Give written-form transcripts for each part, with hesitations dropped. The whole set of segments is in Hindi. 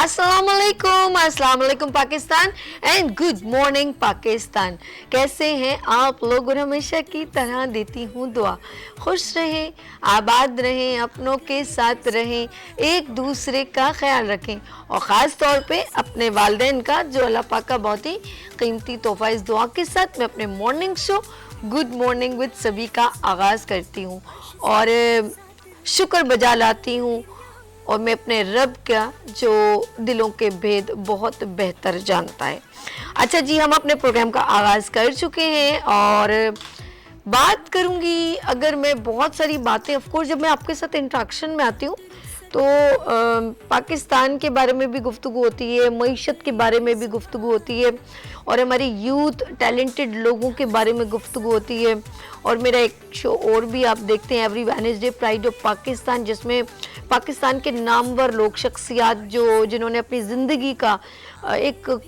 अस्सलाम वालेकुम Pakistan and good morning Pakistan. कैसे हैं आप लोग? और हमेशा की तरह देती हूँ दुआ, खुश रहें, आबाद रहें, अपनों के साथ रहें, एक दूसरे का ख्याल रखें और ख़ास तौर पे अपने वालिदैन का, जो अल्लाह पाक का बहुत ही कीमती तोहफ़ा। इस दुआ के साथ मैं अपने morning show good morning with सभी का आगाज़ करती हूँ और शुक्र बजा लाती हूँ और मैं अपने रब का, जो दिलों के भेद बहुत बेहतर जानता है। अच्छा जी, हम अपने प्रोग्राम का आगाज़ कर चुके हैं और बात करूँगी, अगर मैं बहुत सारी बातें, ऑफ कोर्स जब मैं आपके साथ इंटरेक्शन में आती हूँ तो पाकिस्तान के बारे में भी गुफ्तगू होती है, मईशत के बारे में भी गुफ्तगू होती है और हमारे यूथ टैलेंटेड लोगों के बारे में गुफ्तगू होती है। और मेरा एक शो और भी आप देखते हैं, every Wednesday pride of Pakistan, जिसमें पाकिस्तान के नामवर लोग, शख्सियात जिन्होंने अपनी ज़िंदगी का एक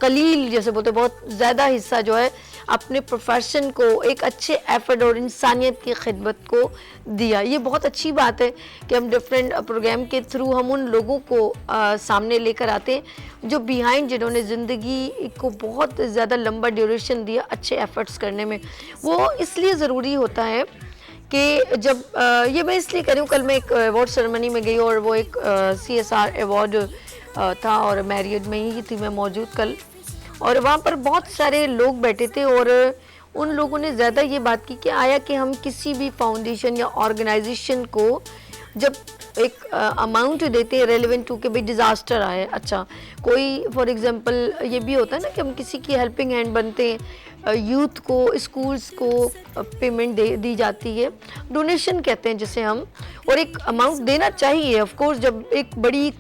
कलील, जैसे बोलते बहुत ज़्यादा हिस्सा जो है अपने प्रोफेशन को एक अच्छे एफर्ट और इंसानियत की खिदमत को दिया। ये बहुत अच्छी बात है कि हम डिफरेंट प्रोग्राम के थ्रू हम उन लोगों को सामने लेकर आते हैं जो बिहाइंड, जिन्होंने ज़िंदगी को बहुत ज़्यादा लंबा ड्यूरेशन दिया अच्छे एफर्ट्स करने में। वो इसलिए ज़रूरी होता है कि जब ये मैं इसलिए करी हूँ, कल मैं एक अवार्ड सेरेमनी में गई और वो एक CSR अवार्ड था और मैरियड में ही थी मैं मौजूद कल, और वहाँ पर बहुत सारे लोग बैठे थे और उन लोगों ने ज़्यादा ये बात की कि आया कि हम किसी भी फाउंडेशन या ऑर्गेनाइजेशन को जब एक अमाउंट देते हैं रेलिवेंट टू कि भाई डिज़ास्टर आए, अच्छा कोई फॉर एग्जांपल ये भी होता है ना कि हम किसी की हेल्पिंग हैंड बनते हैं, यूथ को, स्कूल्स को पेमेंट दी जाती है, डोनेशन कहते हैं जिसे हम, और एक अमाउंट देना चाहिए ऑफ कोर्स। जब एक बड़ी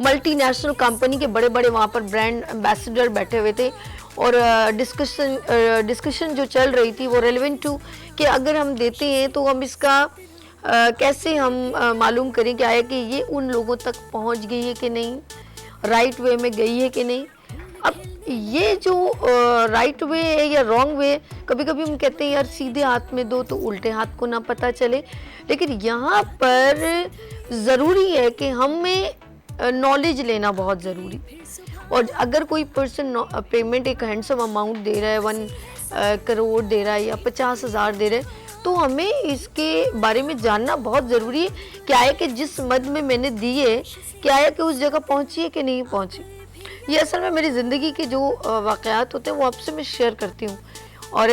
मल्टीनेशनल कंपनी के बड़े बड़े वहाँ पर ब्रांड एम्बेसडर बैठे हुए थे और डिस्कशन जो चल रही थी वो रेलेवेंट टू कि अगर हम देते हैं तो हम इसका कैसे हम मालूम करें कि आया कि ये उन लोगों तक पहुँच गई है कि नहीं, राइट वे में गई है कि नहीं। अब ये जो राइट वे है या रॉन्ग वे, कभी कभी हम कहते हैं यार सीधे हाथ में दो तो उल्टे हाथ को ना पता चले, लेकिन यहाँ पर ज़रूरी है कि हमें नॉलेज लेना बहुत ज़रूरी। और अगर कोई पर्सन पेमेंट एक हैंडसम अमाउंट दे रहा है, 1 करोड़ दे रहा है या 50,000 दे रहा है, तो हमें इसके बारे में जानना बहुत ज़रूरी है। क्या है कि जिस मद में मैंने दी है, क्या है कि उस जगह पहुंची है कि नहीं पहुंची। ये असल में मेरी ज़िंदगी के जो वाक़यात होते हैं वो आपसे मैं शेयर करती हूँ। और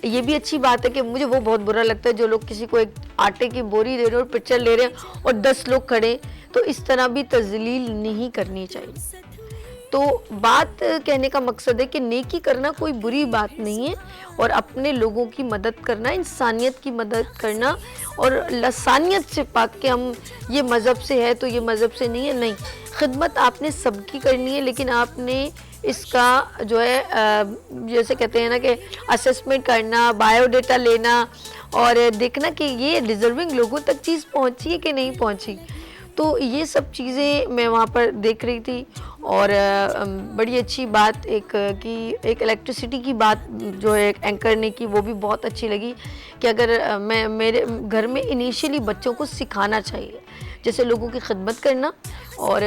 ये भी अच्छी बात है कि मुझे वो बहुत बुरा लगता है जो लोग किसी को एक आटे की बोरी दे रहे हैं और पिक्चर ले रहे हैं और 10 लोग खड़े हैं, तो इस तरह भी तज़लील नहीं करनी चाहिए। तो बात कहने का मकसद है कि नेकी करना कोई बुरी बात नहीं है और अपने लोगों की मदद करना, इंसानियत की मदद करना, और लसानियत से पाक के हम ये मज़हब से है तो ये मज़हब से नहीं है, नहीं, खिदमत आपने सबकी करनी है, लेकिन आपने इसका जो है जैसे कहते हैं ना कि असेसमेंट करना, बायोडेटा लेना और देखना कि ये डिज़र्विंग लोगों तक चीज़ पहुंची है कि नहीं पहुंची। तो ये सब चीज़ें मैं वहाँ पर देख रही थी और बड़ी अच्छी बात एक इलेक्ट्रिसिटी की बात जो है एंकर ने की, वो भी बहुत अच्छी लगी कि अगर मेरे घर में इनिशियली बच्चों को सिखाना चाहिए जैसे लोगों की खिदमत करना, और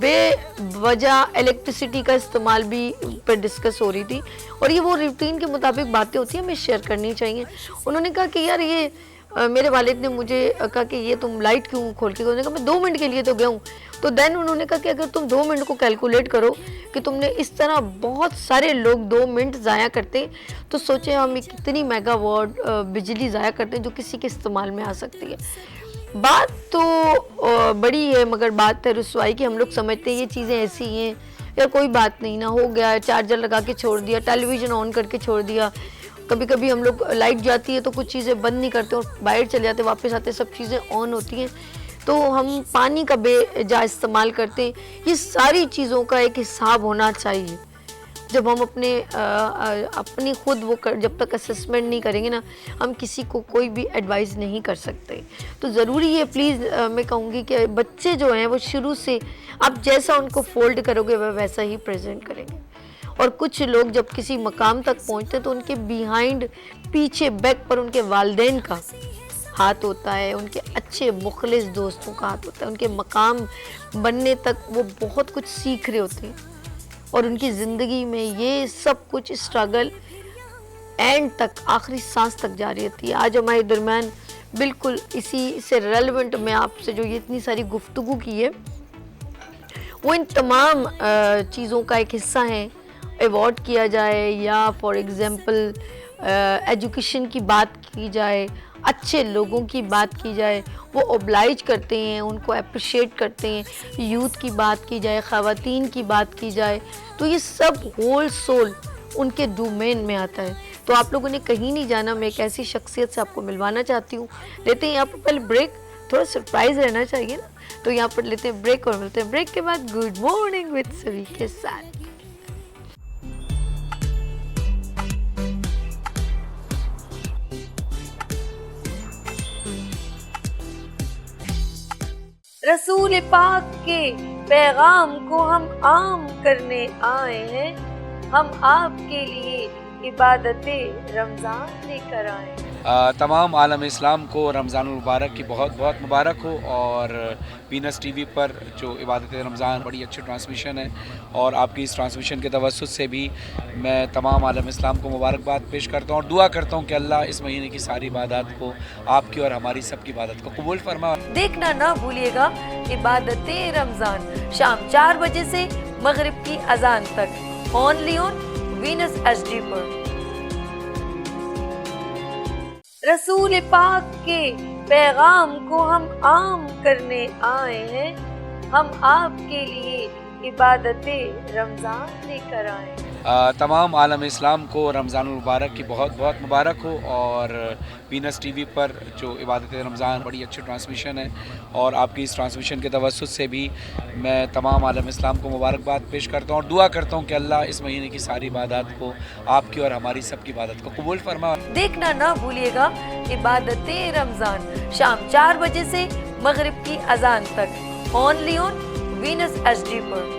बेवजह इलेक्ट्रिसिटी का इस्तेमाल भी पर डिस्कस हो रही थी और ये वो रूटीन के मुताबिक बातें होती हैं, हमें शेयर करनी चाहिए। उन्होंने कहा कि यार ये मेरे वालिद ने मुझे कहा कि ये तुम लाइट क्यों खोल के, उन्होंने कहा मैं 2 मिनट के लिए तो गया हूँ। तो देन उन्होंने कहा कि अगर तुम 2 मिनट को कैलकुलेट करो कि तुमने इस तरह बहुत सारे लोग 2 मिनट ज़ाया करते, तो सोचे हम कितनी मेगावाट बिजली ज़ाया करते हैं जो किसी के इस्तेमाल में आ सकती है। बात तो बड़ी है, मगर बात है रुसवाई की। हम लोग समझते हैं ये चीज़ें ऐसी हैं या कोई बात नहीं ना, हो गया, चार्जर लगा के छोड़ दिया, टेलीविज़न ऑन करके छोड़ दिया। कभी कभी हम लोग लाइट जाती है तो कुछ चीज़ें बंद नहीं करते और बाहर चले जाते, वापस आते सब चीज़ें ऑन होती हैं। तो हम पानी का बेजा इस्तेमाल करते हैं। ये सारी चीज़ों का एक हिसाब होना चाहिए। जब हम अपनी खुद जब तक असेसमेंट नहीं करेंगे ना, हम किसी को कोई भी एडवाइस नहीं कर सकते। तो ज़रूरी है, प्लीज़ मैं कहूँगी कि बच्चे जो हैं वो शुरू से आप जैसा उनको फोल्ड करोगे वह वैसा ही प्रेजेंट करेंगे। और कुछ लोग जब किसी मकाम तक पहुँचते तो उनके बिहाइंड, पीछे बैक पर उनके वालिदैन का हाथ होता है, उनके अच्छे मुखलिस दोस्तों का हाथ होता है, उनके मकाम बनने तक वो बहुत कुछ सीख रहे होते हैं और उनकी ज़िंदगी में ये सब कुछ स्ट्रगल एंड तक, आखिरी सांस तक जारी रहती है। आज हमारे दरम्यान बिल्कुल इसी से रेलेवेंट मैं आपसे जो ये इतनी सारी गुफ्तगू की है वो इन तमाम चीज़ों का एक हिस्सा है। अवॉर्ड किया जाए या फॉर एग्ज़ाम्पल एजुकेशन की बात की जाए, अच्छे लोगों की बात की जाए, वो ओब्लाइज करते हैं, उनको अप्रिशिएट करते हैं। यूथ की बात की जाए, ख़वातीन की बात की जाए, तो ये सब होल सोल उनके डोमेन में आता है। तो आप लोगों ने कहीं नहीं जाना, मैं एक ऐसी शख्सियत से आपको मिलवाना चाहती हूँ। लेते हैं यहाँ पर पहले ब्रेक, थोड़ा सरप्राइज रहना चाहिए ना, तो यहाँ पर लेते हैं ब्रेक और मिलते हैं ब्रेक के बाद गुड मॉर्निंग विद सभी के साथ। रसूल पाक के पैगाम को हम आम करने आए हैं, हम आपके लिए इबादते रमज़ान लेकर आए। तमाम आलम इस्लाम को रमज़ानुल मुबारक की बहुत बहुत मुबारक हो। और पीनस टीवी पर जो इबादत रमज़ान बड़ी अच्छी ट्रांसमिशन है और आपकी इस ट्रांसमिशन के तवस्सुत से भी मैं तमाम आलम इस्लाम को मुबारकबाद पेश करता हूँ और दुआ करता हूँ कि अल्लाह इस महीने की सारी इबादत को आपकी और हमारी सबकी इबादत को कबूल फरमा। देखना ना भूलिएगा इबादत रमज़ान शाम 4 बजे से मगरिब की अजान तक ओनली ऑन वीनस एचडी पर। रसूल पाक के पैगाम को हम आम करने आए हैं, हम आपके लिए इबादते रमज़ान लेकर आए। तमाम आलम इस्लाम को रमज़ानुल मुबारक की बहुत बहुत मुबारक हो। और पीनस टीवी पर जो इबादत रमज़ान बड़ी अच्छी ट्रांसमिशन है और आपकी इस ट्रांसमिशन के तवस्सुत से भी मैं तमाम आलम इस्लाम को मुबारकबाद पेश करता हूँ और दुआ करता हूँ कि अल्लाह इस महीने की सारी इबादत को आपकी और हमारी सबकी इबादत को कबूल फरमा। देखना ना भूलिएगा इबादत रमज़ान शाम 4 बजे से मगरिब की अजान तक ओनली ऑन वीनस एचडी पर।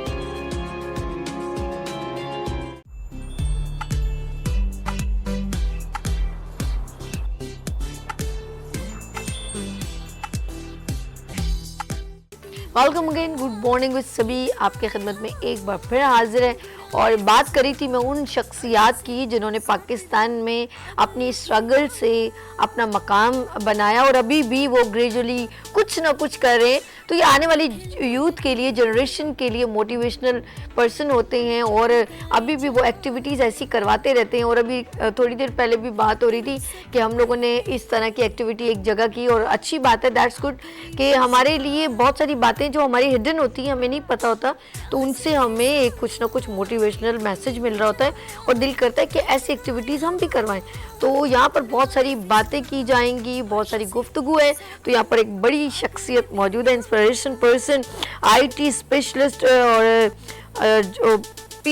Welcome again, good morning with सभी आपके खिदमत में एक बार फिर हाजिर है। और बात करी थी मैं उन शख्सियात की जिन्होंने पाकिस्तान में अपनी स्ट्रगल से अपना मकाम बनाया और अभी भी वो ग्रेजुअली कुछ ना कुछ कर रहे हैं। तो ये आने वाली यूथ के लिए, जनरेशन के लिए मोटिवेशनल पर्सन होते हैं और अभी भी वो एक्टिविटीज़ ऐसी करवाते रहते हैं। और अभी थोड़ी देर पहले भी बात हो रही थी कि हम लोगों ने इस तरह की एक्टिविटी एक जगह की और अच्छी बात है, दैट्स गुड कि हमारे लिए बहुत सारी बातें जो हमारी हिडन होती हैं, हमें नहीं पता होता, तो उनसे हमें एक कुछ ना कुछ मोटिवेशनल मैसेज मिल रहा होता है और दिल करता है कि ऐसी एक्टिविटीज़ हम भी करवाएं। तो यहाँ पर बहुत सारी बातें की जाएंगी, बहुत सारी गुफ्तगू है। तो यहाँ पर एक बड़ी शख्सियत मौजूद है, इंस्पिरेशन पर्सन, IT स्पेशलिस्ट और जो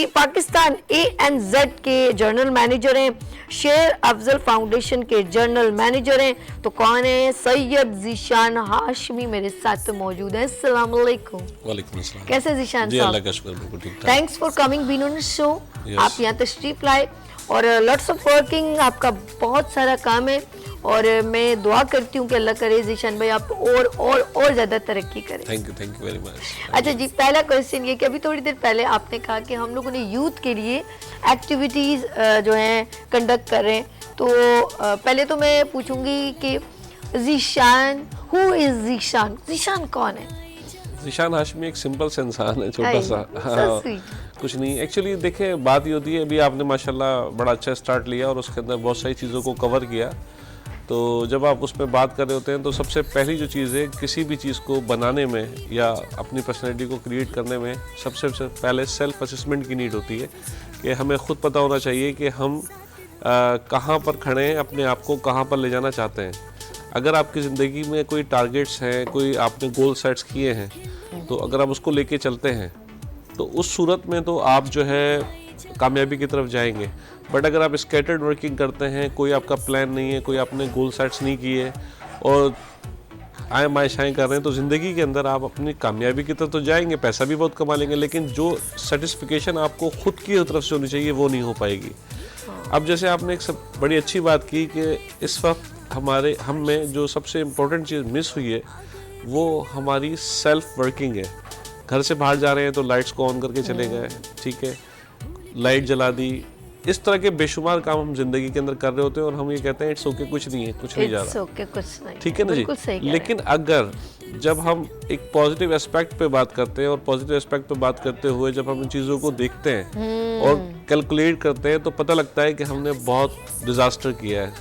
पाकिस्तान ANZ के जर्नल मैनेजर हैं, शेर अफजल फाउंडेशन के जर्नल मैनेजर हैं। तो कौन है? सैयद ज़ीशान हाशमी मेरे साथ मौजूद है। अस्सलाम वालेकुम। वालेकुम अस्सलाम। कैसे ज़ीशान जी, साहब? अल्लाह का शुक्र, बिल्कुल ठीक ठाक। Thanks for coming being on the show. आप यहाँ तशरीफ लाए और लॉट्स ऑफ वर्किंग, आपका बहुत सारा काम है और मैं दुआ करती हूँ कि अल्लाह करे ज़ीशान भाई आप और ज़्यादा तरक्की करें। Thank you very much. अच्छा जी, पहला क्वेश्चन ये कि अभी थोड़ी देर पहले आपने कहा कि हम लोगों ने यूथ के लिए एक्टिविटीज़ जो हैं कंडक्ट कर रहे हैं। तो पहले तो मैं पूछूंगी कि ज़ीशान, हु इज़ ज़ीशान? ज़ीशान कौन है? ज़ीशान हाशमी एक सिंपल सा इंसान है, छोटा सा। so sweet. कुछ नहीं, एक्चुअली देखें बात ये होती है, अभी आपने माशाल्लाह बड़ा अच्छा स्टार्ट लिया और उसके अंदर बहुत सारी चीज़ों को कवर किया। तो जब आप उसमें बात कर रहे होते हैं तो सबसे पहली जो चीज़ है, किसी भी चीज़ को बनाने में या अपनी पर्सनैलिटी को क्रिएट करने में सबसे पहले सेल्फ असेसमेंट की नीड होती है कि हमें ख़ुद पता होना चाहिए कि हम कहाँ पर खड़े हैं, अपने आप को कहाँ पर ले जाना चाहते हैं। अगर आपकी ज़िंदगी में कोई टारगेट्स हैं, कोई आपने गोल सेट्स किए हैं, तो अगर आप उसको लेके चलते हैं तो उस सूरत में तो आप जो है कामयाबी की तरफ जाएंगे। बट अगर आप स्कैटर्ड वर्किंग करते हैं, कोई आपका प्लान नहीं है, कोई आपने गोल सेट्स नहीं किए और आए माए शाएँ कर रहे हैं, तो ज़िंदगी के अंदर आप अपनी कामयाबी की तरफ तो जाएंगे, पैसा भी बहुत कमा लेंगे, लेकिन जो सेटिस्फिकेशन आपको खुद की तरफ से होनी चाहिए वो नहीं हो पाएगी। अब जैसे आपने एक सब बड़ी अच्छी बात की कि इस वक्त हम में जो सबसे इम्पोर्टेंट चीज़ मिस हुई है वो हमारी सेल्फ वर्किंग है। घर से बाहर जा रहे हैं तो लाइट्स को ऑन करके चले गए, ठीक है, लाइट जला दी, इस तरह के बेशुमार काम हम जिंदगी के अंदर कर रहे होते हैं और हम ये कहते हैं इट्स ओके, कुछ नहीं है, कुछ नहीं जा रहा, कुछ नहीं, ठीक है ना जी। बिल्कुल सही कह रहे हैं। लेकिन अगर जब हम एक पॉजिटिव एस्पेक्ट पे बात करते हैं और पॉजिटिव एस्पेक्ट पे बात करते हुए जब हम इन चीज़ों को देखते हैं और कैलकुलेट करते हैं तो पता लगता है कि हमने बहुत डिजास्टर किया है।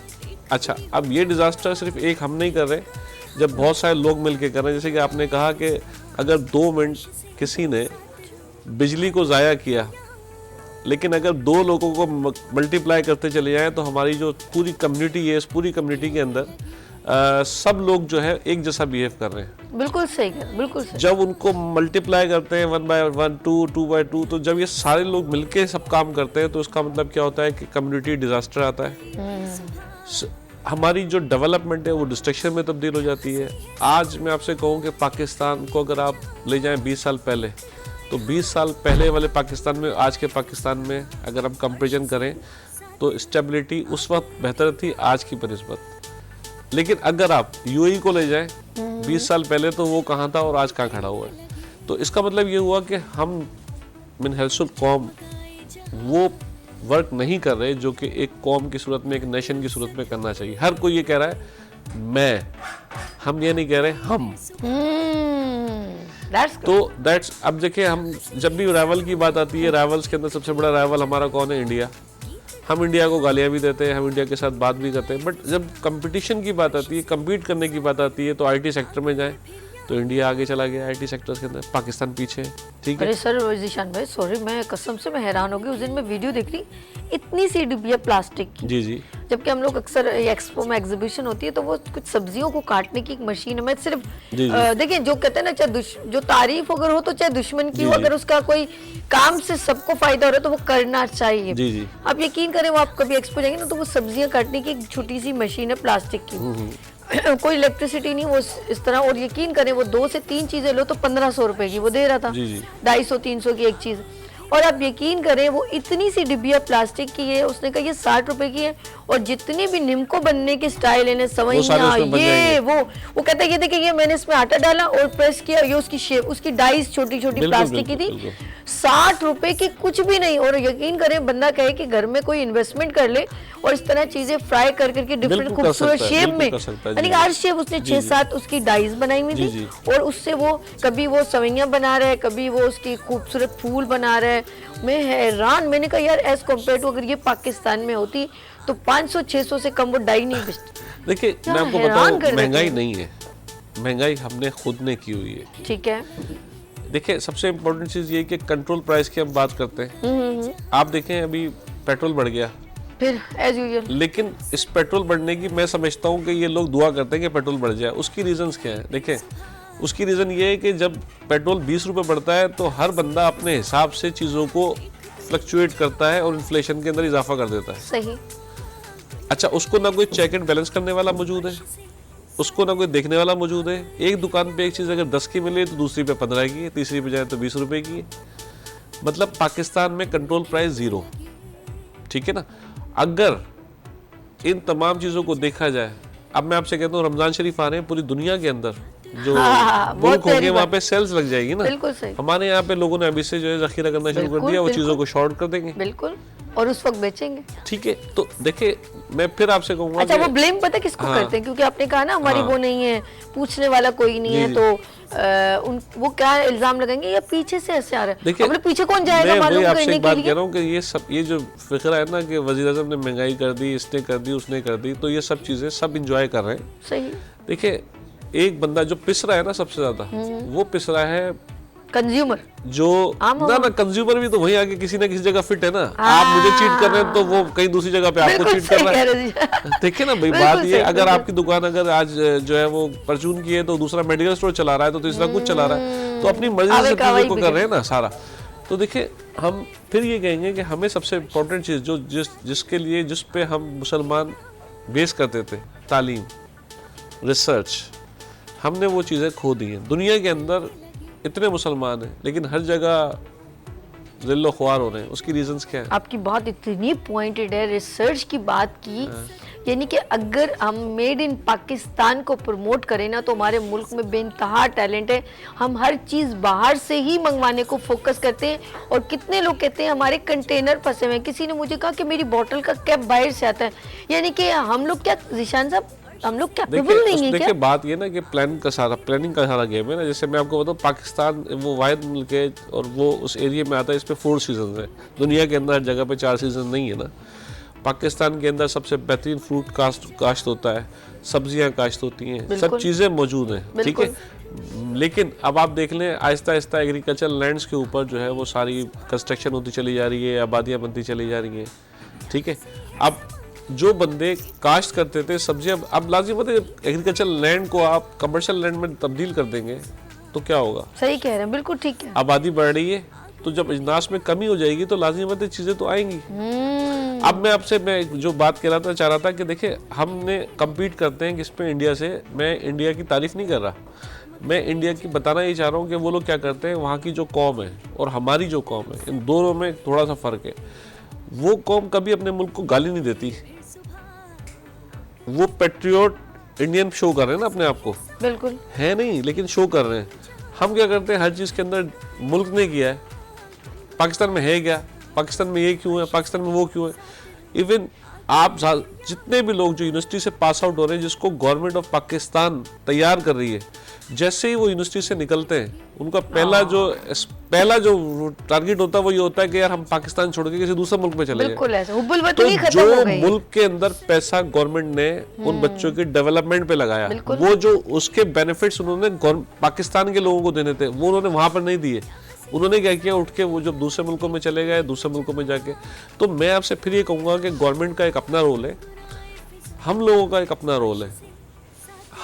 अच्छा, अब ये डिजास्टर सिर्फ एक हम नहीं कर रहे, जब बहुत सारे लोग मिलके कर रहे हैं, जैसे कि आपने कहा कि अगर 2 मिनट किसी ने बिजली को ज़ाया किया, लेकिन अगर 2 लोगों को मल्टीप्लाई करते चले जाएं तो हमारी जो पूरी कम्युनिटी है, इस पूरी कम्युनिटी के अंदर सब लोग जो है एक जैसा बिहेव कर रहे हैं। बिल्कुल सही है, बिल्कुल सही। जब उनको मल्टीप्लाई करते हैं 1 by 1, 2 by 2, तो जब ये सारे लोग मिलके सब काम करते हैं तो इसका मतलब क्या होता है कि कम्युनिटी डिजास्टर आता है। हमारी जो डेवलपमेंट है वो डिस्ट्रक्शन में तब्दील हो जाती है। आज मैं आपसे कहूँ कि पाकिस्तान को अगर आप ले जाएं 20 साल पहले, तो 20 साल पहले वाले पाकिस्तान में आज के पाकिस्तान में अगर हम कंपेरिजन करें तो स्टेबिलिटी उस वक्त बेहतर थी आज की बनिस्बत। लेकिन अगर आप यूएई को ले जाएं 20 साल पहले, तो वो कहाँ था और आज कहाँ खड़ा हुआ है। तो इसका मतलब ये हुआ कि हम मिन हैसुल कौम वो वर्क नहीं कर रहे जो कि एक कौम की सूरत में, एक नेशन की सूरत में करना चाहिए। हर कोई ये कह रहा है मैं, हम ये नहीं कह रहे हम। तो दैट्स, अब देखिए हम जब भी राइवल की बात आती है, राइवल्स के अंदर सबसे बड़ा राइवल हमारा कौन है? इंडिया। हम इंडिया को गालियाँ भी देते हैं, हम इंडिया के साथ बात भी करते हैं, बट जब कंपटीशन की बात आती है, कम्पीट करने की बात आती है, तो आईटी सेक्टर में जाएं तो इंडिया आगे चला गया आईटी सेक्टर्स के अंदर, पाकिस्तान पीछे है, ठीक है। अरे सर जीशान भाई सॉरी, मैं कसम से मैं हैरान हो गई। उस दिन मैं वीडियो देख रही, इतनी सी डिब्बिया प्लास्टिक की, जी जी, जबकि हम लोग अक्सर एक्सपो में एग्जीबिशन होती है तो वो कुछ सब्जियों को काटने की एक मशीन है। मैं सिर्फ देखिए जो कहते हैं ना, चाहे जो तारीफ अगर हो तो चाहे दुश्मन की हो, अगर उसका कोई काम से सबको फायदा हो रहा है तो वो करना चाहिए। जी जी। आप यकीन करें, वो आप कभी एक्सपो जाएंगे ना तो वो सब्जियां काटने की एक छोटी सी मशीन है प्लास्टिक की, कोई इलेक्ट्रिसिटी नहीं, वो इस तरह। और यकीन करें वो 2 से 3 चीजें लो तो 1500 रुपए की वो दे रहा था, 250-300 की एक चीज। और आप यकीन करें वो इतनी सी डिब्बिया प्लास्टिक की है, उसने कहा ये 60 रुपए की है, और जितने भी निमको बनने के स्टाइल है, सवैयां, ये वो कहता है ये देखिए ये मैंने इसमें आटा डाला और प्रेस किया, ये उसकी शेप, उसकी डाइस छोटी छोटी प्लास्टिक की थी, 60 रुपए की कुछ भी नहीं। और यकीन करें बंदा कहे कि घर में कोई इन्वेस्टमेंट कर ले और इस तरह चीजें फ्राई कर करके डिफरेंट खूबसूरत शेप में, यानी हर शेप उसने 6-7 उसकी डाइस बनाई हुई थी, और उससे वो कभी वो सवैयां बना रहा है, कभी वो उसकी खूबसूरत फूल बना रहा है। मैं हैरान, मैंने कहा यार एज कम्पेयर टू अगर ये पाकिस्तान में होती तो 500-600 से कम वो डाई नहीं बेचती। देखिए मैं आपको बताऊं, महंगाई नहीं है, महंगाई हमने खुद ने की हुई है, ठीक है। देखिए सबसे इम्पोर्टेंट चीज ये कि कंट्रोल प्राइस की हम बात करते हैं। आप देखें अभी पेट्रोल बढ़ गया फिर एज यूजुअल, लेकिन इस पेट्रोल बढ़ने की मैं समझता हूँ कि ये लोग दुआ करते हैं कि पेट्रोल बढ़ जाए। उसकी रीजंस क्या है? देखें उसकी रीज़न ये है कि जब पेट्रोल 20 रुपये बढ़ता है तो हर बंदा अपने हिसाब से चीज़ों को फ्लक्चुएट करता है और इन्फ्लेशन के अंदर इजाफा कर देता है। सही। अच्छा, उसको ना कोई चेक एंड बैलेंस करने वाला मौजूद है, उसको ना कोई देखने वाला मौजूद है। एक दुकान पे एक चीज़ अगर 10 की मिले तो दूसरी पे 15 की है, तीसरी पे जाए तो 20 रुपये की है। मतलब पाकिस्तान में कंट्रोल प्राइस 0, ठीक है ना। अगर इन तमाम चीज़ों को देखा जाए, अब मैं आपसे कहता हूँ रमज़ान शरीफ आ रहे हैं, पूरी दुनिया के अंदर जो मुल्क होंगे वहाँ पे सेल्स लग जाएगी ना। बिल्कुल सही। हमारे यहाँ पे लोगों ने अभी से जो है जखीरा करना शुरू कर दिया, वो चीज़ों को शॉर्ट कर देंगे, बिल्कुल, और उस वक्त बेचेंगे, ठीक है। तो देखिए मैं फिर आपसे कहूँगा, अच्छा वो ब्लेम पता किसको करते हैं? क्योंकि आपने कहा ना हमारी वो नहीं है, पूछने वाला कोई नहीं है, तो वो क्या इल्जाम लगाएंगे या पीछे से ऐसे आ रहा है। देखिए पीछे कौन जाएगा मालूम करने के लिए? बात कह रहा हूँ कि ये सब, ये जो फिक्र है ना कि वज़ीर आज़म ने महंगाई कर दी, इसने कर दी, उसने कर दी, तो ये सब चीजें सब इंजॉय कर रहे हैं। सही। देखिए एक बंदा जो पिस रहा है ना सबसे ज्यादा, वो पिस रहा है कंज्यूमर, जो ना कंज्यूमर भी तो वहीं आके किसी ना किसी जगह फिट है ना। आप मुझे चीट कर रहे हैं तो वो कहीं दूसरी जगह पे आपको चीट कर रहा है। देखिए ना भाई, बात ये, अगर आपकी दुकान अगर आज जो है वो परचून की है तो दूसरा मेडिकल स्टोर चला रहा है, तो तीसरा कुछ चला रहा है, तो अपनी मर्जी से चीजों को कर रहे हैं ना सारा। तो देखिए हम फिर ये कहेंगे कि हमें सबसे इम्पोर्टेंट चीज जो जिसके लिए, जिस पे हम मुसलमान बेस करते थे, तालीम, रिसर्च, हमने वो चीज़ें खो दी हैं। दुनिया के अंदर इतने मुसलमान हैं लेकिन हर जगह ज़िल्लो ख्वार हो रहे हैं। उसकी रीजंस क्या है? आपकी बात इतनी पॉइंटेड है, रिसर्च की बात की, यानी कि अगर हम मेड इन पाकिस्तान को प्रमोट करें ना, तो हमारे मुल्क में बेइंतहा टैलेंट है। हम हर चीज़ बाहर से ही मंगवाने को फोकस करते हैं, और कितने लोग कहते हैं हमारे कंटेनर फंसे हुए हैं। किसी ने मुझे कहा कि मेरी बोतल का कैप बाहर से आता है। यानी कि हम लोग क्या, जिशान साहब, हम लोग कैपेबल नहीं है क्या? देखिए बात ये ना कि प्लानिंग का सारा गेम है ना। जैसे मैं आपको बताऊं, पाकिस्तान वो वाहिद मुल्क है और वो उस एरिया में आता है, इस पे 4 सीजन है। दुनिया के अंदर हर जगह पे 4 सीजन नहीं है ना। पाकिस्तान के अंदर सबसे बेहतरीन फ्रूट काश्त होता है, सब्जियां काश्त होती हैं, सब चीज़ें मौजूद हैं, ठीक है। लेकिन अब आप देख लें, आहिस्ता आहिस्ता एग्रीकल्चर लैंड्स के ऊपर जो है वो सारी कंस्ट्रक्शन होती चली जा रही है, आबादियाँ बनती चली जा रही हैं, ठीक है। अब जो बंदे काश्त करते थे सब्जियां, अब लाजिम बात है, एग्रीकल्चर लैंड को आप कमर्शियल लैंड में तब्दील कर देंगे तो क्या होगा? सही कह रहे हैं, बिल्कुल ठीक है। आबादी बढ़ रही है, तो जब इजनास में कमी हो जाएगी तो लाजिम बात है चीज़ें तो आएंगी। अब मैं जो बात कह रहा था, चाह रहा था कि देखिए हमने कम्पीट करते हैं किस पे, इंडिया से। मैं इंडिया की तारीफ नहीं कर रहा, मैं इंडिया की बताना ये चाह रहा हूँ कि वो लोग क्या करते हैं, वहाँ की जो कौम है और हमारी जो कौम है, इन दोनों में थोड़ा सा फ़र्क है। वो कौम कभी अपने मुल्क को गाली नहीं देती, वो पेट्रियोट इंडियन शो कर रहे हैं ना अपने आप को, बिल्कुल है नहीं, लेकिन शो कर रहे हैं। हम क्या करते हैं, हर चीज़ के अंदर मुल्क ने किया है, पाकिस्तान में है क्या, पाकिस्तान में ये क्यों है, पाकिस्तान में वो क्यों है। इवन आप जितने भी लोग जो यूनिवर्सिटी से पास आउट हो रहे हैं, जिसको गवर्नमेंट ऑफ पाकिस्तान तैयार कर रही है, जैसे ही वो यूनिवर्सिटी से निकलते हैं, उनका पहला जो टारगेट होता है वो ये होता है कि यार हम पाकिस्तान छोड़ के किसी दूसरे मुल्क में चले जाएं। बिल्कुल ऐसा, हुब्बुल तो वतनी खत्म जो हो गई। मुल्क के अंदर पैसा गवर्नमेंट ने उन बच्चों के डेवलपमेंट पे लगाया, वो जो उसके बेनिफिट्स उन्होंने पाकिस्तान के लोगों को देने थे, वो उन्होंने वहां पर नहीं दिए। उन्होंने क्या किया, उठ के वो जब दूसरे मुल्कों में चले गए, दूसरे मुल्कों में जाके। तो मैं आपसे फिर ये कहूँगा कि गवर्नमेंट का एक अपना रोल है, हम लोगों का एक अपना रोल है,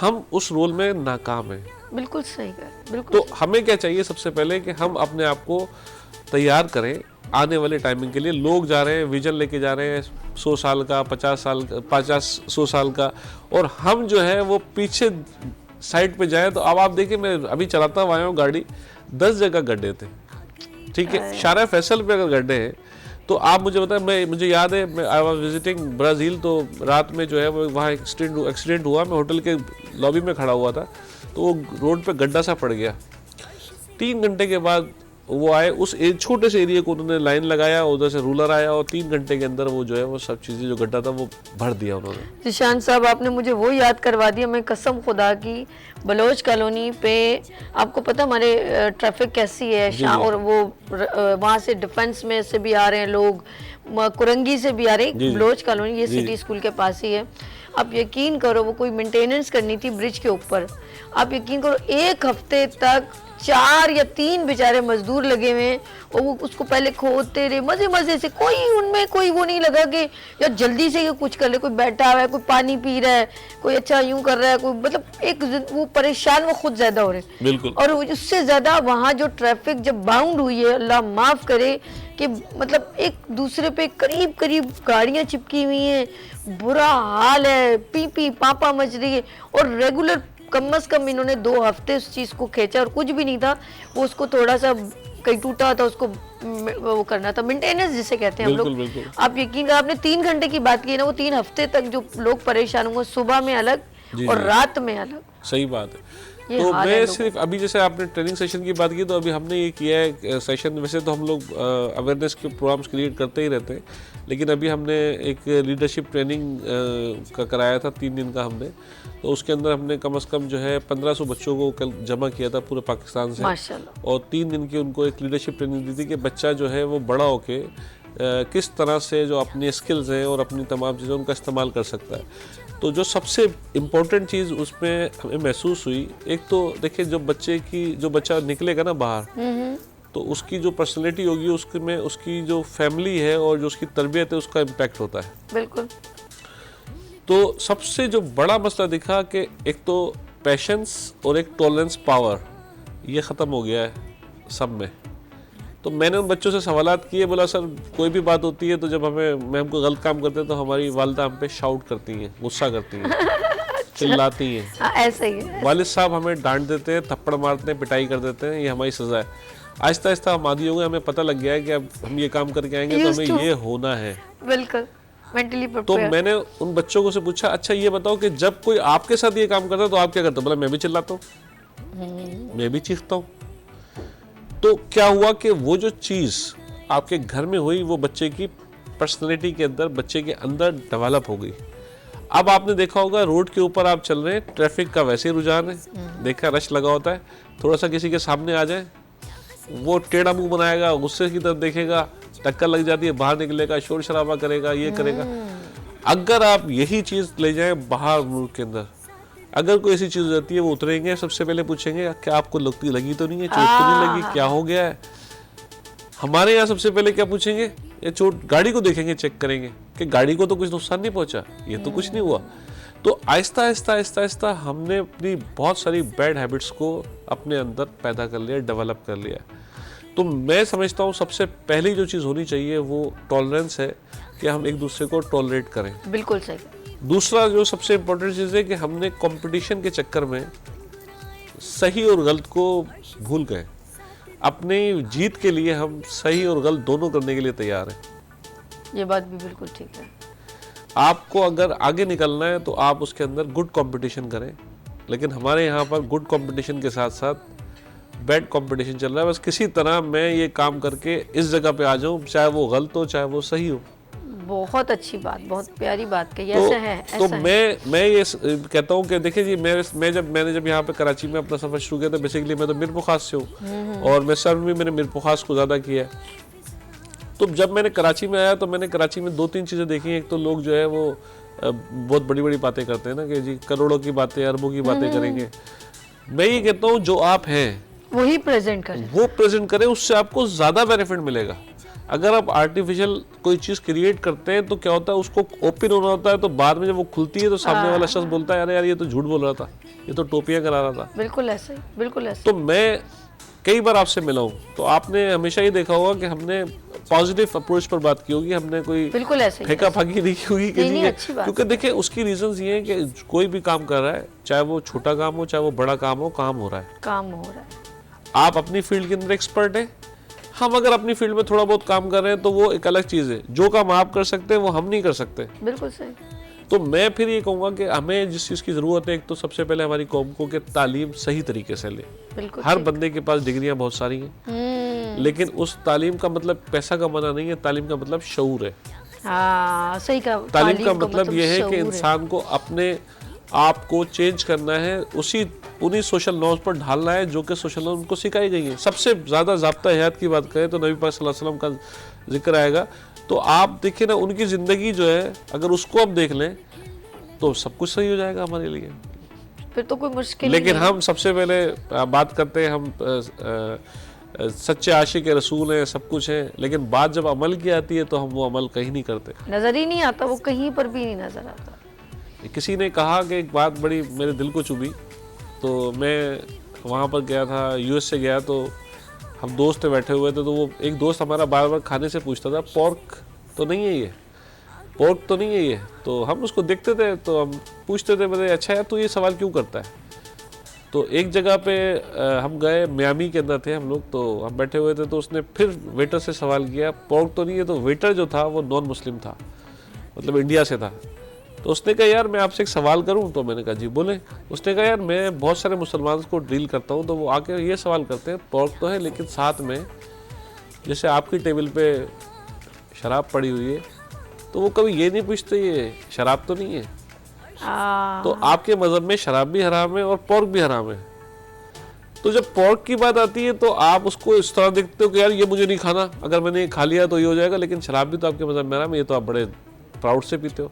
हम उस रोल में नाकाम हैं। बिल्कुल सही है, बिल्कुल। तो हमें क्या चाहिए, सबसे पहले कि हम अपने आप को तैयार करें आने वाले टाइमिंग के लिए। लोग जा रहे हैं, विजन लेके जा रहे हैं 100 साल का, 50-100 साल का, और हम जो है वो पीछे साइड पे जाए। तो अब आप देखिए, मैं अभी चलाता हुआ आया हूँ गाड़ी, 10 जगह गड्ढे थे, ठीक है। शारा फैसल पे अगर गड्ढे हैं तो आप मुझे बताएं, मुझे याद है, मैं आई वाज विजिटिंग ब्राज़ील, तो रात में जो है वो वहाँ एक्सीडेंट हुआ। मैं होटल के लॉबी में खड़ा हुआ था, तो वो रोड पे गड्ढा सा पड़ गया। 3 घंटे के बाद वो आए, उस छोटे से एरिया को उन्होंने लाइन लगाया, उधर से रूलर आया, और 3 घंटे के अंदर वो जो है वो सब चीज़ें, जो गड्ढा था वो भर दिया उन्होंने। जिशान साहब, आपने मुझे वो याद करवा दिया। मैं कसम खुदा की, बलोच कॉलोनी पे आपको पता हमारे ट्रैफिक कैसी है, और वो वहाँ से डिफेंस में से भी आ रहे हैं लोग, कुरंगी से भी आ रहे हैं। बलोच कॉलोनी ये सिटी स्कूल के पास ही है। आप यकीन करो, वो कोई मेंटेनेंस करनी थी ब्रिज के ऊपर। आप यकीन करो, 1 हफ्ते तक 4 या 3 बेचारे मजदूर लगे हुए हैं, और वो उसको पहले खोदते रहे मजे मजे से। कोई उनमें कोई वो नहीं लगा कि यार जल्दी से ये कुछ कर ले। कोई बैठा हुआ है, कोई पानी पी रहा है, कोई अच्छा यूं कर रहा है, कोई मतलब वो परेशान, वो खुद ज्यादा हो रहे हैं। बिल्कुल। और उससे ज्यादा वहाँ जो ट्रैफिक जब बाउंड हुई है, अल्लाह माफ करे, कि मतलब एक दूसरे पे करीब करीब गाड़ियां चिपकी हुई हैं, बुरा हाल है, पी पी पापा मच रही है। और रेगुलर कम से कम इन्होंने 2 हफ्ते उस चीज़ को खींचा, और कुछ भी नहीं था वो, उसको थोड़ा सा कहीं टूटा था, उसको वो करना था, मेंटेनेंस जिसे कहते हैं हम लोग। आप यकीन करें, आपने 3 घंटे की बात की ना, वो 3 हफ्ते तक जो लोग परेशान होंगे, सुबह में अलग और रात में अलग। सही बात है। तो मैं सिर्फ अभी, जैसे आपने ट्रेनिंग सेशन की बात की, तो अभी हमने ये किया है सेशन। वैसे तो हम लोग अवेयरनेस के प्रोग्राम्स क्रिएट करते ही रहते हैं, लेकिन अभी हमने एक लीडरशिप ट्रेनिंग का कराया था, 3 दिन का हमने। तो उसके अंदर हमने कम से कम जो है 1500 बच्चों को कल जमा किया था पूरे पाकिस्तान से, माशाल्लाह। और 3 दिन की उनको एक लीडरशिप ट्रेनिंग दी थी कि बच्चा जो है वो बड़ा होके किस तरह से जो अपनी स्किल्स हैं और अपनी तमाम चीज़ें उनका इस्तेमाल कर सकता है। तो जो सबसे इम्पोर्टेंट चीज़ उसमें हमें महसूस हुई, एक तो देखिए जो बच्चा निकलेगा ना बाहर, तो उसकी जो पर्सनैलिटी होगी, उसमें उसकी जो फैमिली है और जो उसकी तरबियत है, उसका इम्पैक्ट होता है। बिल्कुल। तो सबसे जो बड़ा मसला दिखा कि एक तो पेशेंस और एक टॉलरेंस पावर, ये ख़त्म हो गया है सब में। तो मैंने उन बच्चों से सवालात किए, बोला सर कोई भी बात होती है तो जब मैं हमको गलत काम करते हैं तो हमारी वालिदा हम पे शाउट करती हैं, गुस्सा करती हैं, चिल्लाती हैं। ऐसा ही है। वालिद साहब हमें डांट देते हैं, थप्पड़ मारते हैं, पिटाई कर देते हैं, ये हमारी सज़ा है। आहिस्ता आहिस्ता हम आदी हो गए, हमें पता लग गया है कि अब हम ये काम करके आएंगे तो हमें ये होना है। बिल्कुल। मेंटली तो प्रिपेयर। मैंने उन बच्चों को से पूछा, अच्छा ये बताओ कि जब कोई आपके साथ ये काम करता है तो आप क्या करते हो? बोला मैं भी चिल्लाता हूँ, मैं भी चीखता हूँ। तो क्या हुआ कि वो जो चीज़ आपके घर में हुई वो बच्चे की पर्सनैलिटी के अंदर, बच्चे के अंदर डेवलप हो गई। अब आपने देखा होगा रोड के ऊपर आप चल रहे हैं, ट्रैफिक का वैसे ही रुझान है, देखा रश लगा होता है, थोड़ा सा किसी के सामने आ जाए वो टेढ़ा मुंह बनाएगा, गुस्से की तरफ देखेगा, टक्कर लग जाती है, बाहर निकलेगा, शोर शराबा करेगा, ये करेगा। अगर आप यही चीज़ ले जाएं बाहर मुल्क के अंदर, अगर कोई ऐसी चीज़ हो जाती है वो उतरेंगे, सबसे पहले पूछेंगे क्या आपको लगी तो नहीं है, चोट तो नहीं लगी, क्या हो गया है। हमारे यहाँ सबसे पहले क्या पूछेंगे, ये चोट, गाड़ी को देखेंगे, चेक करेंगे कि गाड़ी को तो कुछ नुकसान नहीं पहुंचा, ये तो कुछ नहीं हुआ। तो आहिस्ता आहिस्ता आहिस्ता आहिस्ता हमने अपनी बहुत सारी बैड हैबिट्स को अपने अंदर पैदा कर लिया, डेवलप कर लिया। तो मैं समझता हूँ सबसे पहली जो चीज़ होनी चाहिए वो टॉलरेंस है, कि हम एक दूसरे को टॉलरेट करें। बिल्कुल सही। दूसरा जो सबसे इम्पोर्टेंट चीज़ है कि हमने कंपटीशन के चक्कर में सही और गलत को भूल गए। अपनी जीत के लिए हम सही और गलत दोनों करने के लिए तैयार हैं। ये बात भी बिल्कुल ठीक है। आपको अगर आगे निकलना है तो आप उसके अंदर गुड कंपटीशन करें, लेकिन हमारे यहाँ पर गुड कंपटीशन के साथ साथ बैड कंपटीशन चल रहा है। बस किसी तरह मैं ये काम करके इस जगह पे आ जाऊँ, चाहे वो गलत हो चाहे वो सही हो। बहुत अच्छी बात, बहुत प्यारी बात कही। तो, ऐसा है, ऐसा तो है। मैं ये कहता हूँ कि देखिए जी, मैंने जब यहाँ पे कराची में अपना सफर शुरू किया था, बेसिकली मैं तो मीरपुखास से हूँ और मैं सर्व में मैंने मीरपुखास को ज़्यादा किया है। तो जब मैंने कराची में आया तो मैंने कराची में 2-3 चीज़ें देखी। एक तो लोग जो है वो बहुत बड़ी बड़ी बातें करते हैं ना, कि जी करोड़ों की बातें, अरबों की बातें करेंगे। मैं ये कहता हूँ जो आप हैं वही प्रेजेंट करें, वो प्रेजेंट करें, उससे आपको ज़्यादा बेनिफिट मिलेगा। अगर आप आर्टिफिशियल कोई चीज़ क्रिएट करते हैं तो क्या होता है, उसको ओपन होना होता है, तो बाद में जब वो खुलती है तो सामने वाला शख्स बोलता है अरे यार ये तो झूठ बोल रहा था, ये तो टोपियाँ करा रहा था। बिल्कुल ऐसे ही, बिल्कुल ऐसे। तो मैं कई बार आपसे मिला हूँ, तो आपने हमेशा ये देखा होगा कि हमने पॉजिटिव अप्रोच पर बात की होगी, हमने कोई बिल्कुल ऐसे ही, फेंका फाकी नहीं की होगी किसी नहीं, के। अच्छी बात क्योंकि देखिए उसकी रीजंस ये हैं कि कोई भी काम कर रहा है, चाहे वो छोटा काम हो चाहे वो बड़ा काम हो, काम हो रहा है, काम हो रहा है। आप अपनी फील्ड के अंदर एक्सपर्ट हैं, हम अगर अपनी फील्ड में थोड़ा बहुत काम कर रहे हैं तो वो एक अलग चीज़ है। जो काम आप कर सकते हैं वो हम नहीं कर सकते। बिल्कुल सही। तो मैं फिर ये कहूँगा कि हमें जिस चीज़ की ज़रूरत है, एक तो सबसे पहले हमारी कौम को कि तालीम सही तरीके से ले। बिल्कुल हर बंदे के पास डिग्रियां बहुत सारी हैं, लेकिन उस तालीम का मतलब पैसा कमाना नहीं है, तालीम का मतलब शऊर है। हाँ सही कहा। तालीम का मतलब ये है कि शऊर इंसान को अपने आप को चेंज करना है, उन्हीं सोशल नॉर्म्स पर ढालना है जो कि सोशल नॉर्म्स को सिखाई गई है। सबसे ज़्यादा ज़ाब्ता हयात की बात करें तो नबी पाक सल्लल्लाहु अलैहि वसल्लम का जिक्र आएगा। तो आप देखिए ना, उनकी ज़िंदगी जो है अगर उसको आप देख लें तो सब कुछ सही हो जाएगा हमारे लिए। फिर तो कोई मुश्किल लेकिन नहीं। हम सबसे पहले बात करते हैं, हम सच्चे आशिक रसूल हैं, सब कुछ है, लेकिन बात जब अमल की आती है तो हम वो अमल कहीं नहीं करते, नजर ही नहीं आता, वो कहीं पर भी नहीं नजर आता। किसी ने कहा कि एक बात बड़ी मेरे दिल को चुभी। तो मैं वहाँ पर गया था, यूएस से गया, तो हम दोस्त बैठे हुए थे, तो वो एक दोस्त हमारा बार बार खाने से पूछता था पोर्क तो नहीं है ये, पोर्क तो नहीं है ये। तो हम उसको देखते थे तो हम पूछते थे, बोले अच्छा यार तू ये सवाल क्यों करता है। तो एक जगह पे हम गए, मियामी के अंदर थे हम लोग, तो हम बैठे हुए थे, तो उसने फिर वेटर से सवाल किया पोर्क तो नहीं है। तो वेटर जो था वो नॉन मुस्लिम था, मतलब इंडिया से था। तो उसने कहा यार मैं आपसे एक सवाल करूं। तो मैंने कहा जी बोले। उसने कहा यार मैं बहुत सारे मुसलमान को डील करता हूं, तो वो आके ये सवाल करते हैं पोर्क तो है, लेकिन साथ में जैसे आपकी टेबल पे शराब पड़ी हुई है, तो वो कभी ये नहीं पूछते ये शराब तो नहीं है। तो आपके मज़हब में शराब भी हराम है और पोर्क भी हराम है। तो जब पोर्क की बात आती है तो आप उसको इस तरह देखते हो कि यार ये मुझे नहीं खाना, अगर मैंने खा लिया तो ये हो जाएगा, लेकिन शराब भी तो आपके मज़हब में हराम है, ये तो आप बड़े प्राउड से पीते हो।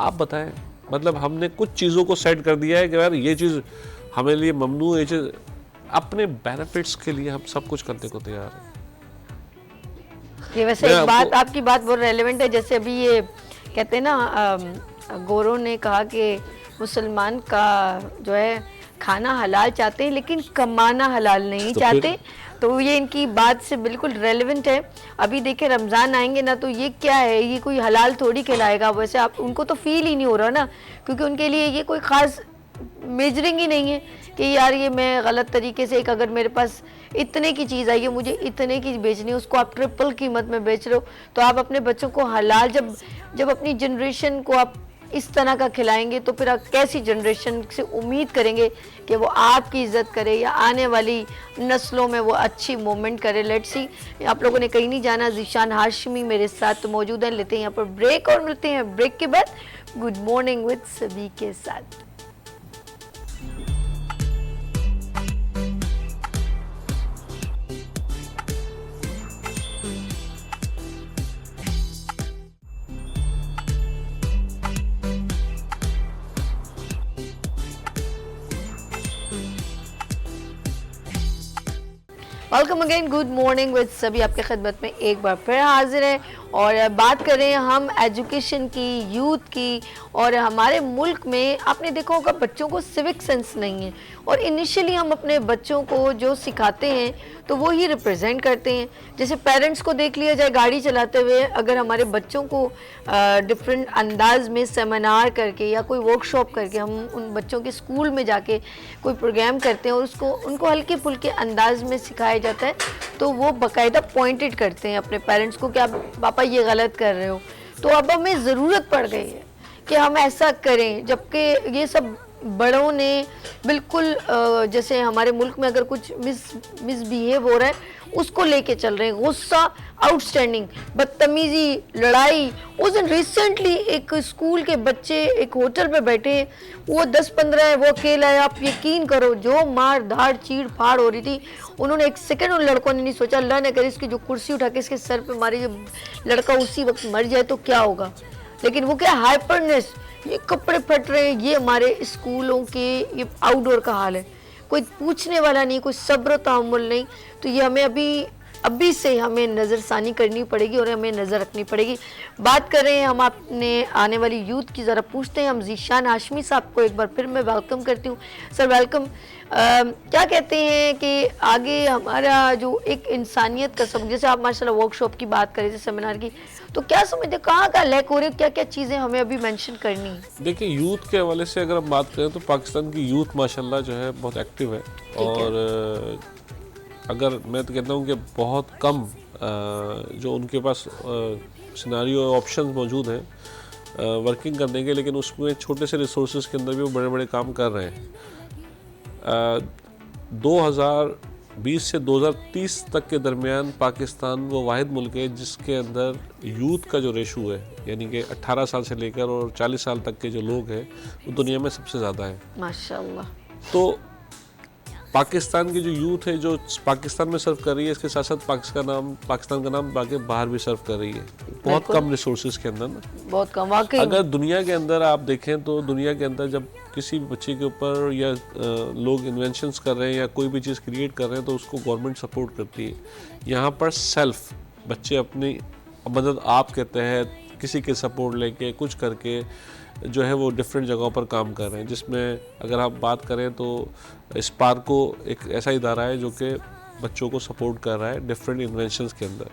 आप बताएं, मतलब हमने कुछ चीज़ों को सेट कर दिया है कि यार ये चीज़ हमारे लिए ममनू है, ये चीज़ अपने बेनिफिट्स के लिए हम सब कुछ करने को तैयार हैं। ये वैसे एक बात, आपकी बात बहुत रेलेवेंट है। जैसे अभी ये कहते हैं ना, गोरों ने कहा कि मुसलमान का जो है खाना हलाल चाहते हैं लेकिन कमाना हलाल नहीं चाहते। तो ये इनकी बात से बिल्कुल रेलेवेंट है। अभी देखिए रमज़ान आएंगे ना, तो ये क्या है, ये कोई हलाल थोड़ी कहलाएगा। वैसे आप उनको तो फील ही नहीं हो रहा ना, क्योंकि उनके लिए ये कोई ख़ास मेजरिंग ही नहीं है कि यार ये मैं गलत तरीके से, एक अगर मेरे पास इतने की चीज़ आई है, मुझे इतने की बेचनी है, उसको आप ट्रिपल कीमत में बेच रहे हो, तो आप अपने बच्चों को हलाल, जब अपनी जनरेशन को आप इस तरह का खिलाएंगे तो फिर आप कैसी जनरेशन से उम्मीद करेंगे कि वो आपकी इज्जत करे या आने वाली नस्लों में वो अच्छी मोमेंट करे। लेट्स सी, आप लोगों ने कहीं नहीं जाना, ज़ीशान हाशमी मेरे साथ मौजूद हैं। लेते हैं यहाँ पर ब्रेक और मिलते हैं ब्रेक के बाद गुड मॉर्निंग विद सभी के साथ। Welcome again, good morning with सभी आपके खिदमत में एक बार फिर हाजिर है और बात करें हम एजुकेशन की, यूथ की। और हमारे मुल्क में आपने देखा होगा बच्चों को सिविक सेंस नहीं है, और इनिशियली हम अपने बच्चों को जो सिखाते हैं तो वो ही रिप्रेजेंट करते हैं। जैसे पेरेंट्स को देख लिया जाए गाड़ी चलाते हुए, अगर हमारे बच्चों को डिफरेंट अंदाज में सेमिनार करके या कोई वर्कशॉप करके हम उन बच्चों के स्कूल में जाके कोई प्रोग्राम करते हैं और उसको उनको हल्के फुल्के अंदाज में सिखाया जाता है, तो वो बाकायदा पॉइंटेड करते हैं अपने पेरेंट्स को कि आप पापा ये गलत कर रहे हो। तो अब हमें ज़रूरत पड़ गई है कि हम ऐसा करें, जबकि ये सब बड़ों ने बिल्कुल जैसे हमारे मुल्क में अगर कुछ मिसबिहेव हो रहा है उसको लेके चल रहे हैं, गुस्सा आउटस्टैंडिंग, बदतमीजी, लड़ाई। उस दिन रिसेंटली एक स्कूल के बच्चे एक होटल पे बैठे, वो 10-15 है, वो अकेला है, आप यकीन करो जो मार धाड़ चीड़ फाड़ हो रही थी, उन्होंने एक सेकंड उन लड़कों ने नहीं सोचा अल्लाह ने करे इसकी जो कुर्सी उठा के इसके सर पे मारी, जब लड़का उसी वक्त मर जाए तो क्या होगा। लेकिन वो क्या हाइपरनेस, ये कपड़े फट रहे हैं, ये हमारे स्कूलों के ये आउटडोर का हाल है, कोई पूछने वाला नहीं, कोई सब्र तहम्मुल नहीं। तो ये हमें अभी से हमें नज़रसानी करनी पड़ेगी और हमें नज़र रखनी पड़ेगी। बात कर रहे हैं हम अपने आने वाली यूथ की, ज़रा पूछते हैं हम ज़ीशान हाशमी साहब को एक बार फिर मैं वेलकम करती हूँ। Sir welcome. क्या कहते हैं कि आगे हमारा जो एक इंसानियत का सबक, जैसे आप माशाल्लाह वर्कशॉप की बात करें थे, सेमिनार की, तो क्या समझते कहाँ का लैक हो रही है, क्या क्या चीज़ें हमें अभी मेंशन करनी है? देखिए, यूथ के हवाले से अगर हम बात करें तो पाकिस्तान की यूथ माशाल्लाह जो है बहुत एक्टिव है, और अगर मैं तो कहता हूँ कि बहुत कम जो उनके पास सिनारियो ऑप्शन मौजूद हैं वर्किंग करने के, लेकिन उसमें छोटे से रिसोर्सेज के अंदर भी वो बड़े बड़े काम कर रहे हैं। 2020 से 2030 तक के दरमियान पाकिस्तान वो वाहिद मुल्क है जिसके अंदर यूथ का जो रेशो है, यानी कि 18 साल से लेकर और 40 साल तक के जो लोग हैं, वो दुनिया में सबसे ज़्यादा है माशाल्लाह। तो पाकिस्तान की जो यूथ है जो पाकिस्तान में सर्व कर रही है, इसके साथ साथ पाकिस्तान का नाम बाहर भी सर्व कर रही है, बहुत कम रिसोर्सेज के अंदर ना, बहुत कम। वाकई अगर दुनिया के अंदर आप देखें तो दुनिया के अंदर जब किसी भी बच्चे के ऊपर या लोग इन्वेंशंस कर रहे हैं या कोई भी चीज़ क्रिएट कर रहे हैं तो उसको गवर्नमेंट सपोर्ट करती है। यहाँ पर सेल्फ बच्चे अपनी मदद आप के तहत किसी के सपोर्ट लेके कुछ करके जो है वो डिफरेंट जगहों पर काम कर रहे हैं, जिसमें अगर आप बात करें तो स्पार्को एक ऐसा इदारा है जो कि बच्चों को सपोर्ट कर रहा है डिफरेंट इन्वेंशंस के अंदर।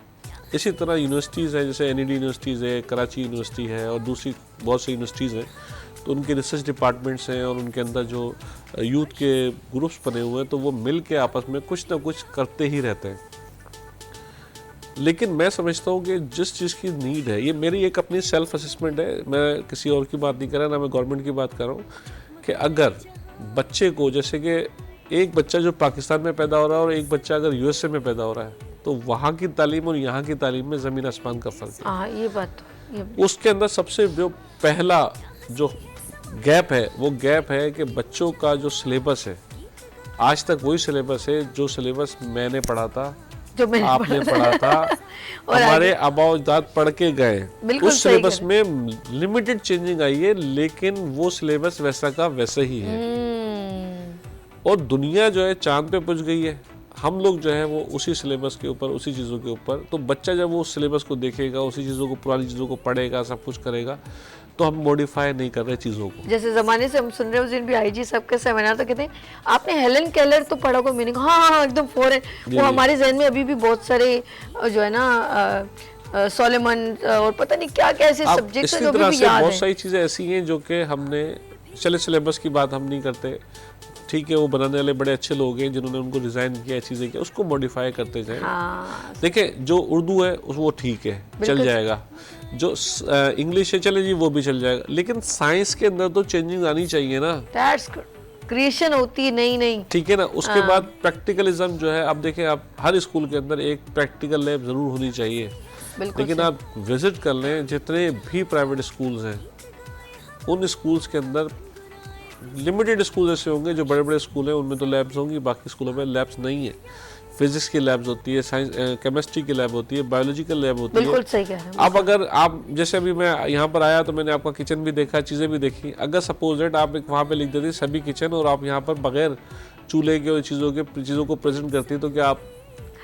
इसी तरह यूनिवर्सिटीज़ हैं, जैसे NED यूनिवर्सिटीज़ है, कराची यूनिवर्सिटी है और दूसरी बहुत सी यूनिवर्सिटीज़ हैं, तो उनके रिसर्च डिपार्टमेंट्स हैं और उनके अंदर जो यूथ के ग्रुप्स बने हुए हैं, तो वो मिल के आपस में कुछ ना कुछ करते ही रहते हैं। लेकिन मैं समझता हूँ कि जिस चीज़ की नीड है, ये मेरी एक अपनी सेल्फ असेसमेंट है, मैं किसी और की बात नहीं कर रहा, ना मैं गवर्नमेंट की बात कर रहा हूँ, कि अगर बच्चे को, जैसे कि एक बच्चा जो पाकिस्तान में पैदा हो रहा है और एक बच्चा अगर USA में पैदा हो रहा है, तो वहाँ की तालीम और यहाँ की तालीम में ज़मीन आसमान का फ़र्क है। ये बात उसके अंदर सबसे जो पहला जो गैप है, वो गैप है कि बच्चों का जो सिलेबस है, आज तक वही सिलेबस है जो सिलेबस मैंने पढ़ा था, जो आपने पढ़ा था, हमारे आबाओ अजदाद पढ़ के गए, उस सिलेबस में लिमिटेड चेंजिंग आई है, लेकिन वो सिलेबस वैसा का वैसा ही है। और दुनिया जो है चांद पे पहुंच गई है, हम लोग जो है वो उसी सिलेबस के ऊपर, उसी चीज़ों के ऊपर। तो बच्चा जब वो सिलेबस को देखेगा, उसी चीज़ों को, पुरानी चीज़ों को पढ़ेगा, सब कुछ करेगा, तो हम मॉडिफाई नहीं कर रहे चीज़ों को। जैसे ज़माने से हम सुन रहे हैं, उस दिन भी IG साहब का सेमिनार, तो कहते हैं आपने हेलन केलर तो पढ़ा को मीनिंग, हाँ एकदम फौरन वो हमारे जहन में अभी भी बहुत सारे जो है ना सोलेमन और पता नहीं क्या क्या ऐसे सब्जेक्ट्स हैं जो भी याद है। बहुत सारी चीज़ें ऐसी हैं जो कि हमने चले सिलेबस की बात हम नहीं करते, ठीक है, वो बनाने वाले बड़े अच्छे लोग हैं जिन्होंने उनको डिज़ाइन किया, चीज़ें किया, उसको मॉडिफाई करते जाएं। हाँ देखिए जो उर्दू है वो ठीक है, चल जाएगा, जो इंग्लिश है चले जी वो भी चल जाएगा, लेकिन साइंस के अंदर तो चेंजिंग आनी चाहिए ना, दैट्स क्रिएशन होती है नई नई। ठीक है ना। उसके बाद प्रैक्टिकलिज्म जो है, अब देखें आप हर स्कूल के अंदर एक प्रैक्टिकल लैब ज़रूर होनी चाहिए, बिल्कुल लेकिन आप विजिट कर लें जितने भी प्राइवेट स्कूल्स हैं, उन स्कूल्स के अंदर लिमिटेड स्कूल ऐसे होंगे, जो बड़े बड़े स्कूल हैं उनमें तो लैब्स होंगी, बाकी स्कूलों में लैब्स नहीं है। फिजिक्स की लैब्स होती है, साइंस केमिस्ट्री की लैब होती है, बायोलॉजिकल लैब होती है। बिल्कुल सही कह रहे हैं। अब अगर आप जैसे अभी मैं यहाँ पर आया तो मैंने आपका किचन भी देखा, चीज़ें भी देखी, अगर सपोज दैट आप एक वहाँ पे लिख देती सभी किचन और आप यहाँ पर बगैर चूल्हे के और चीज़ों को प्रेजेंट करती, तो क्या आप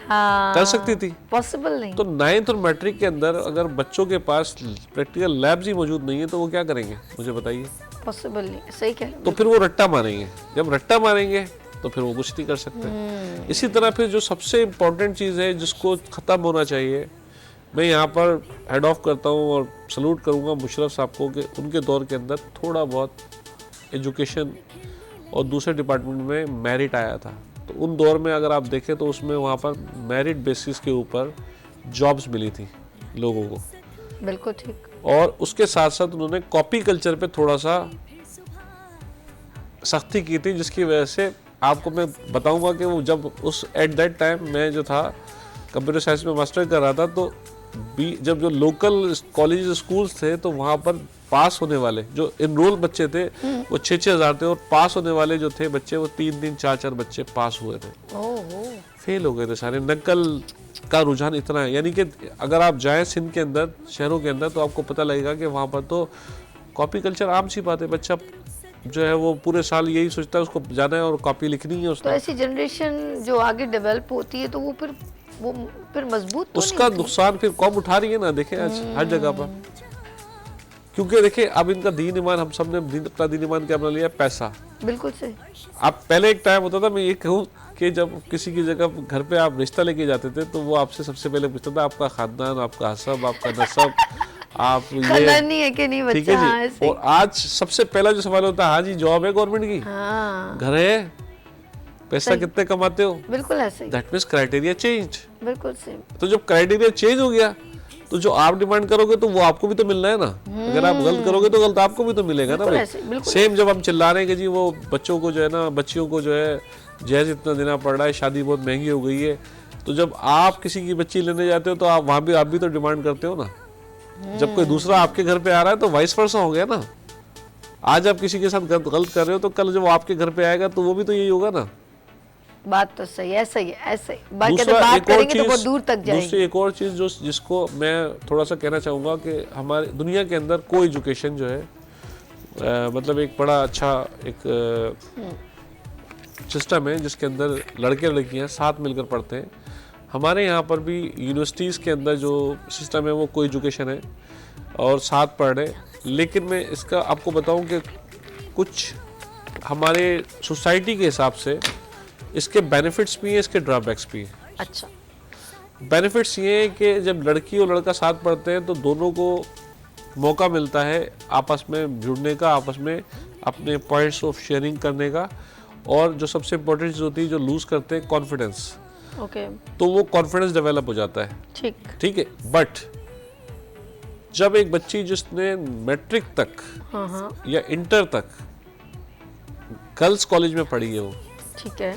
हाँ कर सकती थी? पॉसिबल नहीं। तो 9th और मैट्रिक के अंदर अगर बच्चों के पास प्रैक्टिकल लैब्स ही मौजूद नहीं है तो वो क्या करेंगे, मुझे बताइए। पॉसिबल नहीं, सही कह रहे हैं। तो फिर वो रट्टा मारेंगे, जब रट्टा मारेंगे तो फिर वो कुछ नहीं कर सकते। इसी तरह फिर जो सबसे इम्पोर्टेंट चीज़ है जिसको ख़त्म होना चाहिए, मैं यहाँ पर हेड ऑफ करता हूँ और सलूट करूँगा मुशर्रफ साहब को कि उनके दौर के अंदर थोड़ा बहुत एजुकेशन और दूसरे डिपार्टमेंट में मेरिट आया था। तो उन दौर में अगर आप देखें तो उसमें वहाँ पर मेरिट बेसिस के ऊपर जॉब्स मिली थी लोगों को, बिल्कुल ठीक। और उसके साथ साथ उन्होंने कॉपी कल्चर पे थोड़ा सा सख्ती की थी, जिसकी वजह से आपको मैं बताऊंगा कि वो जब उस एट दैट टाइम मैं जो था कंप्यूटर साइंस में मास्टर कर रहा था, तो जब जो लोकल कॉलेज स्कूल्स थे तो वहाँ पर पास होने वाले जो इनरोल बच्चे थे वो 6-6 हज़ार थे, और पास होने वाले जो थे बच्चे वो 3-3, 4-4 बच्चे पास हुए थे, फेल हो गए थे सारे। नकल का रुझान इतना है, यानी कि अगर आप जाएं सिंध के अंदर, शहरों के अंदर, तो आपको पता लगेगा कि वहाँ पर तो कॉपी कल्चर आम सी बात है। बच्चा जो है वो पूरे साल यही सोचता है उसको जाना है और कॉपी लिखनी है उसको। तो ऐसी जनरेशन जो आगे डेवलप होती है तो वो फिर मजबूत तो उसका नुकसान फिर कौम उठा रही है ना, देखें आज हर जगह पर, क्योंकि देखिए अब इनका दीन ईमान, हम सब ने अपना दीन ईमान क्या बना लिया, पैसा। बिल्कुल सही। अब पहले एक टाइम होता था, मैं ये कहूँ कि जब किसी की जगह घर पे आप रिश्ता लेके जाते थे तो वो आपसे सबसे पहले पूछता था आपका खानदान, आपका हसब, आपका नसब, आप ये नहीं है कि नहीं बच्चा। ठीक है हाँ, जी। और आज सबसे पहला जो सवाल होता है, हाँ जी जॉब है गवर्नमेंट की, हाँ घर है, पैसा कितने कमाते हो, बिल्कुल ऐसे ही। That means criteria change. बिल्कुल सही। तो जब क्राइटेरिया चेंज हो गया तो जो आप डिमांड करोगे तो वो आपको भी तो मिलना है ना, अगर आप गलत करोगे तो गलत आपको भी तो मिलेगा ना भाई। सेम जब हम चिल्ला रहे हैं कि जी वो बच्चों को जो है ना, बच्चियों को जो है जहेज इतना देना पड़ रहा है, शादी बहुत महंगी हो गई है, तो जब आप किसी की बच्ची लेने जाते हो तो आप वहाँ भी आप भी तो डिमांड करते हो ना। जब कोई दूसरा आपके घर पे आ रहा है तो वाइस वर्सा हो गया ना। आज आप किसी के साथ गलत कर रहे हो तो कल जब आपके घर पे आएगा तो वो भी तो यही होगा ना। बात तो सही, ऐसा ही ऐसा ही। बात करेंगे तो बहुत दूर तक जाएंगे। दूसरी एक और चीज़ जिसको मैं थोड़ा सा कहना चाहूँगा कि हमारे दुनिया के अंदर को एजुकेशन जो है मतलब एक बड़ा अच्छा एक सिस्टम है जिसके अंदर लड़के लड़कियाँ साथ मिलकर पढ़ते हैं। हमारे यहाँ पर भी यूनिवर्सिटीज़ के अंदर जो सिस्टम है वो को एजुकेशन है और साथ पढ़ रहे, लेकिन मैं इसका आपको बताऊँ कि कुछ हमारे सोसाइटी के हिसाब से इसके बेनिफिट्स भी हैं, इसके ड्रॉबैक्स भी हैं। अच्छा, बेनिफिट्स ये हैं कि जब लड़की और लड़का साथ पढ़ते हैं तो दोनों को मौका मिलता है आपस में जुड़ने का, आपस में अपने पॉइंट्स ऑफ शेयरिंग करने का, और जो सबसे इम्पोर्टेंट चीज़ होती है जो लूज़ करते हैं कॉन्फिडेंस, ओके, तो वो कॉन्फिडेंस डेवलप हो जाता है। ठीक है। बट जब एक बच्ची जिसने मैट्रिक तक या इंटर तक गर्ल्स कॉलेज में पढ़ी है, वो ठीक है,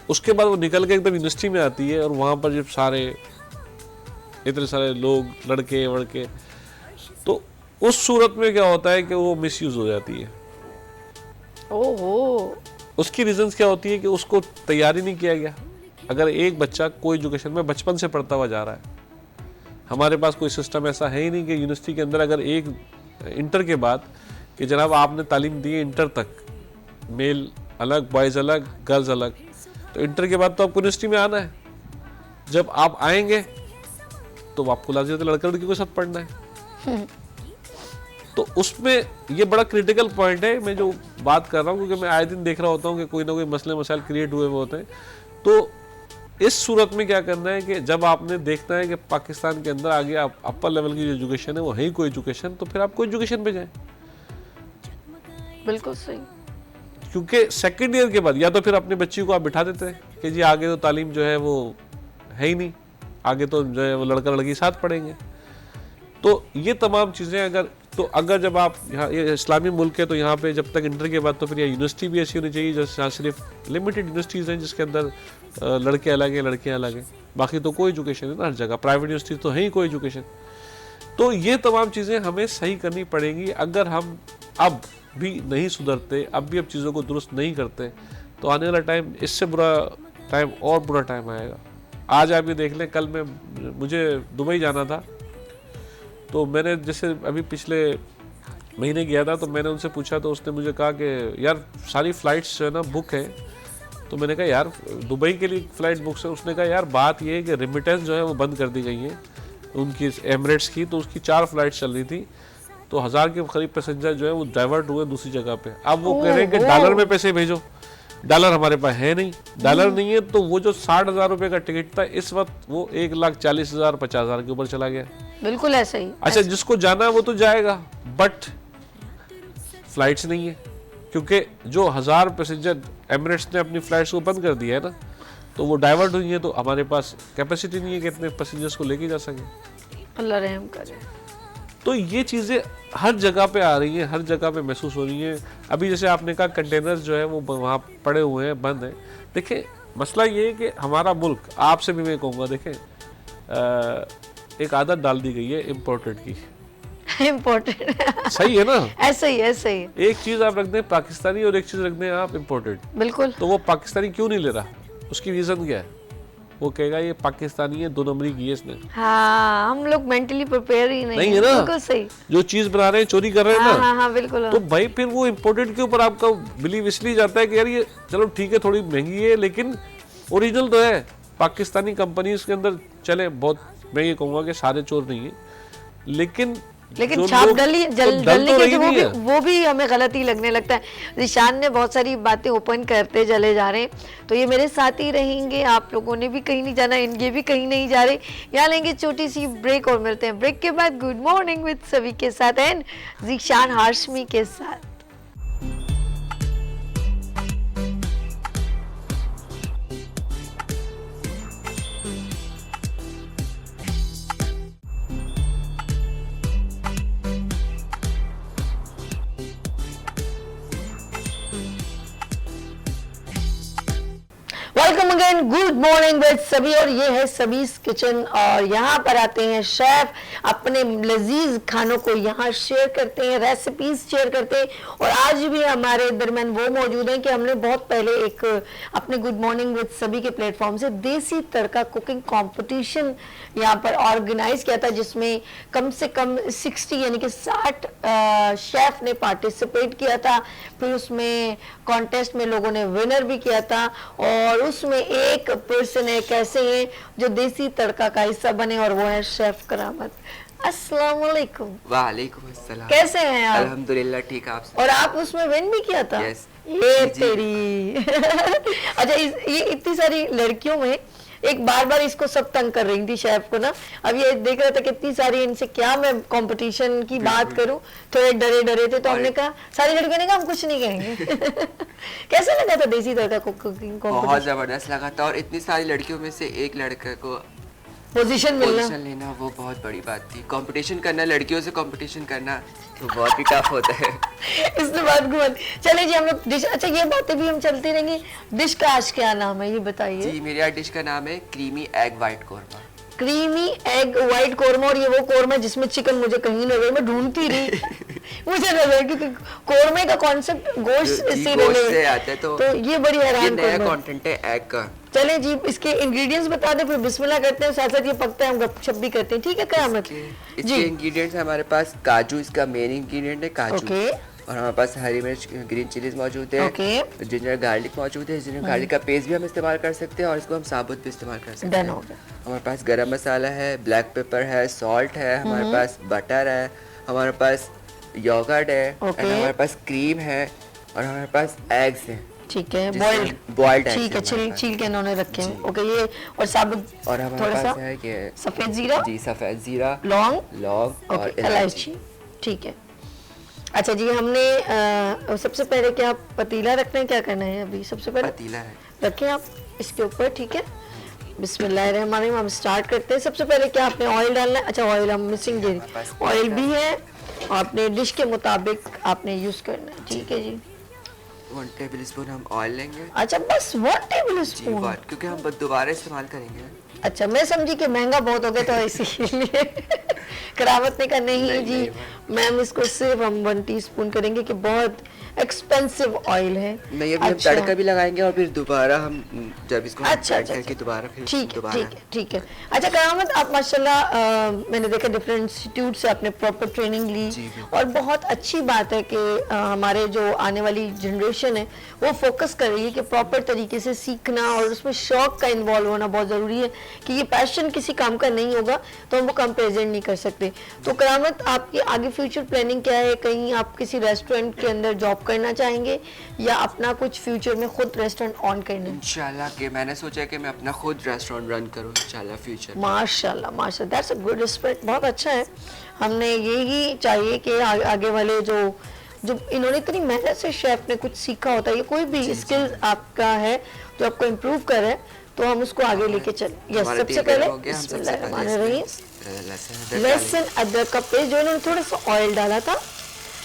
उसके बाद वो निकल के एकदम यूनिवर्सिटी में आती है और वहाँ पर जब सारे इतने सारे लोग लड़के वड़के, तो उस सूरत में क्या होता है कि वो मिसयूज हो जाती है। ओहो, उसकी रीजंस क्या होती है कि उसको तैयारी नहीं किया गया। अगर एक बच्चा कोई एजुकेशन में बचपन से पढ़ता हुआ जा रहा है, हमारे पास कोई सिस्टम ऐसा है ही नहीं कि यूनिवर्सिटी के अंदर अगर एक इंटर के बाद कि जनाब आपने तालीम दी है इंटर तक, मेल अलग, बॉयज़ अलग, गर्ल्स अलग, तो इंटर के बाद तो आपको यूनिवर्सिटी में आना है। जब आप आएंगे तो आपको लाजिम लड़का लड़की के साथ पढ़ना है। तो उसमें ये बड़ा क्रिटिकल पॉइंट है, मैं जो बात कर रहा हूँ, क्योंकि मैं आए दिन देख रहा होता हूँ कि कोई ना कोई मसले मसाइल क्रिएट हुए होते हैं। तो इस सूरत में क्या करना है कि जब आपने देखना है कि पाकिस्तान के अंदर आगे आप अपर लेवल की जो एजुकेशन है वो है ही कोई एजुकेशन, तो फिर आप कोई एजुकेशन पे जाएं। बिल्कुल सही। क्योंकि सेकंड ईयर के बाद या तो फिर अपने बच्ची को आप बिठा देते हैं कि जी आगे तो तालीम जो है वो है ही नहीं, आगे तो जो है वो लड़का लड़की साथ पढ़ेंगे। तो ये तमाम चीज़ें अगर जब आप यहाँ, ये इस्लामी मुल्क है तो यहाँ पे जब तक इंटर के बाद तो फिर यूनिवर्सिटी भी ऐसी होनी चाहिए जैसे यहाँ सिर्फ लिमिटेड यूनिवर्सिटीज़ हैं जिसके अंदर लड़के अलग हैं लड़कियाँ अलग हैं, बाकी तो कोई एजुकेशन है ना हर जगह, प्राइवेट यूनिवर्सिटी तो है ही कोई एजुकेशन। तो ये तमाम चीज़ें हमें सही करनी पड़ेंगी। अगर हम अब भी नहीं सुधरते, अब चीज़ों को दुरुस्त नहीं करते, तो आने वाला टाइम इससे बुरा टाइम और बुरा टाइम आएगा। आज आप ये देख लें, कल मुझे दुबई जाना था, तो मैंने जैसे अभी पिछले महीने गया था, तो मैंने उनसे पूछा तो उसने मुझे कहा कि यार सारी फ़्लाइट्स जो है ना बुक है। तो मैंने कहा यार दुबई के लिए फ़्लाइट बुक्स है। उसने कहा यार बात ये है कि रेमिटेंस जो है वो बंद कर दी गई है उनकी एमिरेट्स की, तो उसकी 4 फ्लाइट्स चल रही थी, तो 1000 के करीब पैसेंजर जो है वो डाइवर्ट हुए दूसरी जगह पे। अब वो कह रहे हैं कि डॉलर में पैसे भेजो, डॉलर हमारे पास है नहीं, डॉलर नहीं है, तो वो जो 60,000 रुपये का टिकट था इस वक्त वो 1,40,000 50,000 के ऊपर चला गया। बिल्कुल ऐसा ही। अच्छा, जिसको जाना है वो तो जाएगा, बट फ्लाइट्स नहीं है, क्योंकि जो 1000 पैसेंजर एमिरेट्स ने अपनी फ्लाइट्स को बंद कर दिया है ना, तो वो डाइवर्ट हुई है, तो हमारे पास कैपेसिटी नहीं है कि इतने पैसेंजर्स को लेके जा सके। अल्लाह रहम करे। तो ये चीज़ें हर जगह पे आ रही हैं, हर जगह पे महसूस हो रही हैं। अभी जैसे आपने कहा कंटेनर्स जो है वो वहाँ पड़े हुए हैं, बंद हैं। देखें मसला ये है कि हमारा मुल्क, आपसे भी मैं कहूँगा, देखें एक आदत डाल दी गई है इम्पोर्टेड की। इम्पोर्टेड सही है ना? ऐसे ही ऐसे ही। एक चीज़ आप रख दें पाकिस्तानी और एक चीज़ रख दें आप इम्पोर्टेड। बिल्कुल। तो वो पाकिस्तानी क्यों नहीं ले रहा, उसकी रीज़न क्या है? वो कहेगा ये पाकिस्तानी है, 2 नंबरी की है इसने। हाँ, हम लोग मेंटली प्रिपेयर ही नहीं है ना? बिल्कुल सही। जो चीज़ बना रहे हैं चोरी कर रहे हैं ना। हाँ, बिल्कुल। तो भाई फिर वो इम्पोर्टेड के ऊपर आपका बिलीव इसलिए जाता है कि यार ये चलो ठीक है थोड़ी महंगी है, लेकिन ओरिजिनल तो है। पाकिस्तानी कंपनीज के अंदर चले बहुत, मैं ये कहूँगा कि सारे चोर नहीं है, लेकिन छाप डलने के तो वो भी हमें गलत ही लगने लगता है। निशान ने बहुत सारी बातें ओपन करते चले जा रहे हैं, तो ये मेरे साथ ही रहेंगे। आप लोगों ने भी कहीं नहीं जाना, इनके भी कहीं नहीं जा रहे। यहाँ लेंगे छोटी सी ब्रेक और मिलते हैं ब्रेक के बाद गुड मॉर्निंग विद सभी के साथ एंड ज़ीशान हाशमी के साथ। Welcome again, good morning with सभी। और ये है सबीज किचन और यहाँ पर आते हैं शेफ, अपने लजीज खानों को यहाँ शेयर करते हैं, रेसिपीज शेयर करते हैं। और आज भी हमारे दरमियान वो मौजूद हैं कि हमने बहुत पहले एक अपने गुड मॉर्निंग विद सभी के प्लेटफॉर्म से देसी तड़का कुकिंग कंपटीशन यहाँ पर ऑर्गेनाइज किया था, जिसमें कम से कम 60 यानी कि 60 शेफ ने पार्टिसिपेट किया था। फिर उसमें कॉन्टेस्ट में लोगों ने विनर भी किया था, और उसमें एक पर्सन है कैसे हैं जो देसी तड़का का हिस्सा बने, और वो है शेफ करामत। अस्सलाम वालेकुम। वालेकुम अस्सलाम। कैसे हैं आप? अल्हम्दुलिल्लाह ठीक, आप? और आप उसमें विन भी किया था? यस। ये तेरी अच्छा, ये इतनी सारी लड़कियों में एक बार इसको सब तंग कर रही थी शेफ को ना। अब ये देख रहा था कितनी सारी, इनसे क्या मैं कंपटीशन की बात करूं, थोड़े डरे थे, तो हमने कहा, सारी लड़कियों ने कहा हम कुछ नहीं कहेंगे। कैसा लगा था देसी तड़का कुकिंग बहुत कंपटीशन? जबरदस्त लगा था, और इतनी सारी लड़कियों में से एक लड़के को पोजीशन लेना वो बहुत बड़ी बात थी। कंपटीशन करना, लड़कियों से कंपटीशन करना तो बहुत ही टफ होता है। इसके बाद चले जी हम लोग डिश, अच्छा ये बातें भी हम चलती रहेंगी। डिश का आज क्या नाम है ये बताइए? जी, मेरी डिश का नाम है creamy egg white korma. Creamy egg white korma, और ये वो कोरमा जिसमें चिकन मुझे कहीं नजर, मैं ढूंढती रही मुझे नजर, क्योंकि कोरमे का कॉन्सेप्ट गोश्त से आता है, तो ये बड़ी हैरान नया कंटेंट है एग का। चले जी इसके इंग्रेडिएंट्स बता दे, फिर बिस्मिल्लाह करते हैं, साथ साथ ये पकता है हम गपशप भी करते हैं, ठीक है? करामत इसके इंग्रेडिएंट्स हमारे पास काजू, इसका मेन इंग्रेडिएंट है काजू। और हमारे पास हरी मिर्च, ग्रीन चिलीज मौजूद है, जिंजर गार्लिक मौजूद है। जिंजर गार्लिक का पेस्ट भी हम इस्तेमाल कर सकते हैं, और इसको हम साबुत भी इस्तेमाल कर सकते हैं। हमारे पास गरम मसाला है, ब्लैक पेपर है, सॉल्ट है, हमारे पास बटर है, हमारे पास योगर्ट है, हमारे पास क्रीम है, और हमारे पास एग्स हैं। ठीक है, बॉइल्ड ठीक है, छील के इन्होंने रखे हैं। ओके, ये और साबुत, और हमारे पास है ये सफेद जीरा, जी सफेद जीरा, लौंग और इलायची। ठीक है, अच्छा जी, हमने सबसे पहले क्या पतीला रखना है, क्या करना है अभी? सबसे पहले पतीला है, रखें आप इसके ऊपर, ठीक है। बिस्मिल्लाहिर्रहमानिर्रहीम, हम स्टार्ट करते हैं। सबसे पहले क्या आपने ऑयल डालना है? अच्छा, ऑयल हम मिसिंग दे रही, ऑयल भी है, आपने डिश के मुताबिक आपने यूज करना है, ठीक है जी। 1 टेबल स्पून हम ऑयल लेंगे। अच्छा, बस 1 टेबल जी स्पून? क्योंकि हम दोबारा इस्तेमाल करेंगे। अच्छा, मैं समझी कि महंगा बहुत हो गया तो इसीलिए करावत ने कहा नहीं जी मैम, इसको सिर्फ हम 1 टीस्पून करेंगे कि बहुत एक्सपेंसिव ऑयल है। नहीं, अभी हम तड़का भी लगाएंगे और फिर दोबारा हम जब इसको करके दोबारा फिर ठीक है। अच्छा करामत, आप माशाल्लाह मैंने देखा डिफरेंट इंस्टीट्यूट से आपने प्रॉपर ट्रेनिंग ली और बहुत अच्छी बात है कि हमारे जो आने वाली जनरेशन है वो फोकस कर रही है कि प्रॉपर तरीके से सीखना और उसमें शौक का इन्वॉल्व होना बहुत ज़रूरी है कि ये पैशन किसी काम का नहीं होगा तो हम वो काम प्रेजेंट नहीं कर सकते। तो करामत, आपकी आगे फ्यूचर प्लानिंग क्या है? कहीं आप किसी रेस्टोरेंट के अंदर जॉब करना चाहेंगे या अपना कुछ फ्यूचर में खुद रेस्टोरेंट ऑन करना है? इंशाल्लाह कि मैंने सोचा है कि मैं अपना खुद रेस्टोरेंट रन करूं इंशाल्लाह फ्यूचर। माशाल्लाह, दैट्स अ गुड रिस्पेक्ट, बहुत अच्छा है। हमने यही चाहिए कि आगे वाले जो इन्होंने इतनी मेहनत से शेफ ने कुछ सीखा होता है, ये कोई भी स्किल आपका है जो आपको इम्प्रूव करे तो हम उसको आगे लेके चले। यस, सबसे पहले बिस्मिल्लाहिर्रहमानिर्रहीम, लहसुन अदरक का पेस्ट जो इन्होंने थोड़ा सा ऑयल डाला था,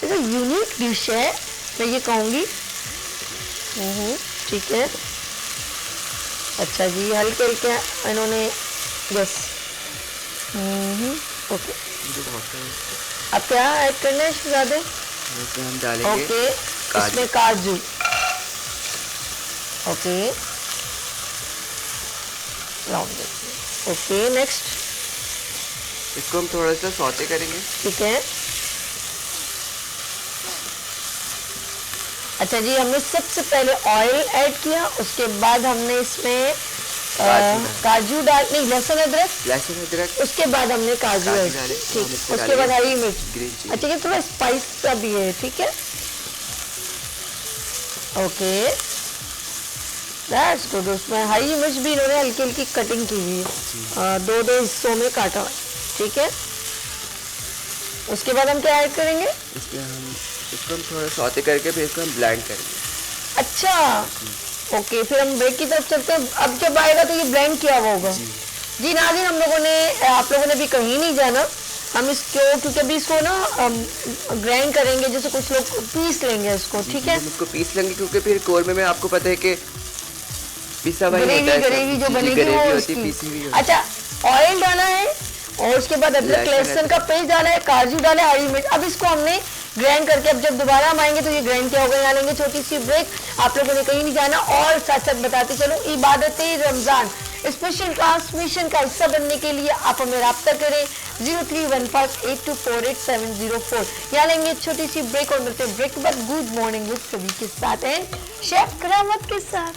इट्स अ यूनिक डिश है मैं ये कहूँगी। ठीक है, अच्छा जी, हल्के हल्के इन्होंने यस ओके। अब क्या ऐड करना है ज़्यादा? इसमें हम डालेंगे ओके, इसमें काजू। ओके, ओके, नेक्स्ट इसको हम थोड़ा सा सौते करेंगे। ठीक है। अच्छा जी, हमने सबसे पहले ऑयल ऐड किया, उसके बाद हमने इसमें काजू डाल, नहीं लहसुन अदरक, उसके बाद हमने काजू ऐड, ठीक, उसके बाद हरी मिर्च। अच्छा, ये थोड़ा स्पाइस का भी है, ठीक है। Okay, that's good. उसमें हरी मिर्च भी इन्होंने हल्की हल्की कटिंग की हुई है, 2-2 हिस्सों में काटा हुआ, ठीक है। उसके बाद हम क्या ऐड करेंगे? इसको हम थोड़ा सौते करके फिर इसको हम ब्लेंड करेंगे। अच्छा, ओके, फिर हम ब्रेक की तरफ चलते हैं। अब जब आएगा तो ये ब्लेंड किया हुआ होगा। जी नाज़रीन, आप लोगों ने भी कहीं नहीं जाना, हम इसको क्योंकि अभी इसको ना ग्राइंड करेंगे, जैसे कुछ लोग पीस लेंगे इसको, ठीक है। हम इसको पीस लेंगे क्योंकि फिर कोरमे में आपको पता है कि पिसा हुआ ग्रेवी जो बनेगी वो उसकी। अच्छा, ऑयल डाला है और उसके बाद अदरक लहसुन का पेस्ट डाला है, काजू डाला है, हरी मिर्च। अब इसको हमने ग्राइंड करके, अब जब दोबारा हम आएंगे तो ये ग्राइंड क्या होगा। यहाँ लेंगे छोटी सी ब्रेक, आप लोगों ने कहीं नहीं जाना। और साथ साथ बताते चलो, इबादत-ए रमज़ान स्पेशल ट्रांसमिशन का हिस्सा बनने के लिए आप हमें रब्ता करें 031582487004। यहाँ लेंगे छोटी सी ब्रेक और मिलते हैं ब्रेक के बाद गुड मॉर्निंग विद सभी के साथ एंड शेफ करामत के साथ।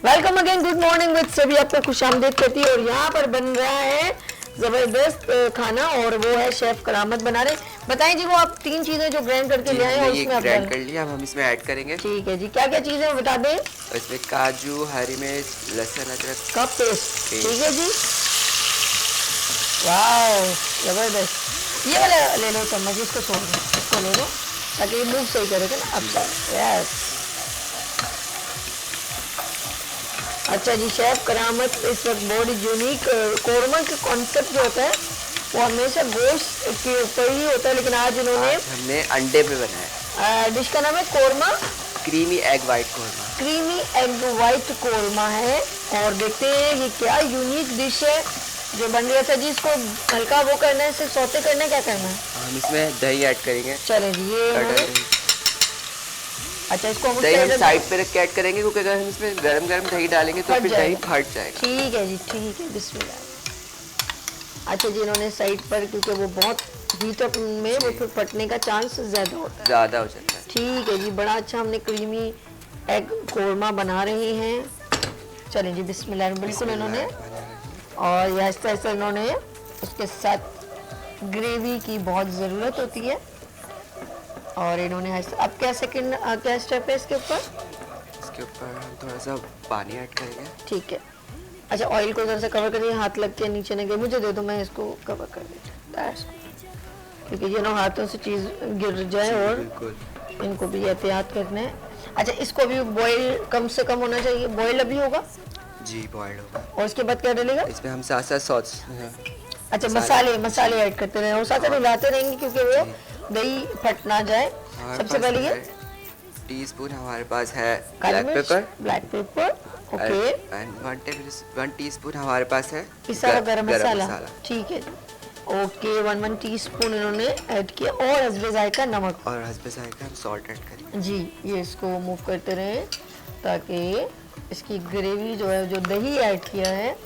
Welcome again, good morning with सभी, आपको खुशामदीद कहती है। और यहाँ पर बन रहा है जबरदस्त खाना और वो है शेफ करामत बना रहे। बताएं जी, वो आप 3 चीजें जो ग्राइंड करके ले आए हैं उसमें आप ग्राइंड कर लिया, अब हम इसमें ऐड करेंगे। ठीक है जी, क्या क्या चीजें बता दें? इसमें काजू, हरी मिर्च, लहसुन अदरक का पेस्ट, ठीक है जी। वाह, जबरदस्त। ये वाला ले लो चम्मच, इसको छोड़ दो, इसको ले लो ताकि ये मूव सही करेगा ना। अच्छा, यस। अच्छा जी, शेफ करामत इस वक्त बहुत यूनिक कोरमा का कॉन्सेप्ट जो होता है वो हमेशा गोश्त के ऊपर ही होता है, लेकिन आज हमने अंडे पे बनाया। डिश का नाम है korma, creamy egg white korma. Creamy egg white korma है। और देखते हैं ये क्या यूनिक डिश है जो बन रही है। अच्छा जी, इसको हल्का वो करना है, सिर्फ सौते करना है, क्या करना है? हम इसमें दही ऐड करेंगे। चलें जी, ये अच्छा, इसको हम साइड पे रख के ऐड करेंगे क्योंकि अगर हम इसमें गरम गरम दही डालेंगे तो फिर दही फट जाएगा। ठीक है जी, ठीक है, बिस्मिल्लाह। अच्छा जी, इन्होंने साइड पर, क्योंकि वो बहुत हीट अप में वो फिर फटने का चांस ज़्यादा हो जाता है। ठीक है जी, बड़ा अच्छा हमने क्रीमी एग कोरमा बना रहे हैं। चलें जी, बिस्मिल्लाह। बिल्कुल इन्होंने और आहिस्ता आहिस्ता इन्होंने उसके साथ ग्रेवी की बहुत ज़रूरत होती है। और इन्होंने अब क्या सेकंड क्या स्टेप है इसके ऊपर? इसके ऊपर हम थोड़ा सा पानी ऐड करेंगे। ठीक है। अच्छा, ऑयल को जरा सा कवर करिए, हाथ लग के नीचे न गिरे। मुझे दे दो, मैं इसको कवर कर देती हूँ, क्योंकि ये ना हाथों से चीज़ गिर जाए और बिल्कुल इनको भी एहतियात करना है। अच्छा, इसको भी बॉईल कम से कम होना चाहिए। बॉईल अभी होगा जी, बॉइल्ड होगा। और उसके बाद क्या डलेगा? इसमें हम साथ साथ सॉस अच्छा, मसाले ऐड करते रहे और साथ साथ मिलाते रहेंगे क्योंकि वो दही फट ना जाए। सबसे पहले ये टीस्पून हमारे पास है black pepper, okay, and 1 teaspoon हमारे पास है पिसा गरम मसाला। ठीक है, ओके, 1 टीस्पून इन्होंने ऐड किया। और हस्बे जायका नमक, और हस्बे जायका हम सॉल्ट ऐड करेंगे। जी, ये इसको मूव करते रहे ताकि इसकी ग्रेवी जो है, जो दही ऐड किया है,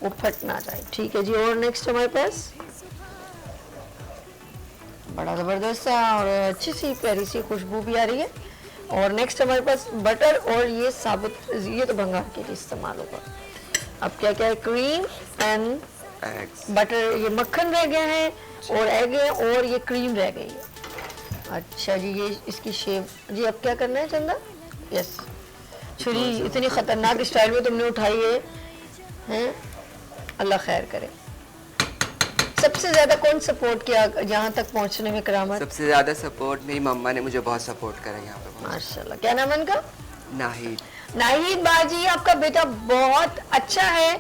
वो फट ना जाए। ठीक है जी। और नेक्स्ट हमारे पास बड़ा ज़बरदस्त सा और अच्छी सी प्यारी सी खुशबू भी आ रही है। और नेक्स्ट हमारे पास बटर, और ये साबुत, ये तो भंगार के लिए इस्तेमाल होगा। अब क्या क्या है? क्रीम एंड बटर, ये मक्खन रह गया है और एग है और ये क्रीम रह गई है। अच्छा जी, ये इसकी शेप जी। अब क्या करना है चंदा? यस, छुरी इतनी खतरनाक स्टाइल में तुमने उठाई है, हैं? अल्लाह खैर करे। सबसे ज्यादा कौन सपोर्ट किया यहाँ तक पहुँचने में करामत? सबसे ज्यादा सपोर्ट मेरी मम्मा ने मुझे बहुत सपोर्ट करा यहाँ पे। माशाल्लाह। क्या नाम है इनका? नाहिद। नाहिद बाजी, आपका बेटा बहुत अच्छा है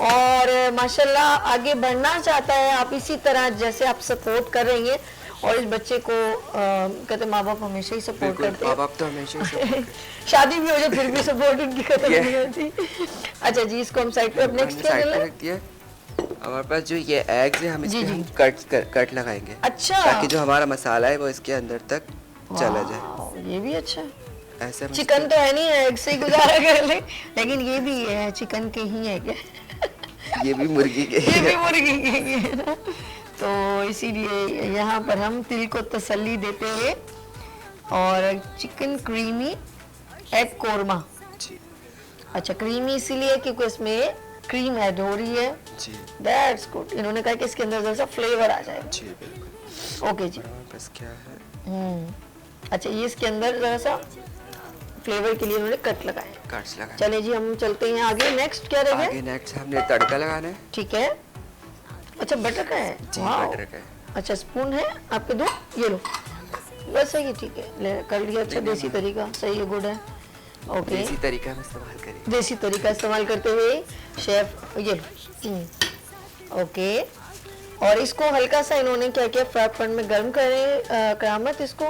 और माशाल्लाह आगे बढ़ना चाहता है। आप इसी तरह जैसे आप सपोर्ट कर रही हैं, और इस बच्चे को कहते माँ बाप हमेशा ही सपोर्ट करते हैं। माँ बाप तो हमेशा ही सपोर्ट करते हैं। शादी भी हो जाए फिर भी सपोर्ट उनकी खत्म नहीं होती। अच्छा जी, इसको हम साइड पे, अब नेक्स्ट क्या करना है? हमारे पास जो ये एग्स है, हम इसके हम कट लगाएंगे। अच्छा, ताकि जो हमारा मसाला है वो इसके अंदर तक चला जाए। ये भी अच्छा है। ऐसे चिकन तो है नहीं, एग से ही गुजारा कर ले, लेकिन ये भी है चिकन के ही है क्या? ये भी मुर्गी के ये भी मुर्गी के ही है ना। तो इसीलिए यहाँ पर हम दिल को तसल्ली देते हुए, और चिकन क्रीमी एग कोरमा। अच्छा, क्रीमी इसीलिए क्योंकि इसमें क्रीम ऐड हो रही है। जी, दैट्स गुड। इन्होंने कहा कि इसके अंदर जरा सा फ्लेवर आ जाए। जी बिल्कुल। ओके जी। बस क्या है? अच्छा, ये इसके अंदर जरा सा फ्लेवर के लिए उन्होंने कट्स लगाए। चले जी, हम चलते हैं आगे। नेक्स्ट क्या रहेगा? आगे नेक्स्ट हमने तड़का लगाना है। ठीक है। अच्छा, बटर का है? जी, बटर का है। अच्छा, स्पून है आपके दो? ये लो, बस सही है। ठीक है, ले कर लिया। अच्छा, देसी तरीका सही है, गुड है। ओके, देसी तरीका हम इस्तेमाल करेंगे। देसी तरीका इस्तेमाल करते हुए शेफ ये ओके। और इसको हल्का सा इन्होंने क्या किया, फ्राई पैन में गर्म करें। करामत, इसको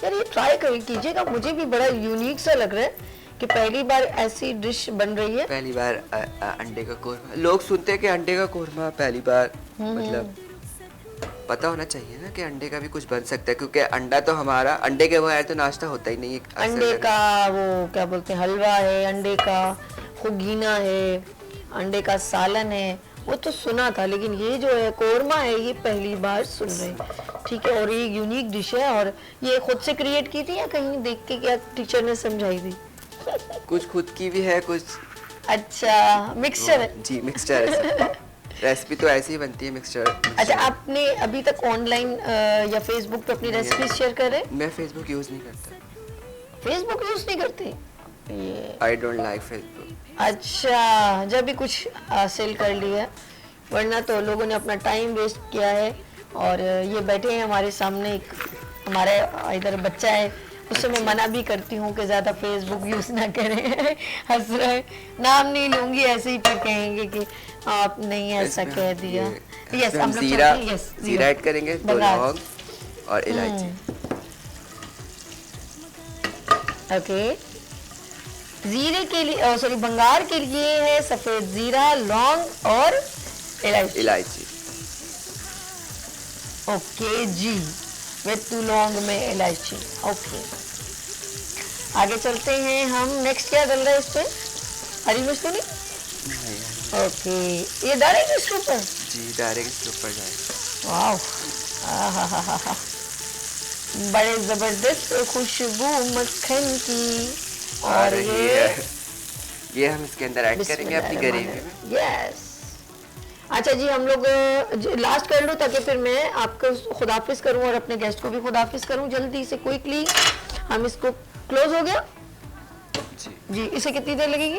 यार ये ट्राई कीजिएगा, मुझे भी बड़ा यूनिक सा लग रहा है कि पहली बार ऐसी डिश बन रही है। पहली बार अंडे का कोरमा। लोग सुनते हैं कि अंडे का कोरमा पहली बार, मतलब पता होना चाहिए ना कि अंडे का भी कुछ बन सकता है, क्योंकि अंडा तो हमारा, अंडे के बगैर तो नाश्ता होता ही नहीं है। अंडे का वो क्या बोलते हैं, हलवा है, अंडे का खुगीना है, अंडे का सालन है, वो तो सुना था, लेकिन ये जो है कोरमा है, ये पहली बार सुन रहे हैं। ठीक है, और ये यूनिक डिश है। और ये खुद से क्रिएट की थी या कहीं देख के क्या टीचर ने समझाई थी? कुछ खुद की भी है, कुछ अच्छा मिक्सचर है। जी, मिक्सचर है। रेसिपी तो ऐसी ही बनती है, मिक्सचर। अच्छा, आपने अभी तक ऑनलाइन या फेसबुक पे अपनी रेसिपी शेयर कर रहे हैं? मैं फेसबुक यूज नहीं करता। फेसबुक यूज नहीं करते? I don't like Facebook. अच्छा, जब भी कुछ हासिल कर लिया, वरना तो लोगों ने अपना टाइम वेस्ट किया है। और ये बैठे हैं हमारे सामने, एक हमारा इधर बच्चा है, उससे मैं मना भी करती हूँ कि ज़्यादा फेसबुक यूज़ ना करें। हंस रहे, नाम नहीं लूँगी, ऐसे ही फिर कहेंगे कि आप नहीं ऐसा कह दिया। यस, हम लोग जीरा ऐड करेंगे, 2 लौंग और इलायची। ओके, जीरे के लिए, सॉरी, बंगार के लिए है सफ़ेद जीरा, लौंग और इलायची। ओके जी, विद 2 लौंग में इलायची। ओके, आगे चलते हैं हम। नेक्स्ट क्या डल रहा है इस पे? हरी मिर्च तो नहीं? ओके, ये डायरेक्ट इसके ऊपर? जी, डायरेक्ट इसके ऊपर जाएगा। वाह, बड़े जबरदस्त खुशबू मक्खन की। और ये हम इसके अंदर ऐड करेंगे अपनी ग्रेवी में। यस, अच्छा जी, हम लोग लास्ट कर लो ताकि फिर मैं आपको खुदाफिज करूं और अपने गेस्ट को भी खुदाफिज करूं जल्दी से क्विकली। हम इसको क्लोज हो गया जी। इसे कितनी देर लगेगी?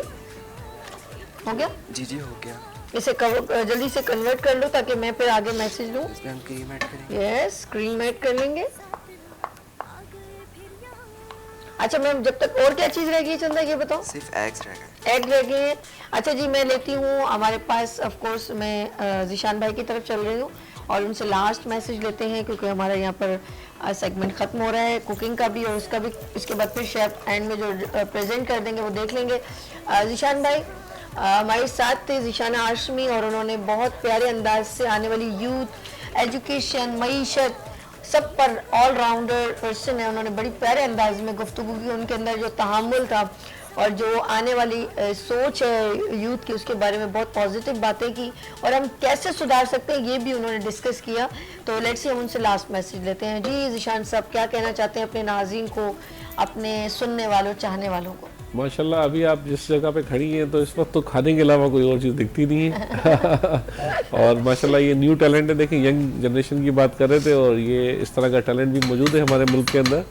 हो गया जी हो गया। इसे जल्दी से कन्वर्ट कर लो ताकि मैं फिर आगे मैसेज दूं। इसमें हम क्रीम ऐड करेंगे। यस, क्रीम ऐड कर लेंगे। अच्छा मैम, जब तक और क्या चीज रह गई चंदा ये बताओ? सिर्फ एग्स रह गए। एग रह गए हैं। अच्छा जी, मैं लेती हूँ हमारे पास ऑफ कोर्स मैं जिशान भाई की तरफ चल रही हूँ और उनसे लास्ट मैसेज लेते हैं क्योंकि हमारा यहाँ पर सेगमेंट खत्म हो रहा है कुकिंग का भी और उसका भी। इसके बाद फिर शेफ एंड में जो प्रेजेंट कर देंगे वो देख लेंगे। जिशान भाई हमारे साथ थे जिशाना आशमी और उन्होंने बहुत प्यारे अंदाज से आने वाली यूथ, एजुकेशन, मईशत सब पर ऑल राउंडर पर्सन है। उन्होंने बड़ी प्यारे अंदाज में गुफ्तगू की। उनके अंदर जो तहामुल था और जो आने वाली सोच है यूथ की उसके बारे में बहुत पॉजिटिव बातें की और हम कैसे सुधार सकते हैं ये भी उन्होंने डिस्कस किया। तो लेट्स सी हम उनसे लास्ट मैसेज लेते हैं। जी जिशान साहब, क्या कहना चाहते हैं अपने नाज़रीन को, अपने सुनने वालों, चाहने वालों को? माशाल्लाह अभी आप जिस जगह पे खड़ी हैं तो इस वक्त तो खाने के अलावा कोई और चीज़ दिखती नहीं है और माशाल्लाह ये न्यू टैलेंट है। देखिए यंग जनरेशन की बात कर रहे थे और ये इस तरह का टैलेंट भी मौजूद है हमारे मुल्क के अंदर।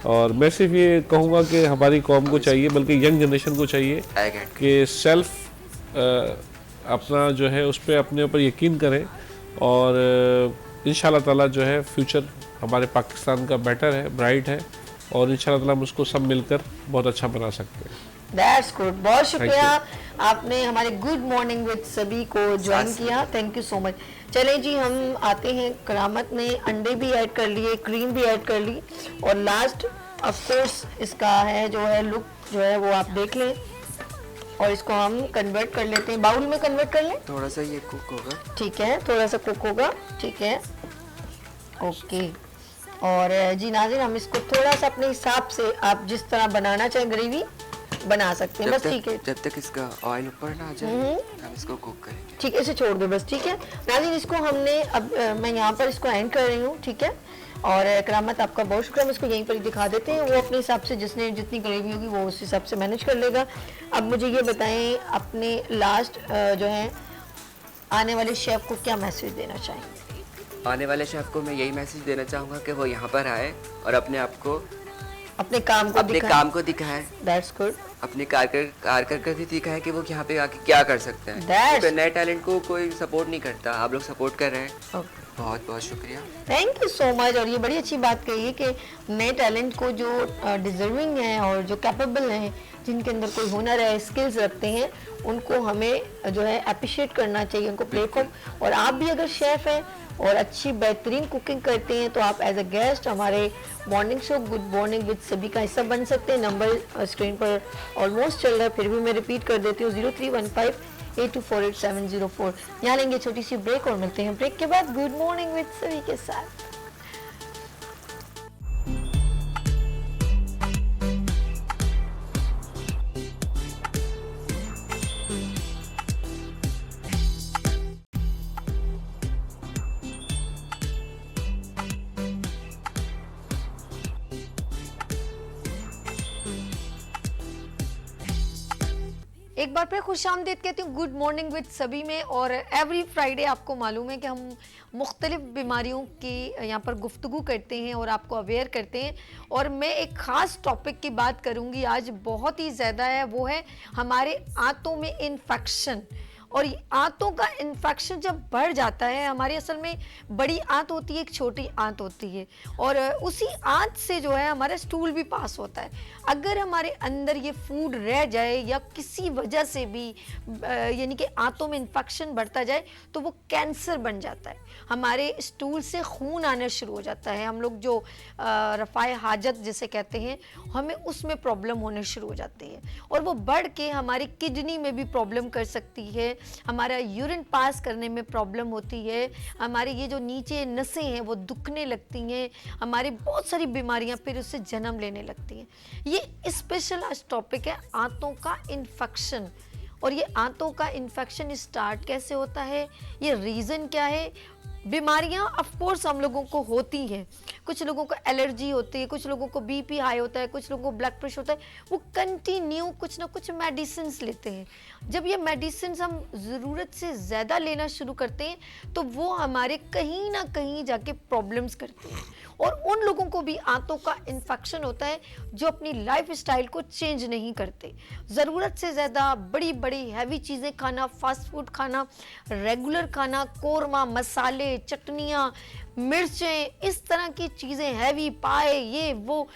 और मैं सिर्फ ये कहूँगा कि हमारी कौम को चाहिए, बल्कि यंग जनरेशन को चाहिए कि सेल्फ अपना जो है उस पर अपने ऊपर यकीन करें और इंशाल्लाह ताला जो है फ्यूचर हमारे पाकिस्तान का बेटर है, ब्राइट है और इंशाल्लाह ताला हम उसको सब मिलकर बहुत अच्छा बना सकते हैं। That's good. बहुत शुक्रिया आपने हमारे गुड मॉर्निंग विद सभी को ज्वाइन किया। Thank you so much. चलें जी, हम आते हैं। करामत ने अंडे भी ऐड कर लिए, क्रीम भी ऐड कर ली और लास्ट ऑफ कोर्स इसका है जो है लुक जो है वो आप देख लें और इसको हम कन्वर्ट कर लेते हैं। बाउल में कन्वर्ट कर लें। थोड़ा सा ये कुक होगा। ठीक है, थोड़ा सा कुक होगा। ठीक है, ओके। और जी नाज़रीन, हम इसको थोड़ा सा अपने हिसाब से आप जिस तरह बनाना चाहें ग्रेवी बना सकते हैं बस। ठीक है, जब तक इसका ऑयल ऊपर ना आ जाए हम इसको कुक करेंगे। ठीक है, इसे छोड़ दो बस। ठीक है नाज़रीन, इसको हमने अब मैं यहाँ पर इसको एंड कर रही हूँ। ठीक है, और करामत आपका बहुत शुक्रिया। हम इसको यहीं पर ही दिखा देते हैं। वो अपने हिसाब से जिसने जितनी ग्रेवी होगी वो उस हिसाब से मैनेज कर लेगा। अब मुझे ये बताएं, अपने लास्ट जो है आने वाले शेफ़ को क्या मैसेज देना चाहेंगे? आने वाले शेफ को मैं यही मैसेज देना चाहूँगा कि वो यहाँ पर आए और अपने आप को, अपने काम को दिखाए। That's good. अपनी कारकर्दगी दिखाए कि वो यहाँ पे आके क्या कर सकते हैं। क्योंकि नए टैलेंट को कोई सपोर्ट नहीं करता, आप लोग सपोर्ट कर रहे हैं। बहुत बहुत शुक्रिया, थैंक यू सो मच। और ये बड़ी अच्छी बात कही है कि नए टैलेंट को जो डिजर्विंग हैं और जो कैपेबल हैं, जिनके अंदर कोई हुनर है, स्किल्स रखते हैं, उनको हमें जो है अप्रिशिएट करना चाहिए, उनको प्लेटफॉर्म। और आप भी अगर शेफ़ हैं और अच्छी बेहतरीन कुकिंग करते हैं तो आप एज अ गेस्ट हमारे morning show good morning with सभी का हिस्सा बन सकते हैं। नंबर स्क्रीन पर ऑलमोस्ट चल रहा है, फिर भी मैं रिपीट कर देती हूँ 031582484704। यहाँ लेंगे छोटी सी ब्रेक और मिलते हैं ब्रेक के बाद गुड मॉर्निंग विद सभी के साथ। एक बार फिर खुशामदीद कहती हूँ गुड मॉर्निंग विद सभी में। और एवरी फ्राइडे आपको मालूम है कि हम मुख्तलिफ बीमारियों की यहाँ पर गुफ्तगू करते हैं और आपको अवेयर करते हैं। और मैं एक ख़ास टॉपिक की बात करूँगी आज, बहुत ही ज़्यादा है, वो है हमारे आंतों में इन्फेक्शन। और आंतों का इन्फेक्शन जब बढ़ जाता है, हमारी असल में बड़ी आंत होती है, एक छोटी आंत होती है, और उसी आंत से जो है हमारा स्टूल भी पास होता है। अगर हमारे अंदर ये फूड रह जाए या किसी वजह से भी यानी कि आंतों में इन्फेक्शन बढ़ता जाए तो वो कैंसर बन जाता है। हमारे स्टूल से खून आना शुरू हो जाता है। हम लोग जो रफ़ाए हाजत जिसे कहते हैं, हमें उसमें प्रॉब्लम होने शुरू हो जाती है और वो बढ़ के हमारी किडनी में भी प्रॉब्लम कर सकती है, हमारा यूरिन पास करने में प्रॉब्लम होती है, हमारे ये जो नीचे नसें हैं वो दुखने लगती हैं, हमारी बहुत सारी बीमारियां फिर उससे जन्म लेने लगती हैं। ये स्पेशल आज टॉपिक है आंतों का इन्फेक्शन। और ये आंतों का इन्फेक्शन स्टार्ट कैसे होता है, ये रीज़न क्या है, बीमारियां ऑफ कोर्स हम लोगों को होती हैं, कुछ लोगों को एलर्जी होती है, कुछ लोगों को बीपी हाई होता है, कुछ लोगों को ब्लड प्रेशर होता है, वो कंटिन्यू कुछ ना कुछ मेडिसिन लेते हैं। जब ये मेडिसिन हम ज़रूरत से ज़्यादा लेना शुरू करते हैं तो वो हमारे कहीं ना कहीं जाके प्रॉब्लम्स करते हैं, और उन लोगों को भी आंतों का इन्फेक्शन होता है जो अपनी लाइफ स्टाइल को चेंज नहीं करते। ज़रूरत से ज़्यादा बड़ी बड़ी हैवी चीज़ें खाना, फास्ट फूड खाना, रेगुलर खाना, कोरमा, मसाले, चटनियाँ, मिर्चें, इस तरह की चीज़ें, हैवी पाए, ये वो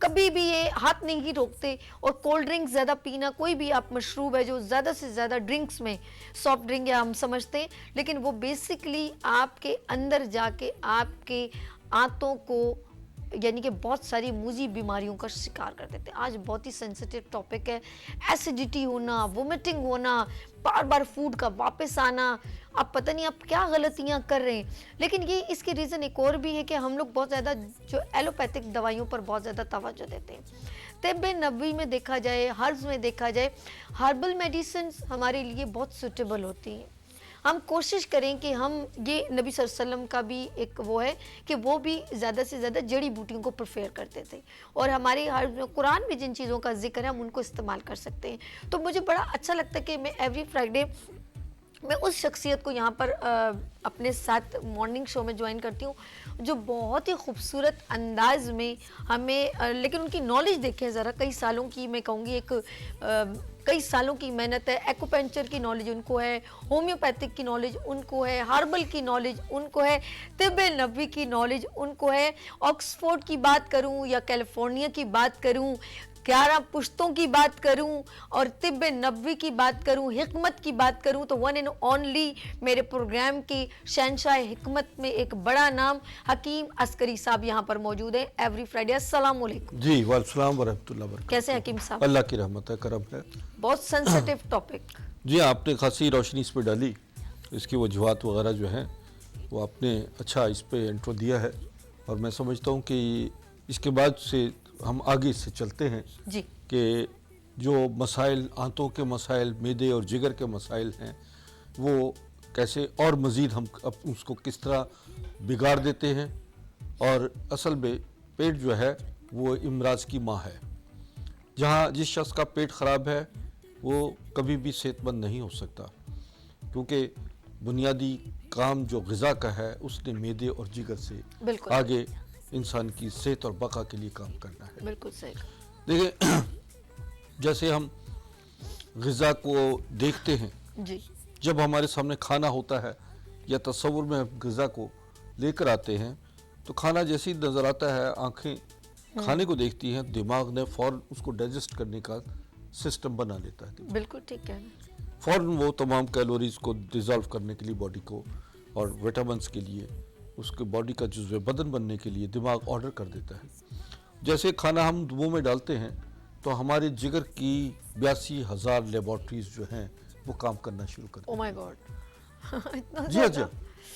कभी भी ये हाथ नहीं रोकते। और कोल्ड ड्रिंक ज़्यादा पीना, कोई भी आप मशरूब है जो ज़्यादा से ज़्यादा ड्रिंक्स में, सॉफ्ट ड्रिंक या हम समझते हैं, लेकिन वो बेसिकली आपके अंदर जाके आपके आंतों को यानी कि बहुत सारी मूजी बीमारियों का शिकार कर देते हैं। आज बहुत ही सेंसिटिव टॉपिक है, एसिडिटी होना, वोमिटिंग होना, बार बार फूड का वापस आना, आप पता नहीं आप क्या गलतियां कर रहे हैं। लेकिन ये इसकी रीज़न एक और भी है कि हम लोग बहुत ज़्यादा जो एलोपैथिक दवाइयों पर बहुत ज़्यादा तवज्जो देते हैं। तिब्ब नबवी में देखा जाए, हर्ब्स में देखा जाए, हर्बल मेडिसिन हमारे लिए बहुत सूटेबल होती हैं। हम कोशिश करें कि हम ये नबी सल्लल्लाहु अलैहि वसल्लम का भी एक वो है कि वो भी ज़्यादा से ज़्यादा जड़ी बूटियों को प्रेफर करते थे, और हमारे हर कुरान में जिन चीज़ों का जिक्र है हम उनको इस्तेमाल कर सकते हैं। तो मुझे बड़ा अच्छा लगता है कि मैं एवरी फ्राइडे मैं उस शख्सियत को यहाँ पर अपने साथ मॉर्निंग शो में ज्वाइन करती हूँ जो बहुत ही खूबसूरत अंदाज में हमें लेकिन उनकी नॉलेज देखें ज़रा, कई सालों की मैं कहूँगी कई सालों की मेहनत है। एक्यूपंक्चर की नॉलेज उनको है, होम्योपैथिक की नॉलेज उनको है, हर्बल की नॉलेज उनको है, तिब्ब नबवी की नॉलेज उनको है। ऑक्सफोर्ड की बात करूं या कैलिफोर्निया की बात करूं, 11 पुश्तों की बात करूं और तिब्ब नबवी की बात करूं, हिकमत की बात करूं, तो वन एंड ओनली मेरे प्रोग्राम की शहंशाह हिकमत में एक बड़ा नाम हकीम अस्करी साहब यहाँ पर मौजूद हैं एवरी फ्राइडे। अस्सलाम वालेकुम। जी वालेकुम वरहमतुल्लाह वबरकातुहू। कैसे हकीम साहब? अल्लाह की रहमत है, करम है। बहुत सेंसिटिव टॉपिक। जी आपने खासी रोशनी इस पे डाली, इसकी वजूहत वगैरह जो हैं वो आपने अच्छा इस पे इंट्रो दिया है, और मैं समझता हूँ कि इसके बाद से हम आगे इससे चलते हैं जी कि जो मसाइल, आंतों के मसाइल, मैदे और जिगर के मसाइल हैं, वो कैसे और मज़ीद हम उसको किस तरह बिगाड़ देते हैं। और असल में पेट जो है वो इमराज की माँ है। जहाँ जिस शख्स का पेट ख़राब है वो कभी भी सेहतमंद नहीं हो सकता, क्योंकि बुनियादी काम जो ग़िज़ा का है उसने मैदे और जिगर से बिल्कुल आगे इंसान की सेहत और बका के लिए काम करना है। बिल्कुल सही। देखिए जैसे हम ग़िज़ा को देखते हैं, जी जब हमारे सामने खाना होता है या तस्वुर में हम ग़िज़ा को लेकर आते हैं तो खाना जैसे ही नज़र आता है, आंखें खाने को देखती हैं, दिमाग ने फ़ौरन उसको डाइजेस्ट करने का सिस्टम बना लेता है। बिल्कुल ठीक है। फ़ौरन वो तमाम कैलोरीज़ को डिज़ोल्व करने के लिए बॉडी को और विटामिन्स के लिए उसके बॉडी का जुज़्व बदन बनने के लिए दिमाग ऑर्डर कर देता है। जैसे खाना हम मुंह में डालते हैं तो हमारे जिगर की 82,000 लेबॉर्ट्रीज़ जो हैं वो काम करना शुरू कर देती हैं। ओह माय गॉड, इतना जी हाँ जी ज़्यादा? हाँ,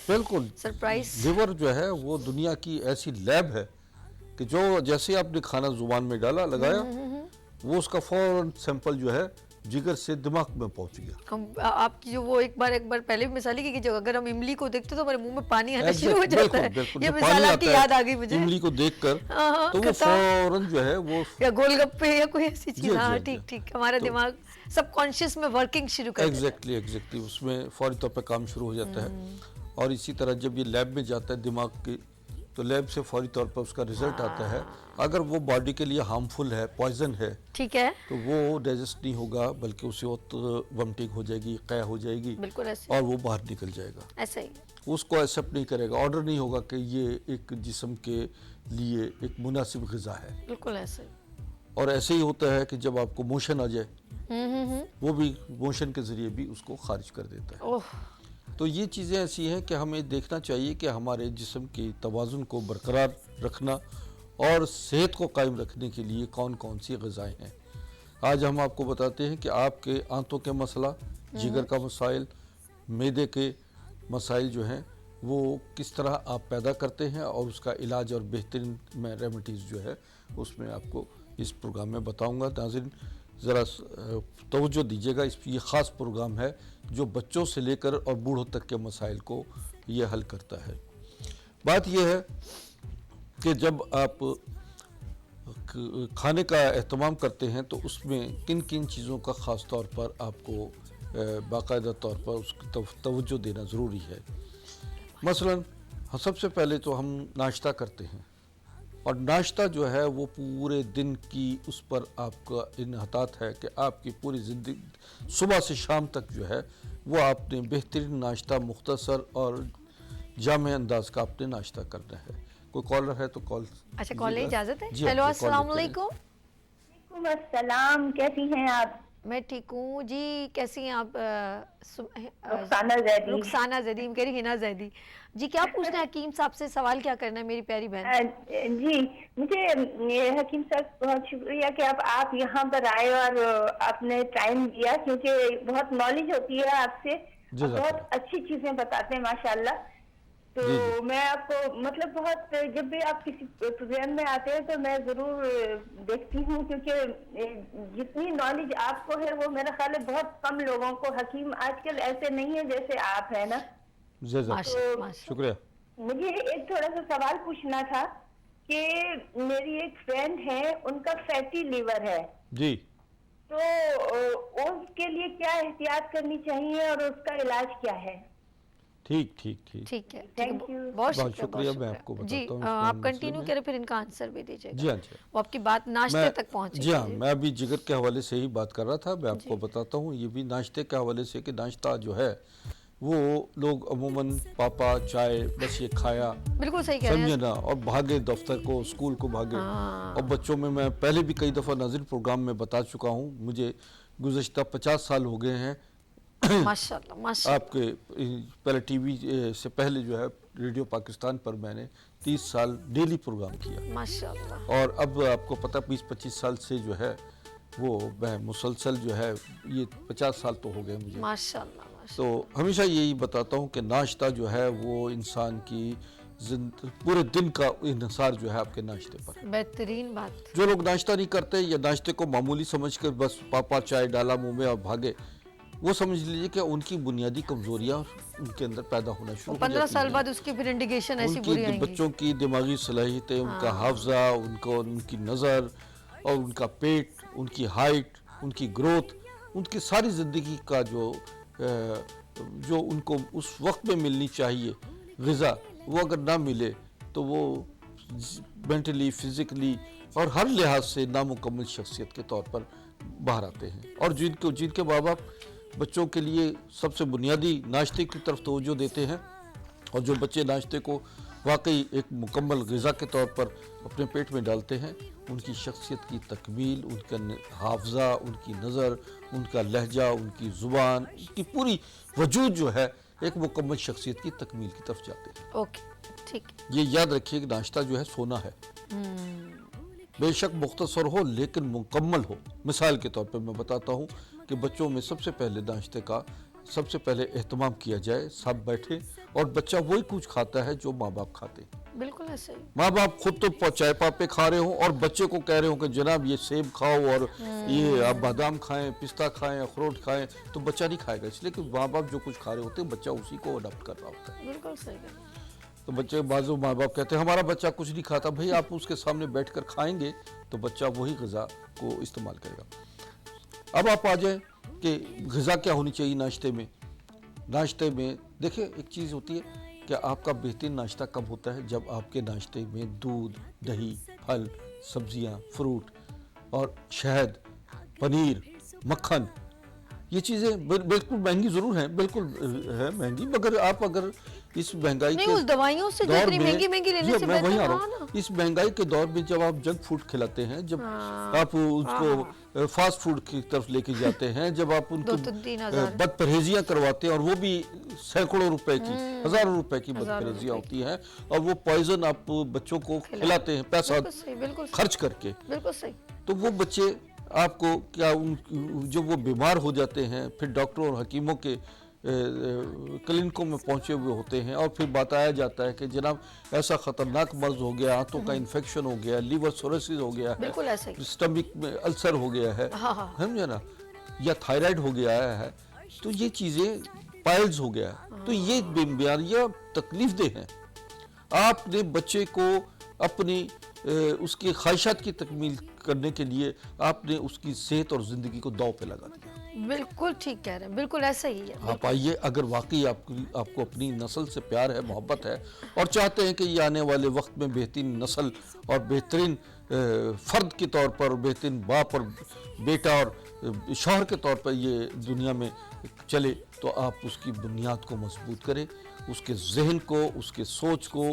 बिल्कुल। सरप्राइज। लिवर जो है वो दुनिया की ऐसी लैब है कि जो जैसे आपने खाना जुबान में डाला, लगाया, वो उसका फौरन सैंपल जो है जिगर से दिमाग में पहुंच गया। आपकी जो वो एक बार पहले भी मिसाल की जगह अगर हम इमली को देखते तो हमारे मुंह में पानी आना शुरू हो जाता है। ये मिसाल आपकी याद आ गई मुझे। इमली को देखकर हाँ, तो वो फौरन जो है वो या गोलगप्पे या कोई ऐसी जी, चीज। जी, हाँ जी। ठीक ठीक, हमारा दिमाग सबकॉन्शियस में वर्किंग शुरू कर देता है। एग्जैक्टली उसमें फौरी तौर पर काम शुरू हो जाता है। और इसी तरह जब ये लैब में जाता है दिमाग के, तो लैब से फौरी तौर पर उसका रिजल्ट आता है। अगर वो बॉडी के लिए हार्मफुल है, पॉइजन है, ठीक है, तो वो डाइजेस्ट नहीं होगा, बल्कि उसे वोमिटिंग हो जाएगी, कै हो जाएगी, बिल्कुल ऐसे और वो बाहर निकल जाएगा। ऐसे ही। उसको एक्सेप्ट नहीं करेगा, ऑर्डर नहीं होगा कि ये एक जिस्म के लिए एक मुनासिब ग़िज़ा है। बिल्कुल ऐसे ही। और ऐसे ही होता है कि जब आपको मोशन आ जाए, वो भी मोशन के ज़रिए भी उसको खारिज कर देता है। ओह, तो ये चीज़ें ऐसी हैं कि हमें देखना चाहिए कि हमारे जिस्म के तवाज़ुन को बरकरार रखना और सेहत को कायम रखने के लिए कौन कौन सी ग़िज़ाएँ हैं। आज हम आपको बताते हैं कि आपके आंतों के मसला, जिगर का मसाइल, मैदे के मसाइल जो हैं वो किस तरह आप पैदा करते हैं, और उसका इलाज और बेहतरीन मैं रेमेडीज़ जो है उसमें आपको इस प्रोग्राम में बताऊँगा। नाज़रीन ज़रा तवज्जो दीजिएगा, ये ख़ास प्रोग्राम है जो बच्चों से लेकर और बूढ़ों तक के मसाइल को ये हल करता है। बात यह है कि जब आप खाने का एहतमाम करते हैं तो उसमें किन किन चीज़ों का ख़ास तौर पर आपको बाकायदा तौर पर उसकी तवज्जो देना ज़रूरी है। मसलन सबसे पहले तो हम नाश्ता करते हैं और नाश्ता जो है वो पूरे दिन की उस पर आपका इन्हतात है कि आपकी पूरी ज़िंदगी सुबह से शाम तक जो है वो आपने बेहतरीन नाश्ता मुख्तसर और जामे अंदाज का आपने नाश्ता करना है। कोई कॉलर है तो कॉल। अच्छा, कॉल की इजाज़त है। जी, हेलो, कॉल अस्सलाम लेते हैं। वालेकुम। वालेकुम अस्सलाम, कैसी हैं आप? मैं ठीक हूँ जी, कैसी हैं आप? रुखसाना जैदी। रुखसाना जैदी, कह रही हिना जैदी जी। क्या पूछना है हकीम साहब से, सवाल क्या करना है मेरी प्यारी बहन? जी, मुझे हकीम साहब बहुत शुक्रिया कि आप यहाँ पर आए और आपने टाइम दिया, क्योंकि बहुत नॉलेज होती है आपसे, बहुत अच्छी चीजें बताते हैं माशाल्लाह। तो मैं आपको मतलब बहुत, जब भी आप किसी प्रोग्राम में आते हैं तो मैं जरूर देखती हूँ, क्योंकि जितनी नॉलेज आपको है वो मेरा ख्याल है बहुत कम लोगों को। हकीम आजकल ऐसे नहीं है जैसे आप है ना। तो शुक्रिया। मुझे एक थोड़ा सा सवाल पूछना था कि मेरी एक फ्रेंड है, उनका फैटी लीवर है जी, तो उसके लिए क्या एहतियात करनी चाहिए और उसका इलाज क्या है? ठीक ठीक ठीक ठीक है, थैंक यू, बहुत बहुत शुक्रिया। शुक्रिया। मैं आपको जी, बताता हूँ आप कंटिन्यू करें, फिर इनका आंसर भी दीजिएगा। जी हाँ जी, वो आपकी बात नाश्ते तक पहुंचे। जी हाँ, मैं अभी जिगर के हवाले से ही बात कर रहा था। मैं आपको बताता हूँ ये भी नाश्ते के हवाले से कि नाश्ता जो है वो लोग अमूमन पापा चाय बस ये खाया, बिल्कुल सही कह रहे हैं। समझे ना, और भागे दफ्तर को, स्कूल को भागे। और बच्चों में मैं पहले भी कई दफ़ा नाज़िर प्रोग्राम में बता चुका हूँ, मुझे गुज़श्ता 50 साल हो गए हैं माशाल्लाह माशाल्लाह। आपके पहले टीवी से पहले जो है रेडियो पाकिस्तान पर मैंने 30 साल डेली प्रोग्राम किया, माशाल्लाह। और अब आपको पता 20-25 साल से जो है वो मैं मुसलसल जो है ये 50 साल तो हो गए मुझे। माशाल्लाह तो हमेशा यही बताता हूँ कि नाश्ता जो है वो इंसान की पूरे दिन का इन्हिसार जो है आपके नाश्ते पर है। बेहतरीन बात। जो लोग नाश्ता नहीं करते या नाश्ते को मामूली समझ कर बस पापा चाय डाला मुंह में और भागे, वो समझ लीजिए कि उनकी बुनियादी कमजोरियां उनके अंदर पैदा होना शुरू हो जाती हैं। 15 साल बाद उसकी फिर इंडिकेशन ऐसी बुरी आएंगी। बच्चों की दिमागी सलाहियतें, उनका हाफजा, उनकी नज़र और उनका पेट, उनकी हाइट, उनकी ग्रोथ, उनकी सारी ज़िंदगी का जो उनको उस वक्त में मिलनी चाहिए ग़िज़ा, वो अगर ना मिले तो वो मेंटली, फिज़िकली और हर लिहाज से नामुकम्मल शख्सियत के तौर पर बाहर आते हैं। और जिनके माँ बाप बच्चों के लिए सबसे बुनियादी नाश्ते की तरफ तवज्जो देते हैं और जो बच्चे नाश्ते को वाकई एक मुकम्मल ग़िज़ा के तौर पर अपने पेट में डालते हैं, उनकी शख्सियत की तकमील, उनका हाफजा, उनकी नज़र, उनका लहजा, उनकी ज़ुबान, उनकी पूरी वजूद जो है एक मुकम्मल शख्सियत की तकमील की तरफ जाते हैं। ओके, ठीक। ये याद रखिए कि नाश्ता जो है सोना है, बेशक मुख्तसर हो लेकिन मुकम्मल हो। मिसाल के तौर पर मैं बताता हूँ कि बच्चों में सबसे पहले नाश्ते का सबसे पहले एहतमाम किया जाए, सब बैठे और बच्चा वही कुछ खाता है जो माँ बाप खाते हैं। बिल्कुल ऐसे ही। माँ बाप खुद तो चाय पापे खा रहे हो और बच्चे को कह रहे हो कि जनाब ये सेब खाओ और ये आप बादाम खाएं, पिस्ता खाएं, अखरोट खाएं, तो बच्चा नहीं खाएगा, इसलिए कि माँ बाप जो कुछ खा रहे होते हैं बच्चा उसी को अडॉप्ट कर रहा होता है। बिल्कुल सही कह रहे हैं। तो बच्चे बाजू माँ बाप कहते हैं हमारा बच्चा कुछ नहीं खाता, भाई आप उसके सामने बैठकर खाएंगे तो बच्चा वही ग़िज़ा को इस्तेमाल करेगा। अब आप आ जाएं कि ग़िज़ा क्या होनी चाहिए नाश्ते में। नाश्ते में देखिए एक चीज़ होती है कि आपका बेहतरीन नाश्ता कब होता है, जब आपके नाश्ते में दूध, दही, फल, सब्जियां, फ्रूट और शहद, पनीर, मक्खन, ये चीज़ें बिल्कुल महंगी ज़रूर हैं, बिल्कुल है महंगी, मगर आप अगर इस महंगाई नहीं, के उस दवाइयों से जो इतनी महंगी लेने से मैं वही आ बेहतर रहा हूँ, इस महंगाई के दौर में जब आप जंक फूड खिलाते हैं, जब आप उसको फास्ट फूड की तरफ लेके जाते हैं, जब आप उनकी 2-3 हज़ार बदपरहेजियाँ करवाते हैं और वो भी सैकड़ों रुपए की, हज़ारों रुपए की बदपरहेजियाँ होती हैं, और वो पॉइजन आप बच्चों को खिलाते हैं पैसा खर्च करके, बिल्कुल सही। तो वो बच्चे आपको क्या जो वो बीमार हो जाते हैं, फिर डॉक्टरों और हकीमों के क्लिनिकों में पहुंचे हुए होते हैं और फिर बताया जाता है कि जनाब ऐसा ख़तरनाक मर्ज हो गया, आंतों का इन्फेक्शन हो गया, लीवर सोरोसिस हो गया है, स्टमक में अल्सर हो गया है, समझे ना, या थायराइड हो गया है, तो ये चीज़ें पाइल्स हो गया है, तो ये बीमारियाँ तकलीफ दे हैं, आपने बच्चे को अपनी उसकी ख्वाहिशात की तकमील करने के लिए आपने उसकी सेहत और ज़िंदगी को दांव पे लगा दिया। बिल्कुल ठीक कह रहे हैं, बिल्कुल ऐसा ही है। आप आइए, अगर वाकई आपको अपनी नस्ल से प्यार है, मोहब्बत है और चाहते हैं कि ये आने वाले वक्त में बेहतरीन नस्ल और बेहतरीन फ़र्द के तौर पर, बेहतरीन बाप और बेटा और शौहर के तौर पर ये दुनिया में चले, तो आप उसकी बुनियाद को मजबूत करें, उसके जहन को, उसके सोच को,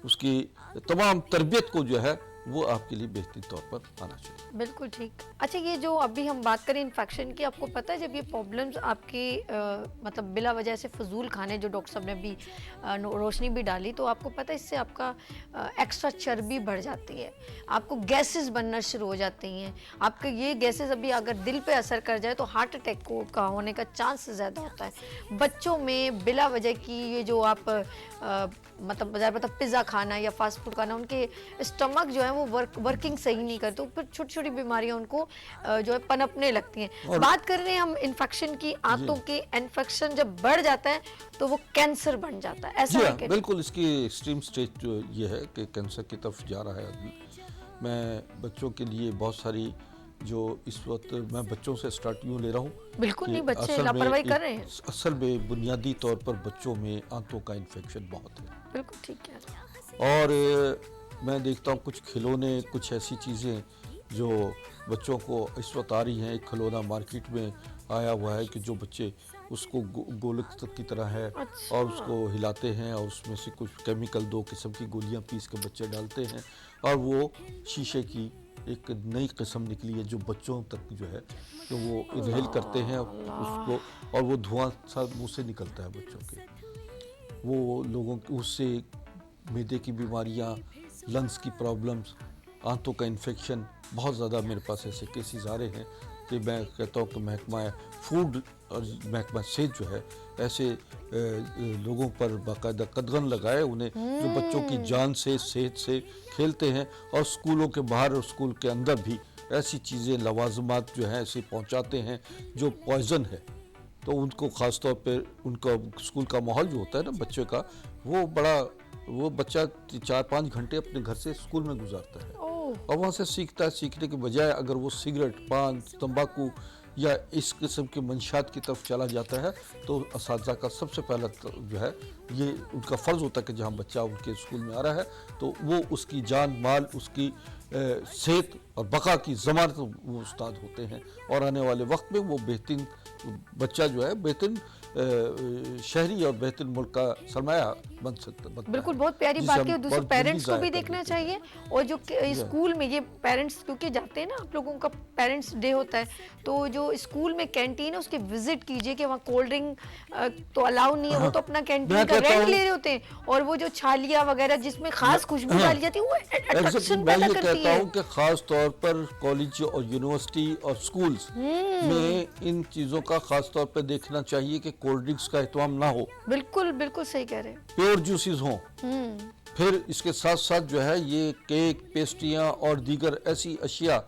उसकी तमाम तरबियत को जो है वो आपके लिए बेहतरीन तौर पर आना चाहिए। बिल्कुल ठीक। अच्छा, ये जो अभी हम बात करें इन्फेक्शन की, आपको पता है जब ये प्रॉब्लम्स आपकी मतलब बिला वजह से फजूल खाने, जो डॉक्टर साहब ने अभी रोशनी भी डाली, तो आपको पता है इससे आपका एक्स्ट्रा चर्बी बढ़ जाती है, आपको गैसेस बनना शुरू हो जाती हैं, आपके ये गैसेस अभी अगर दिल पे असर कर जाए तो हार्ट अटैक का होने का चांस ज़्यादा होता है। बच्चों में बिला वजह की ये जो आप मतलब पिज़्ज़ा खाना या फास्ट फूड खाना, उनके स्टमक जो है वो वर्किंग सही नहीं करते, फिर छोटी छोटी बीमारियां उनको जो है पनपने लगती हैं। बात कर रहे हैं हम इन्फेक्शन की, आंतों के इन्फेक्शन जब बढ़ जाता है तो वो कैंसर बन जाता है, ऐसा है? बिल्कुल, इसकी एक्सट्रीम स्टेज जो ये है कि कैंसर की तरफ जा रहा है अभी। मैं बच्चों के लिए बहुत सारी जो इस वक्त मैं बच्चों से स्टार्ट यूँ ले रहा हूँ, बिल्कुल नहीं, बच्चे लापरवाही कर रहे हैं। असल में बुनियादी तौर पर बच्चों में आंतों का इन्फेक्शन बहुत है। बिल्कुल ठीक है। और मैं देखता हूँ कुछ खिलौने, कुछ ऐसी चीज़ें जो बच्चों को इस वक्त आ रही हैं। एक खिलौना मार्केट में आया हुआ है कि जो बच्चे उसको गोलक की तरह है और उसको हिलाते हैं और उसमें से कुछ केमिकल, 2 किस्म की गोलियां पीस के बच्चे डालते हैं और वो शीशे की एक नई किस्म निकली है जो बच्चों तक जो है तो वो इनहेल करते हैं उसको, और वो धुआं सा मुँह से निकलता है बच्चों के। वो लोगों उससे मैदे की बीमारियाँ, लंग्स की प्रॉब्लम्स, आंतों का इन्फेक्शन, बहुत ज़्यादा मेरे पास ऐसे केसेस आ रहे हैं कि मैं कहता हूँ कि महकमा फूड और महकमा सेहत जो है ऐसे लोगों पर बाकायदा कदगन लगाए, उन्हें जो बच्चों की जान से, सेहत से खेलते हैं और स्कूलों के बाहर और स्कूल के अंदर भी ऐसी चीज़ें, लवाजमात जो हैं ऐसे पहुँचाते हैं जो पॉइज़न है। तो उनको ख़ास तौर पे उनका स्कूल का माहौल जो होता है ना बच्चे का, वो बच्चा 4-5 घंटे अपने घर से स्कूल में गुजारता है और वहाँ से सीखता है। सीखने के बजाय अगर वो सिगरेट, पान, तंबाकू या इस किस्म के मंशात की तरफ चला जाता है तो असातिज़ा का सबसे पहला जो है ये उनका फ़र्ज़ होता है कि जहाँ बच्चा उनके स्कूल में आ रहा है तो वो उसकी जान माल, उसकी सेहत और बका की ज़मानत वो उस्ताद होते हैं और आने वाले वक्त में वो बेहतरीन बच्चा जो है बेहतरीन शहरी और बेहतरीन मुल्क का सरमाया बन सकता है। बिल्कुल, बहुत प्यारी बात है। दूसरे पेरेंट्स को भी देखना चाहिए और जो स्कूल में ये पेरेंट्स क्योंकि जाते हैं ना, आप लोगों का पेरेंट्स डे होता है तो जो स्कूल में कैंटीन है उसके विजिट कीजिए कि वहाँ कोल्ड ड्रिंक तो अलाउ नहीं है, वो तो अपना कैंटीन का रेंट ले रहे होते हैं और वो जो छालिया वगैरह जिसमें खास खुशबू डाली जाती है वो अट्रैक्शन पैदा करती है। कहता हूँ कि खास तौर पर कॉलेज और यूनिवर्सिटी और स्कूल्स में इन चीज़ों का खास तौर पर देखना चाहिए कि कोल्ड ड्रिंक्स का एहतमाम ना हो। बिल्कुल बिल्कुल सही कह रहे हैं। प्योर जूसेस हों। फिर इसके साथ साथ जो है ये केक, पेस्ट्रियाँ और दीगर ऐसी अशिया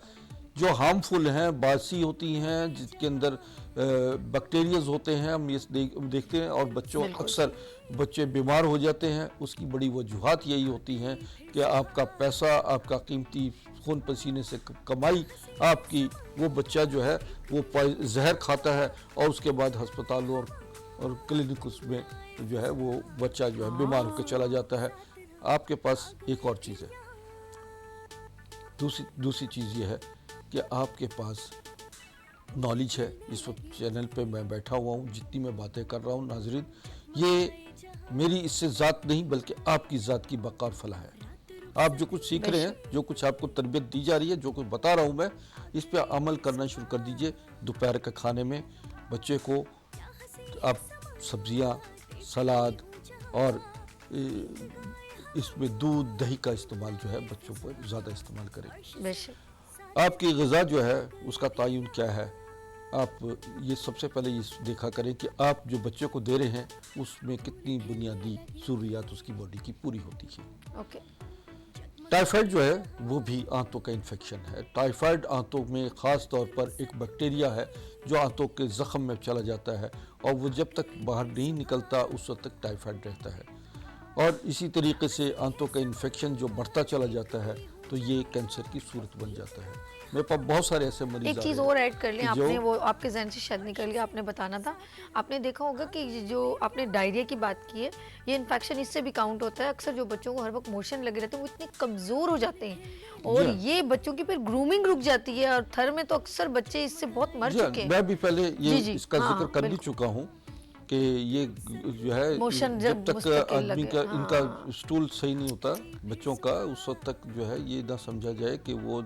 जो हार्मफुल हैं, बासी होती हैं, जिसके अंदर बैक्टीरियाज होते हैं, हम ये देखते हैं और अक्सर बच्चे बीमार हो जाते हैं। उसकी बड़ी वजूहात यही होती हैं कि आपका पैसा, आपका कीमती खून पसीने से कमाई आपकी, वो बच्चा जो है वो जहर खाता है और उसके बाद अस्पतालों और क्लिनिक्स में जो है वो बच्चा जो है बीमार होकर चला जाता है। आपके पास एक और चीज़ है, दूसरी चीज़ ये है कि आपके पास नॉलेज है। इस वक्त चैनल पे मैं बैठा हुआ हूँ, जितनी मैं बातें कर रहा हूँ नाजरीन, ये मेरी इससे ज़ात नहीं बल्कि आपकी ज़ात की बका और फलाह है। आप जो कुछ सीख रहे हैं, जो कुछ आपको तरबियत दी जा रही है, जो कुछ बता रहा हूँ मैं, इस पर अमल करना शुरू कर दीजिए। दोपहर के खाने में बच्चे को आप सब्जियाँ, सलाद और इसमें दूध, दही का इस्तेमाल जो है बच्चों पर ज़्यादा इस्तेमाल करें। आपकी ग़िज़ा जो है उसका तयन क्या है, आप ये सबसे पहले ये देखा करें कि आप जो बच्चे को दे रहे हैं उसमें कितनी बुनियादी ज़रूरियात उसकी बॉडी की पूरी होती है। टाइफाइड जो है वो भी आंतों का इन्फेक्शन है। टाइफाइड आंतों में ख़ास तौर पर एक बैक्टीरिया है जो आंतों के ज़ख्म में चला जाता है और वो जब तक बाहर नहीं निकलता उस वक्त तक टाइफाइड रहता है। और इसी तरीके से आंतों का इन्फेक्शन जो बढ़ता चला जाता है तो ये कैंसर की सूरत बन जाता है। मेरे पास बहुत सारे ऐसे मरीज एक आ चीज़ रहे और हैं ऐड कर लें, कि आपने जो वो आपके जहन से शायद निकल गया, आपने बताना था। आपने देखा होगा कि जो आपने डायरिया की बात की है, ये इन्फेक्शन इससे भी काउंट होता है। अक्सर जो बच्चों को हर वक्त मोशन लगे रहते हैं वो इतने कमज़ोर हो जाते हैं और जी। ये बच्चों की फिर ग्रूमिंग रुक जाती है और थर में तो अक्सर बच्चे इससे बहुत मर जी, चुके हैं। मैं भी पहले ये जी, इसका हाँ, जिक्र कर भी बिल्कुल। चुका हूँ कि ये जो है मोशन जब जब तक मुस्तकिल आदमी लगे, का हाँ। इनका स्टूल सही नहीं होता बच्चों का, उस वक्त तक जो है ये ना समझा जाए कि वो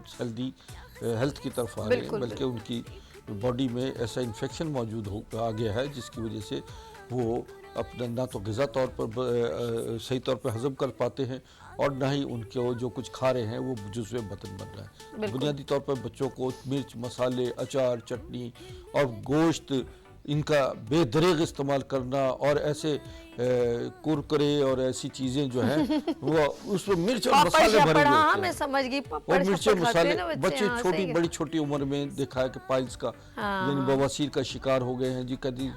हेल्थ की तरफ आ रहे हैं, बिल्कुल, बल्कि उनकी बॉडी में ऐसा इन्फेक्शन मौजूद आ गया है जिसकी वजह से वो अपना ना तो ग़िज़ा तौर पर सही तौर पर हज़म कर पाते हैं और ना ही उनके वो जो कुछ खा रहे हैं वो जुज़्वे बदन बन रहा है। बिल्कुल। बुनियादी तौर पर बच्चों को मिर्च, मसाले, अचार, चटनी और गोश्त इनका बेदरेग इस्तेमाल करना और ऐसे कुरकुरे और ऐसी चीज़ें जो हैं वो उसमें मिर्च और पापड़ मसाले भरे शापड़, हुए हाँ होते मैं हैं। समझ गई, और पापड़ मिर्चे शापड़ खाते मसाले हैं ना बच्चे हाँ, छोटी सही है। बड़ी छोटी उम्र में देखा है कि पाइल्स का यानी बवासीर का शिकार हो गए हैं जी, कभी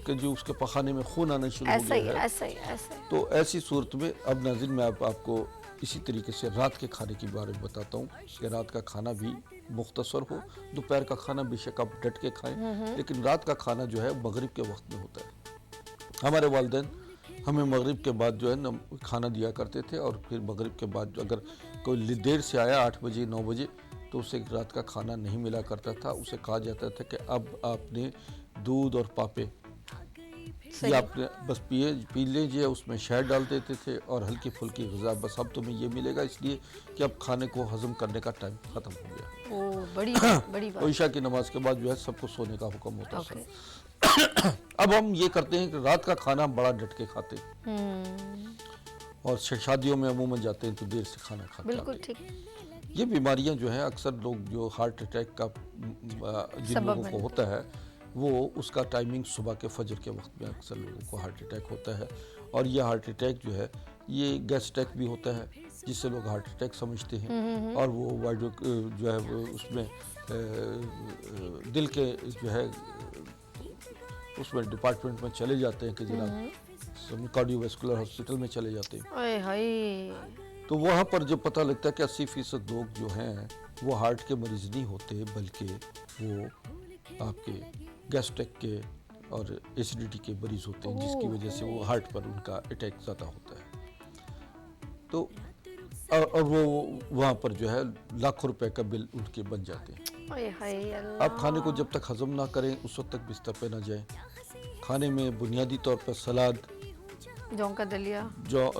कि जो उसके पखाने में खून आना शुरू हो ऐसा ही गया है। ऐसा ही ऐसा ही। तो ऐसी सूरत में अब नाज़रीन मैं आपको इसी तरीके से रात के खाने के बारे में बताता हूँ कि रात का खाना भी मुख्तसर हो। दोपहर का खाना बेशक आप डट के खाएं, लेकिन रात का खाना जो है मगरिब के वक्त में होता है। हमारे वालिदैन हमें मगरिब के बाद जो है न खाना दिया करते थे और फिर मगरिब के बाद अगर कोई देर से आया 8 बजे 9 बजे तो उसे रात का खाना नहीं मिला करता था। उसे कहा जाता था कि अब आपने दूध और पापे ये आपने बस पी लीजिए, उसमें शहद डाल देते थे और हल्की फुल्की ग़िज़ा, बस अब तुम्हें ये मिलेगा इसलिए कि अब खाने को हज़म करने का टाइम ख़त्म हो गया। ओ बड़ी बड़ी तो बात। ईशा की नमाज के बाद जो है सबको सोने का हुक्म होता ओके। था। अब हम ये करते हैं कि रात का खाना बड़ा डट के खाते हैं और शादियों में अमूमन जाते हैं तो देर से खाना खाते हैं। बिल्कुल ठीक। ये बीमारियां जो हैं अक्सर लोग जो हार्ट अटैक का जिन सबब लोगों को बनती होता है वो उसका टाइमिंग सुबह के फजर के वक्त में अक्सर लोगों को हार्ट अटैक होता है। और ये हार्ट अटैक जो है ये गैस अटैक भी होता है जिससे लोग हार्ट अटैक समझते हैं और वो वाइडो जो है वो उसमें दिल के जो है उसमें डिपार्टमेंट में चले जाते हैं कि जनाब कार्डियोवैस्कुलर हॉस्पिटल में चले जाते हैं। ओए हाय। तो वहाँ पर जब पता लगता है कि 80% लोग जो हैं वो हार्ट के मरीज़ नहीं होते बल्कि वो आपके गैस्ट्रिक के और एसिडिटी के मरीज़ होते हैं जिसकी वजह से वो हार्ट पर उनका अटैक ज़्यादा होता है। तो और वो वहाँ पर जो है लाखों रुपए का बिल उनके बन जाते हैं। ओए हाय अल्लाह। आप खाने को जब तक हज़म ना करें उस वक्त तक बिस्तर पे ना जाएं। खाने में बुनियादी तौर पर सलाद, जौ का दलिया, जो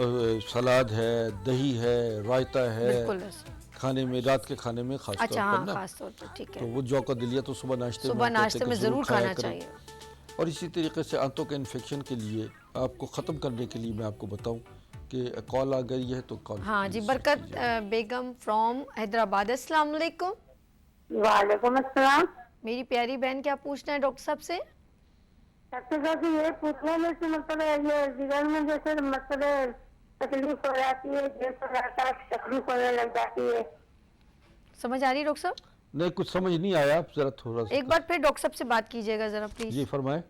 सलाद है, दही है, रायता है बिल्कुल ऐसा। खाने में, रात के खाने में खास अच्छा तौर हाँ पर ना, खास तौर पे ठीक तो है। वो जौ का दलिया तो सुबह नाश्ते सुबह हम कहते नाश्ते हैं में कि ज़रूर खाया खाना करें। चाहिए। और इसी तरीके से आंतों के इन्फेक्शन के लिए आपको ख़त्म करने के लिए मैं आपको बताऊं कि कॉल आ गई है तो कॉल हाँ जी, बरकत बेगम फ्रॉम हैदराबाद। अस्सलाम वालेकुम। वालेकुम अस्सलाम। मेरी प्यारी बहन क्या पूछना है डॉक्टर साहब से? डॉक्टर साहब ये पूछने में कि मतलब ये जिगर में जैसे मतलब तकलीफ हो जाती है, गैस हो जाता है, तकलीफ होने लग जाती है। समझ आ रही है डॉक्टर साहब? नहीं, कुछ समझ नहीं आया, आप जरा थोड़ा सा एक बार फिर डॉक्टर साहब से बात कीजिएगा ज़रा प्लीज़। जी फरमाएं।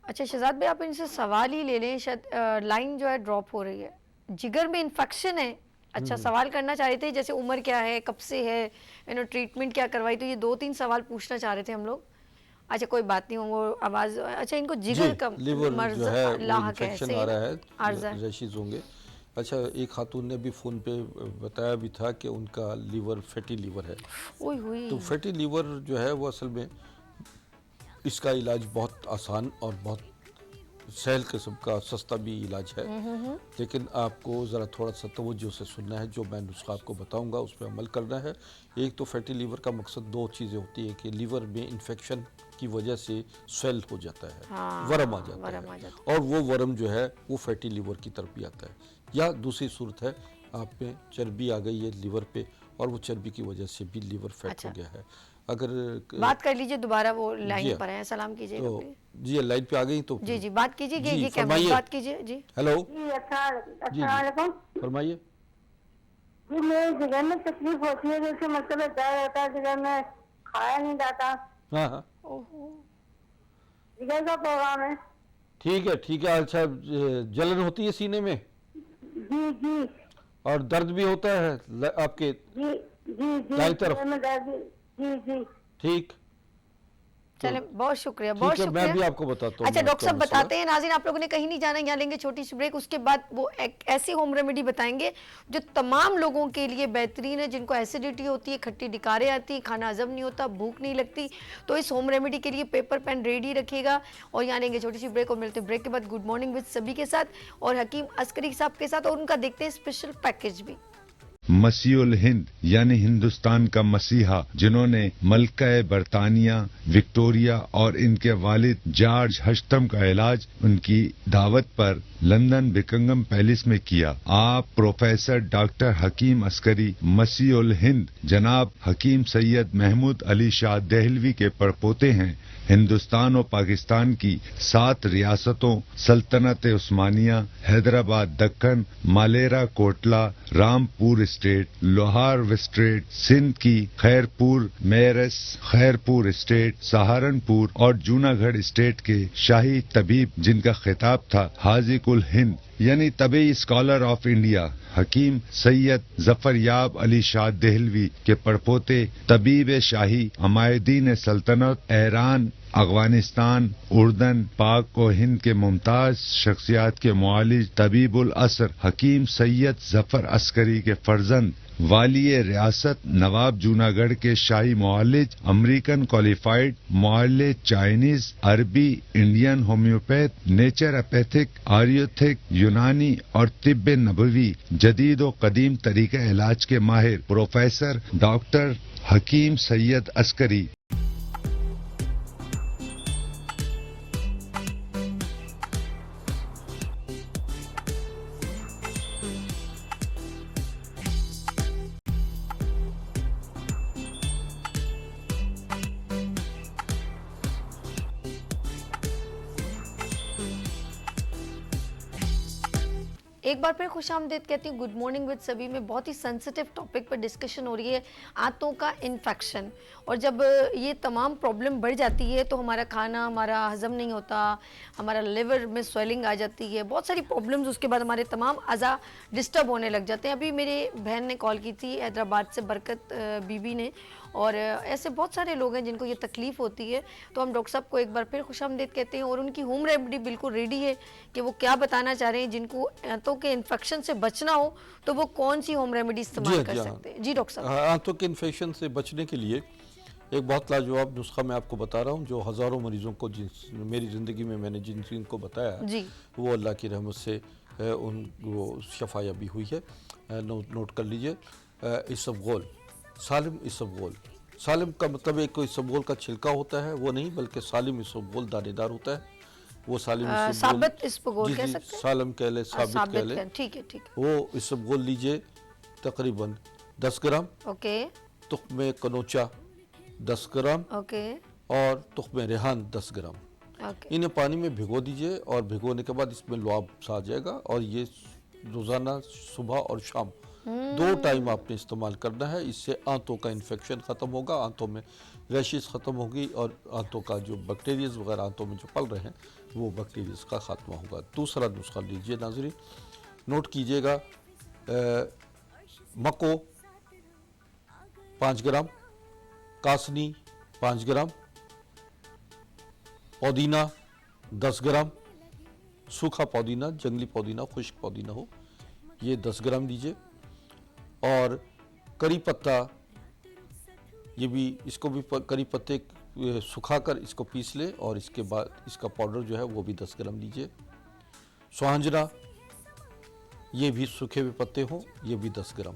अच्छा शहजाद भाई, आप इनसे सवाल ही ले लें, शायद लाइन जो है ड्रॉप हो रही है। जिगर में इन्फेक्शन है, अच्छा सवाल करना चाह रहे थे जैसे उम्र क्या है, कब से है, ट्रीटमेंट क्या करवाई, तो ये 2-3 सवाल पूछना चाह रहे थे हम लोग। अच्छा कोई बात नहीं, वो आवाज़ अच्छा इनको जिगर का लिवर मर्ज जो है वो लाहक है, इन्फेक्शन सही आ है रहा ना? आर्ज़ा है, है। रैशेज होंगे। अच्छा एक खातून ने भी फ़ोन पे बताया भी था कि उनका लीवर फैटी लीवर है। ओए हुई। तो फैटी लीवर जो है वो असल में इसका इलाज बहुत आसान और बहुत सहल किस्म का सस्ता भी इलाज है, लेकिन आपको ज़रा थोड़ा सा तवज्जो से सुनना है। जो मैं नुस्खा आपको बताऊंगा उस पर अमल करना है। एक तो फैटी लीवर का मकसद 2 चीज़ें होती हैं कि लीवर में इन्फेक्शन की वजह से स्वेल हो जाता है, हाँ, वर्म आ जाता वर्म आ है, जाता और वो वर्म जो है वो फैटी लीवर की तरफ भी आता है। या दूसरी सूरत है आप में चर्बी आ गई है लीवर पे और वो चर्बी की वजह से भी लीवर फैट अच्छा। हो गया है। अगर बात कर लीजिए दोबारा, वो जी लाइन हाँ। पर है, सलाम कीजिए। तो जी लाइन पे आ गई तो जी जी बात कीजिए, जी, ये क्या फरमाइए। बात कीजिए जी। हेलो जी अच्छा जी अस्सलाम फरमाइए। जी मेरे जिगर में तकलीफ होती है, जैसे मतलब दर्द होता है जिगर में, खाया नहीं जाता, हाँ हाँ ओहो, जिगर का प्रोग्राम है। ठीक है। अच्छा जलन होती है सीने में जी जी और दर्द भी होता है आपके जी जी जी दाईं तरफ? जिगर में दर्द, जी जी ठीक, चले बहुत शुक्रिया, ठीक बहुत है, मैं भी शुक्रिया। आपको बताता हूँ। अच्छा मैं डॉक्टर आपका साहब मसला। बताते हैं, नाज़रीन आप लोगों ने कहीं नहीं जाना, यहाँ लेंगे छोटी सी ब्रेक, उसके बाद वो एक ऐसी होम रेमेडी बताएंगे जो तमाम लोगों के लिए बेहतरीन है, जिनको एसिडिटी होती है, खट्टी डिकारें आती हैं, खाना हजम नहीं होता, भूख नहीं लगती, तो इस होम रेमेडी के लिए पेपर पेन रेडी रखिएगा। और यहाँ लेंगे छोटी सी ब्रेक और मिलते हैं ब्रेक के बाद गुड मॉर्निंग विद सभी के साथ और हकीम अस्करी साहब के साथ, और उनका देखते हैं स्पेशल पैकेज भी। मसीहुल हिंद यानी हिंदुस्तान का मसीहा, जिन्होंने मलका बरतानिया विक्टोरिया और इनके वालिद जॉर्ज हश्तम का इलाज उनकी दावत पर लंदन बिकिंगम पैलेस में किया। आप प्रोफेसर डॉक्टर हकीम अस्करी मसीहुल हिंद जनाब हकीम सैयद महमूद अली शाह देहलवी के परपोते हैं। हिंदुस्तान और पाकिस्तान की 7 रियासतों सल्तनत उस्मानिया, हैदराबाद दक्कन, मालेरा कोटला, रामपुर स्टेट, लोहार स्टेट, सिंध की खैरपुर मेरस, खैरपुर स्टेट, सहारनपुर और जूनागढ़ स्टेट के शाही तबीब, जिनका खिताब था हाजी कुल हिंद यानी तबी स्कॉलर ऑफ इंडिया, हकीम सैयद जफरयाब अली शाह देहलवी के परपोते तबीब शाही अमायदीन सल्तनत, ईरान, अफगानिस्तान, उर्दन, पाक और हिंद के मुमताज शख्सियात के मुआलिज तबीबुल असर हकीम सैयद जफर अस्करी के फर्जंद वालिय रियासत नवाब जूनागढ़ के शाही मुआलिज, अमेरिकन क्वालिफाइड मुआलिज, चाइनीज, अरबी, इंडियन होम्योपैथ, नेचुरोपैथिक, आयुर्वेदिक, यूनानी और तिब्ब नबवी जदीद और कदीम तरीके इलाज के माहिर प्रोफेसर डॉक्टर हकीम सैयद अस्करी। एक बार फिर खुशामदीद कहती हूँ गुड मॉर्निंग विद सभी में। बहुत ही सेंसिटिव टॉपिक पर डिस्कशन हो रही है, आंतों का इन्फेक्शन। और जब ये तमाम प्रॉब्लम बढ़ जाती है तो हमारा खाना हमारा हजम नहीं होता, हमारा लिवर में स्वेलिंग आ जाती है, बहुत सारी प्रॉब्लम्स, उसके बाद हमारे तमाम अज़ा डिस्टर्ब होने लग जाते हैं। अभी मेरे बहन ने कॉल की थी हैदराबाद से, बरकत बीबी ने, और ऐसे बहुत सारे लोग हैं जिनको ये तकलीफ़ होती है। तो हम डॉक्टर साहब को एक बार फिर खुशामदीद कहते हैं और उनकी होम रेमेडी बिल्कुल रेडी है कि वो क्या बताना चाह रहे हैं। जिनको आंतों के इन्फेक्शन से बचना हो तो वो कौन सी होम रेमेडी इस्तेमाल कर सकते हैं। जी डॉक्टर साहब। आंतों के इन्फेक्शन से बचने के लिए एक बहुत लाजवाब नुस्खा मैं आपको बता रहा हूँ, जो हज़ारों मरीज़ों को मेरी ज़िंदगी में मैंने जिनको बताया जी, वो अल्लाह की रहमत से वो शफायाबी हुई है। नोट कर लीजिए। इसबगोल, सालिम इसबगोल। सालिम का मतलब एक कोई इसबगोल का छिलका होता है, वो नहीं, बल्कि सालिम इसबगोल दानेदार होता है। वो सालिम साबित इसबगोल कह सकते हैं, सालम कह ले, साबित कह ले, ठीक है ठीक है। वो इसबगोल लीजिए तकरीबन 10 ग्राम, ओके तुख्मे कनोचा 10 ग्राम ओके और तुख्मे रेहान 10 ग्राम। ओके इन्हें पानी में भिगो दीजिए और भिगोने के बाद इसमें लुआब सा आ जाएगा और ये रोज़ाना सुबह और शाम 2 टाइम आपने इस्तेमाल करना है। इससे आंतों का इन्फेक्शन ख़त्म होगा, आंतों में रैशेस ख़त्म होगी और आंतों का जो बैक्टीरियाज वगैरह आंतों में जो पल रहे हैं वो बैक्टीरियाज का ख़त्मा होगा। दूसरा नुस्खा लीजिए नाज़रीन, नोट कीजिएगा। मको 5 ग्राम, कासनी 5 ग्राम, पुदीना 10 ग्राम, सूखा पुदीना, जंगली पुदीना, खुश्क पुदीना हो, ये 10 ग्राम लीजिए। और करी पत्ता, ये भी, इसको भी करी पत्ते सुखाकर इसको पीस ले और इसके बाद इसका पाउडर जो है वो भी 10 ग्राम लीजिए। सुहांजना, ये भी सूखे हुए पत्ते हों, ये भी 10 ग्राम।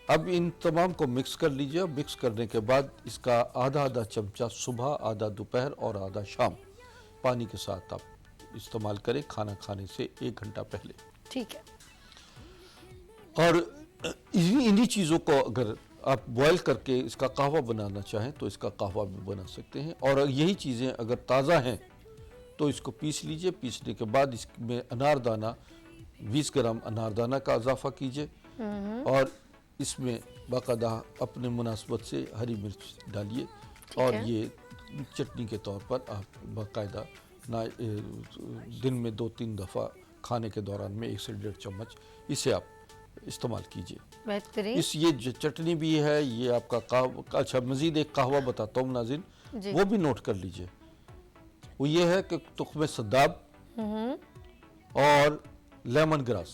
अब इन तमाम को मिक्स कर लीजिए। मिक्स करने के बाद इसका आधा चमचा सुबह, आधा दोपहर और आधा शाम पानी के साथ आप इस्तेमाल करें खाना खाने से 1 घंटा पहले। ठीक है। और इन्हीं चीज़ों को अगर आप बॉयल करके इसका कहवा बनाना चाहें तो इसका कहवा भी बना सकते हैं। और यही चीज़ें अगर ताज़ा हैं तो इसको पीस लीजिए। पीसने के बाद इसमें अनारदाना 20 ग्राम अनारदाना का इजाफा कीजिए और इसमें बाकायदा अपने मुनासबत से हरी मिर्च डालिए और ये चटनी के तौर पर आप बाकायदा दिन में 2-3 दफ़ा खाने के दौरान में 1 से 1.5 चम्मच इसे आप इस्तेमाल कीजिए। बेहतरीन। इस ये जो चटनी भी है ये आपका कहवा। अच्छा, मज़ीद एक कहवा बताता हूँ नाज़रीन, वो भी नोट कर लीजिए। वो ये है कि तुख्मे सद्दाब और लेमन ग्रास,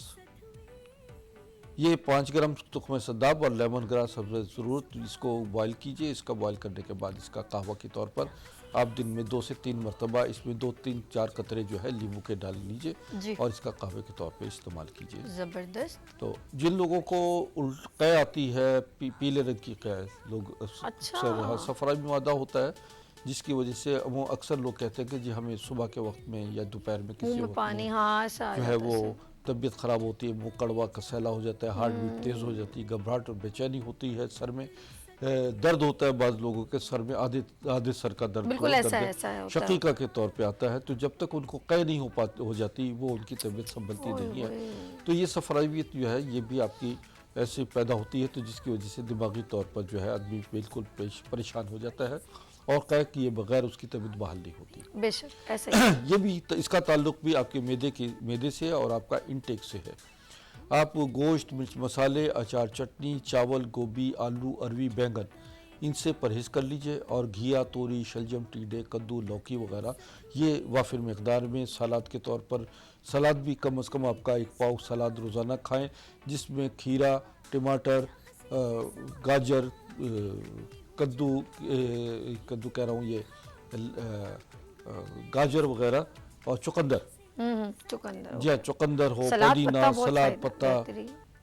ये 5 ग्राम तुख्मे सद्दाब और लेमन ग्रास ज़रूर इसको बॉयल कीजिए। इसका बॉयल करने के बाद इसका कहवा के तौर पर आप दिन में 2 से 3 मरतबा इसमें 2-3-4 कतरे जो है नींबू के डाल लीजिए और इसका कहवे के तौर पे इस्तेमाल कीजिए। ज़बरदस्त। तो जिन लोगों को कै आती है, पीले रंग की कै, लोग सफरा भी मादा होता है जिसकी वजह से वो अक्सर लोग कहते हैं कि जी हमें सुबह के वक्त में या दोपहर में किसी वक्त पानी जो है वो तबीयत ख़राब होती है, मुँह कड़वा कसैला हो जाता है, हार्ट बीट तेज़ हो जाती है, घबराहट और बेचैनी होती है, सर में दर्द होता है, बाज़ लोगों के सर में आधे सर का दर्द शकीका के तौर पे आता है। तो जब तक उनको कै नहीं हो जाती वो उनकी तबीयत संभलती नहीं है। तो ये सफरावियत जो है ये भी आपकी ऐसे पैदा होती है तो जिसकी वजह से दिमागी तौर पर जो है आदमी बिल्कुल परेशान हो जाता है और कै किए बगैर उसकी तबीयत बहाल नहीं होती। बेशक ऐसे ये भी इसका ताल्लुक भी आपके मैदे से और आपका इंटेक से है। आप गोश्त, मिर्च मसाले, अचार, चटनी, चावल, गोभी, आलू, अरवी, बैंगन इनसे परहेज़ कर लीजिए और घिया, तोरी, शलजम, टीडे, कद्दू, लौकी वगैरह ये वाफिर मकदार में सलाद के तौर पर, सलाद भी कम से कम आपका 1 पाव सलाद रोज़ाना खाएं जिसमें खीरा, टमाटर, गाजर, कद्दू कह रहा हूँ ये गाजर वगैरह और चुकंदर जी हाँ, चुकंदर हो, पुदीना, सलाद पत्ता,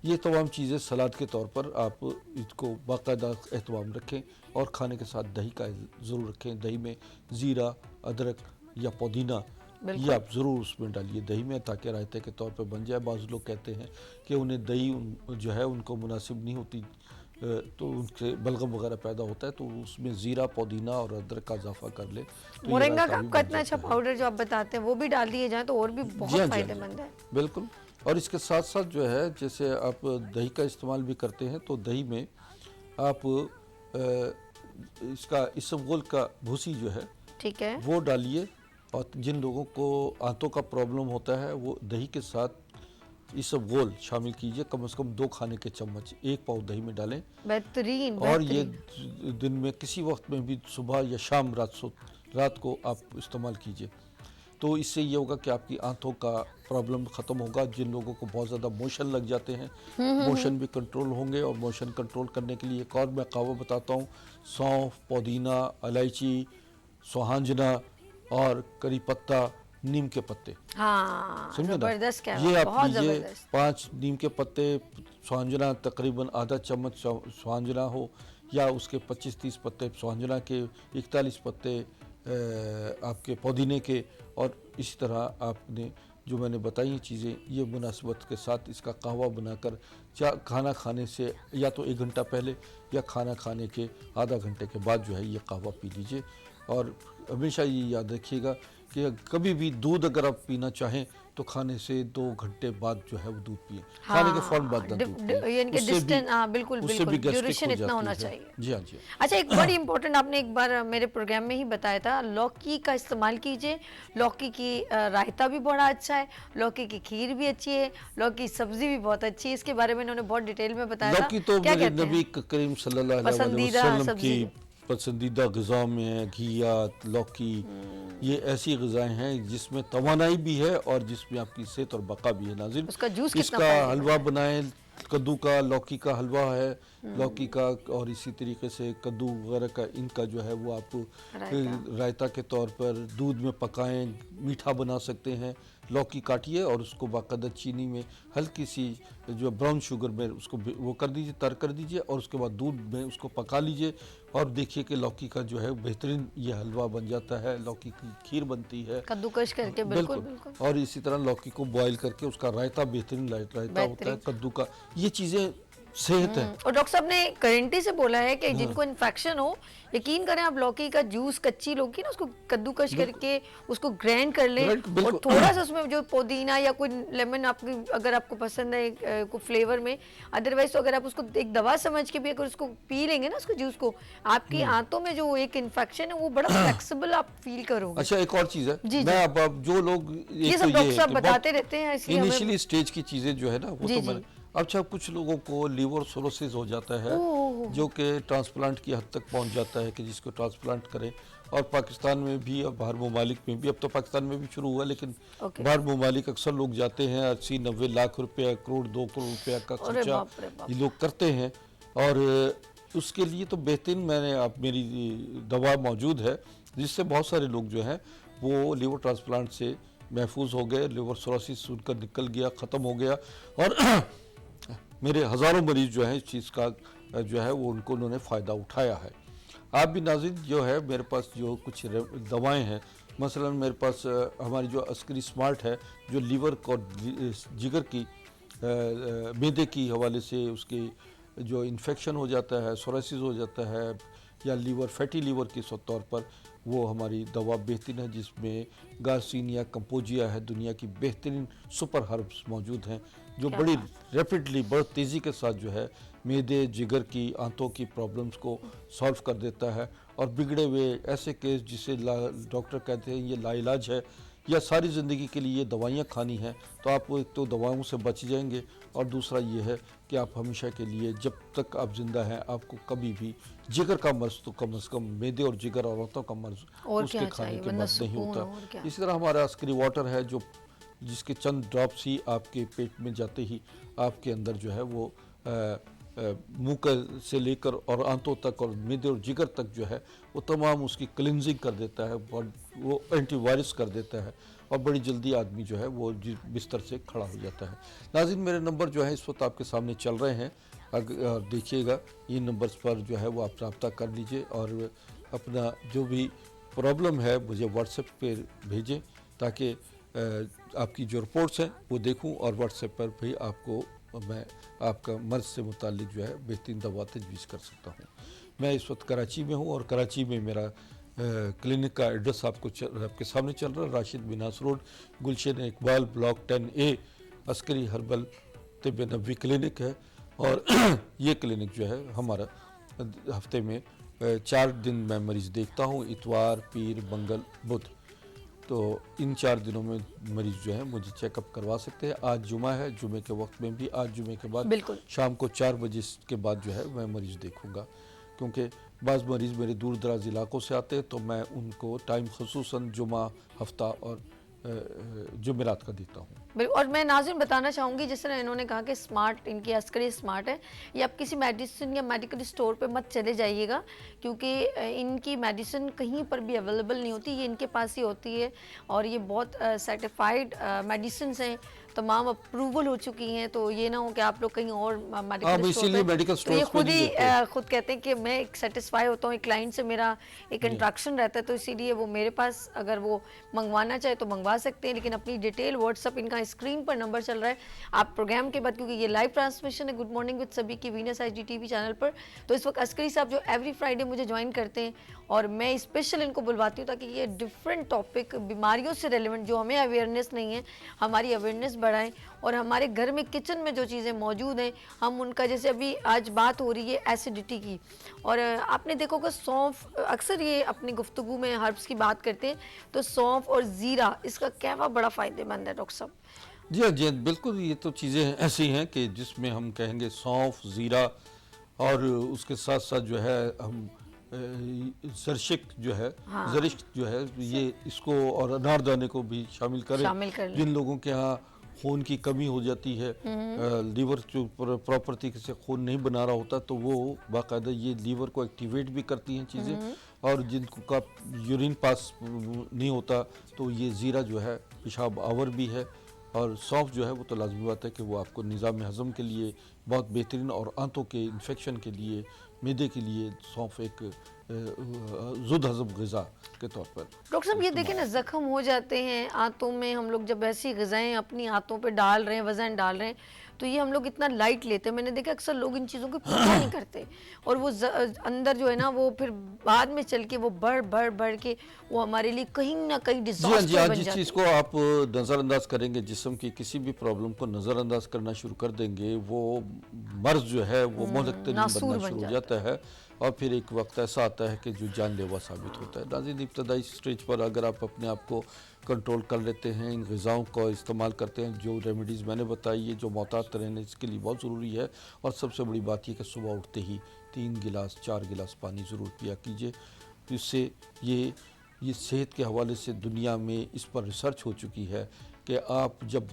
ये तमाम चीज़ें सलाद के तौर पर आप इसको बाकायदा एहतमाम रखें और खाने के साथ दही का ज़रूर रखें। दही में ज़ीरा, अदरक या पुदीना ये आप ज़रूर उसमें डालिए दही में ताकि रायते के तौर पर बन जाए। बाज़ लोग कहते हैं कि उन्हें दही जो है उनको मुनासिब नहीं होती तो उनसे बलगम वगैरह पैदा होता है तो उसमें ज़ीरा, पुदीना और अदरक का इजाफा कर ले। तो मोरिंगा का आपका इतना अच्छा पाउडर जो आप बताते हैं वो भी डाल दिए जाए तो और भी बहुत फायदेमंद है। बिल्कुल। और इसके साथ साथ जो है जैसे आप दही का इस्तेमाल भी करते हैं तो दही में आप इसका इसबगोल का भूसी जो है ठीक है वो डालिए और जिन लोगों को आंतों का प्रॉब्लम होता है वो दही के साथ इसबगोल शामिल कीजिए। कम से कम 2 खाने के चम्मच 1 पाव दही में डालें। बेहतरीन। और ये दिन में किसी वक्त में भी सुबह या शाम रात को आप इस्तेमाल कीजिए तो इससे ये होगा कि आपकी आंतों का प्रॉब्लम ख़त्म होगा। जिन लोगों को बहुत ज़्यादा मोशन लग जाते हैं मोशन भी कंट्रोल होंगे और मोशन कंट्रोल करने के लिए एक और मैं कहवा बताता हूँ। सौंफ, पुदीना, इलायची, सोहांजना और करी पत्ता, नीम के पत्ते, समझे ना, ये आप लीजिए 5 नीम के पत्ते, सोहांजना तकरीबन आधा चम्मच सोहांजना हो या उसके 25-30 पत्ते सोहांजना के, 41 पत्ते आपके पुदीने के और इसी तरह आपने जो मैंने बताई चीज़ें ये मुनासिबत के साथ इसका कहवा बनाकर खाना खाने से या तो 1 घंटा पहले या खाना खाने के आधा घंटे के बाद जो है ये कहवा पी लीजिए। और हमेशा ये याद रखिएगा कि कभी भी दूध अगर आप पीना चाहें तो खाने से 2 घंटे बाद जो है वो दूध पिए। खाने के फौरन बाद दूध पिए। बिल्कुल ड्यूरेशन इतना होना चाहिए। जी हाँ जी। अच्छा, एक बड़ी इंपॉर्टेंट आपने एक बार मेरे प्रोग्राम में ही बताया था, लौकी का इस्तेमाल कीजिए। लौकी की रायता भी बड़ा अच्छा है, लौकी की खीर भी अच्छी है, लौकी सब्जी भी बहुत अच्छी है। इसके बारे में इन्होंने बहुत डिटेल में बताया था। लौकी तो मेरे नबी करीम सल्लल्लाहु अलैहि वसल्लम की पसंदीदा ग़िज़ा में है। घिया, लौकी ये ऐसी ग़िज़ाएं हैं जिसमें तवानाई भी है और जिसमें आपकी सेहत और बका भी है। नाज़रीन, इसका हलवा बनाएं, कद्दू का, लौकी का हलवा है, लौकी का और इसी तरीके से कद्दू वगैरह का इनका जो है वो आप रायता के तौर पर दूध में पकाएं, मीठा बना सकते हैं। लौकी काटिए और उसको बाकायदा चीनी में हल्की सी जो ब्राउन शुगर में उसको वो कर दीजिए, तर कर दीजिए और उसके बाद दूध में उसको पका लीजिए और देखिए कि लौकी का जो है बेहतरीन ये हलवा बन जाता है, लौकी की खीर बनती है कद्दूकश करके। बिल्कुल। और इसी तरह लौकी को बॉयल करके उसका रायता बेहतरीन रायता होता है कद्दू का। ये चीज़ें सेहत है। और डॉक्टर साहब ने गारंटी से बोला है कि जिनको इन्फेक्शन हो, यकीन करें आप लौकी का जूस, कच्ची लौकी ना, उसको कद्दूकश करके उसको ग्राइंड कर लें और थोड़ा सा उसमें जो पुदीना या कोई लेमन आपकी अगर आपको पसंद है कोई फ्लेवर में, अदरवाइज तो अगर आप उसको एक दवा समझ के भी अगर उसको पी लेंगे ना उसको जूस को, आपकी आंतों में जो एक इन्फेक्शन है वो बड़ा फ्लेक्सिबल आप फील करोगे। अच्छा, एक और चीज है, जी, मैं अब जो लोग ये सब डॉक्टर साहब बताते रहते हैं, इसलिए इनिशियली स्टेज की चीजें जो है ना वो तो मैंने, अच्छा कुछ लोगों को लीवर सोरोसिस हो जाता है जो कि ट्रांसप्लांट की हद तक पहुंच जाता है कि जिसको ट्रांसप्लांट करें, और पाकिस्तान में भी और बाहर ममालिक में भी, अब तो पाकिस्तान में भी शुरू हुआ लेकिन बाहर ममालिक अक्सर लोग जाते हैं, 80-90 लाख रुपया, करोड़ 2 करोड़ रुपया का खर्चा ये लोग करते हैं। और उसके लिए तो बेहतरीन मैंने आप मेरी दवा मौजूद है जिससे बहुत सारे लोग जो हैं वो लीवर ट्रांसप्लांट से महफूज हो गए, लीवर सोरोसिस उनका निकल गया, ख़त्म हो गया। और मेरे हज़ारों मरीज जो हैं इस चीज़ का जो है वो उन्होंने फ़ायदा उठाया है। आप भी नाज़रीन जो है मेरे पास जो कुछ दवाएं हैं, मसलन मेरे पास हमारी जो अस्करी स्मार्ट है जो लीवर और जिगर की मैदे की हवाले से उसकी जो इन्फेक्शन हो जाता है, सोरासिस हो जाता है या लीवर फैटी लीवर के तौर पर, वो हमारी दवा बेहतरीन है जिसमें गार्सिनिया कंपोजिया है, दुनिया की बेहतरीन सुपर हर्ब्स मौजूद हैं जो बड़ी रैपिडली बड़ी तेज़ी के साथ जो है मैदे जिगर की आंतों की प्रॉब्लम्स को सॉल्व कर देता है। और बिगड़े हुए ऐसे केस जिसे डॉक्टर कहते हैं ये लाइलाज है या सारी ज़िंदगी के लिए ये दवाइयाँ खानी हैं, तो आप एक तो दवाओं से बच जाएंगे और दूसरा ये है कि आप हमेशा के लिए जब तक आप जिंदा हैं आपको कभी भी जिगर का मर्ज तो कम से कम मैदे और जिगर और आंतों का मर्ज उसके खाने के बाद नहीं होता। इसी तरह हमारा अस्करी वाटर है जो जिसके चंद ड्रॉप्स ही आपके पेट में जाते ही आपके अंदर जो है वो मुंह से लेकर और आंतों तक और मैदे और जिगर तक जो है वो तमाम उसकी क्लिनजिंग कर देता है और वो एंटीवायरस कर देता है और बड़ी जल्दी आदमी जो है वो बिस्तर से खड़ा हो जाता है। नाज़रीन मेरे नंबर जो है इस वक्त आपके सामने चल रहे हैं, अगर देखिएगा इन नंबर्स पर जो है वो आप रब्ता कर लीजिए और अपना जो भी प्रॉब्लम है मुझे व्हाट्सएप पर भेजें ताकि आपकी जो रिपोर्ट्स हैं वो देखूं और व्हाट्सएप पर भी आपको मैं आपका मर्ज से मुतालिक जो है बेहतरीन दवा तजवीज़ कर सकता हूँ। मैं इस वक्त कराची में हूँ और कराची में मेरा क्लिनिक का एड्रेस आपके सामने चल रहा है, राशिद बिनास road, Gulshan Iqbal, block 10A, Askari herbal तिब नबवी क्लिनिक है। और ये क्लिनिक जो है हमारा हफ्ते में 4 दिन मैं मरीज़ देखता हूँ, इतवार, पीर, मंगल, बुध। तो इन 4 दिनों में मरीज़ जो है मुझे चेकअप करवा सकते हैं। आज जुमा है, जुमे के वक्त में भी, आज जुमे के बाद शाम को 4 बजे के बाद जो है मैं मरीज़ देखूंगा, क्योंकि बाज़ मरीज़ मेरे दूर दराज इलाकों से आते हैं तो मैं उनको टाइम ख़ुसूसन जुमा, हफ्ता और जुमेरात का देता हूँ। बिल्कुल। और मैं नाज़रीन बताना चाहूँगी जिस तरह इन्होंने कहा कि स्मार्ट इनकी अस्करी स्मार्ट है, ये आप किसी मेडिसिन या मेडिकल स्टोर पे मत चले जाइएगा क्योंकि इनकी मेडिसिन कहीं पर भी अवेलेबल नहीं होती, ये इनके पास ही होती है और ये बहुत सर्टिफाइड मेडिसिन हैं, तमाम अप्रूवल हो चुकी हैं। तो ये ना हो कि आप लोग कहीं और मेडिकल स्टोर ये खुद कहते हैं कि मैं एक सेटिस्फाई होता हूँ, एक क्लाइंट से मेरा एक इंट्रैक्शन रहता है तो इसीलिए वो मेरे पास अगर वो मंगवाना चाहे तो मंगवा सकते हैं, लेकिन अपनी डिटेल व्हाट्सअप इनका स्क्रीन पर नंबर चल रहा है, आप प्रोग्राम के बाद क्योंकि ये लाइव ट्रांसमिशन है गुड मॉर्निंग विद सभी की वीनस IGTV चैनल पर, तो इस वक्त अस्करी साहब जो एवरी फ्राइडे मुझे ज्वाइन करते हैं और मैं स्पेशल इनको बुलवाती हूँ ताकि ये डिफरेंट टॉपिक बीमारियों से रेलिवेंट जो हमें अवेयरनेस नहीं है हमारी अवेयरनेस बढ़ाएं और हमारे घर में किचन में जो चीज़ें मौजूद हैं हम उनका, जैसे अभी आज बात हो रही है एसिडिटी की और आपने देखो कि सौंफ, अक्सर ये अपनी गुफ्तगू में हर्ब्स की बात करते हैं तो सौंफ और ज़ीरा इसका कहवा बड़ा फ़ायदेमंद है डॉक्टर साहब। जी हाँ जी बिल्कुल, ये तो चीज़ें ऐसी हैं कि जिसमें हम कहेंगे सौंफ, ज़ीरा और उसके साथ साथ जो है हम सरशिक जो है जरिश्क जो है ये इसको और अनारदाने को भी शामिल करें। जिन लोगों के यहाँ खून की कमी हो जाती है, लीवर जो प्रॉपर तरीके से खून नहीं बना रहा होता तो वो बाकायदा ये लीवर को एक्टिवेट भी करती हैं चीज़ें, और जिनको का यूरिन पास नहीं होता तो ये ज़ीरा जो है पेशाब आवर भी है, और सौंफ जो है वो तो लाजमी बात है कि वो आपको निज़ाम हज़म के लिए बहुत बेहतरीन और आंतों के इन्फेक्शन के लिए, मैदे के लिए सौंफ एक जुद हज़म ग़िज़ा के तौर पर। डॉक्टर साहब ये देखें ना, ज़ख्म हो जाते हैं आंतों में, हम लोग जब ऐसी ग़िज़ाएँ अपनी आंतों पे डाल रहे हैं, वज़न डाल रहे हैं, तो ये हम लोग इतना लाइट लेते हैं। मैंने देखा अक्सर लोग इन चीज़ों को पूजा नहीं करते, और वो अंदर जो है ना वो फिर बाद में चल के वो बढ़ के वो हमारे लिए कहीं ना कहीं डिजास्टर बन जिस जाती चीज़ को आप नज़रअंदाज करेंगे, जिस्म की किसी भी प्रॉब्लम को नज़रअंदाज करना शुरू कर देंगे, वो मर्ज जो है वो मोहलक नासूर बनना बन शुरू हो जाता है, और फिर एक वक्त ऐसा आता है कि जो जानलेवा साबित होता है। नाज़रीन, इब्तदाई स्टेज पर अगर आप अपने आप को कंट्रोल कर लेते हैं, इन ग़िज़ाओं का इस्तेमाल करते हैं, जो रेमेडीज़ मैंने बताई है, जो मोहतात रहने इसके लिए बहुत ज़रूरी है। और सबसे बड़ी बात यह कि सुबह उठते ही 3 गिलास 4 गिलास पानी ज़रूर पिया कीजिए। तो इससे ये सेहत के हवाले से दुनिया में इस पर रिसर्च हो चुकी है कि आप जब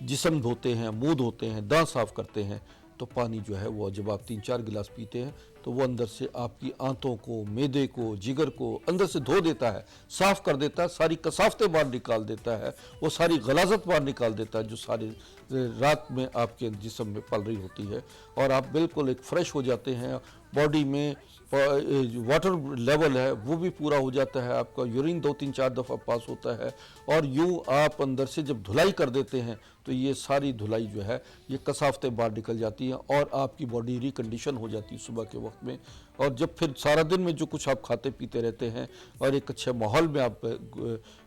जिस्म धोते हैं, मुँह धोते हैं, दांत साफ़ करते हैं, तो पानी जो है वो जब आप 3-4 गिलास पीते हैं तो वो अंदर से आपकी आंतों को, मैदे को, जिगर को अंदर से धो देता है, साफ़ कर देता है, सारी कसावतें बाहर निकाल देता है, वो सारी गलाजत बाहर निकाल देता है जो सारी रात में आपके जिस्म में पल रही होती है, और आप बिल्कुल एक फ्रेश हो जाते हैं। बॉडी में वाटर लेवल है वो भी पूरा हो जाता है, आपका यूरिन 2-3-4 दफ़ा पास होता है, और यूँ आप अंदर से जब धुलाई कर देते हैं तो ये सारी धुलाई जो है ये कसावतें बाहर निकल जाती हैं, और आपकी बॉडी रिकंडीशन हो जाती है सुबह के वक्त में। और जब फिर सारा दिन में जो कुछ आप खाते पीते रहते हैं और एक अच्छे माहौल में आप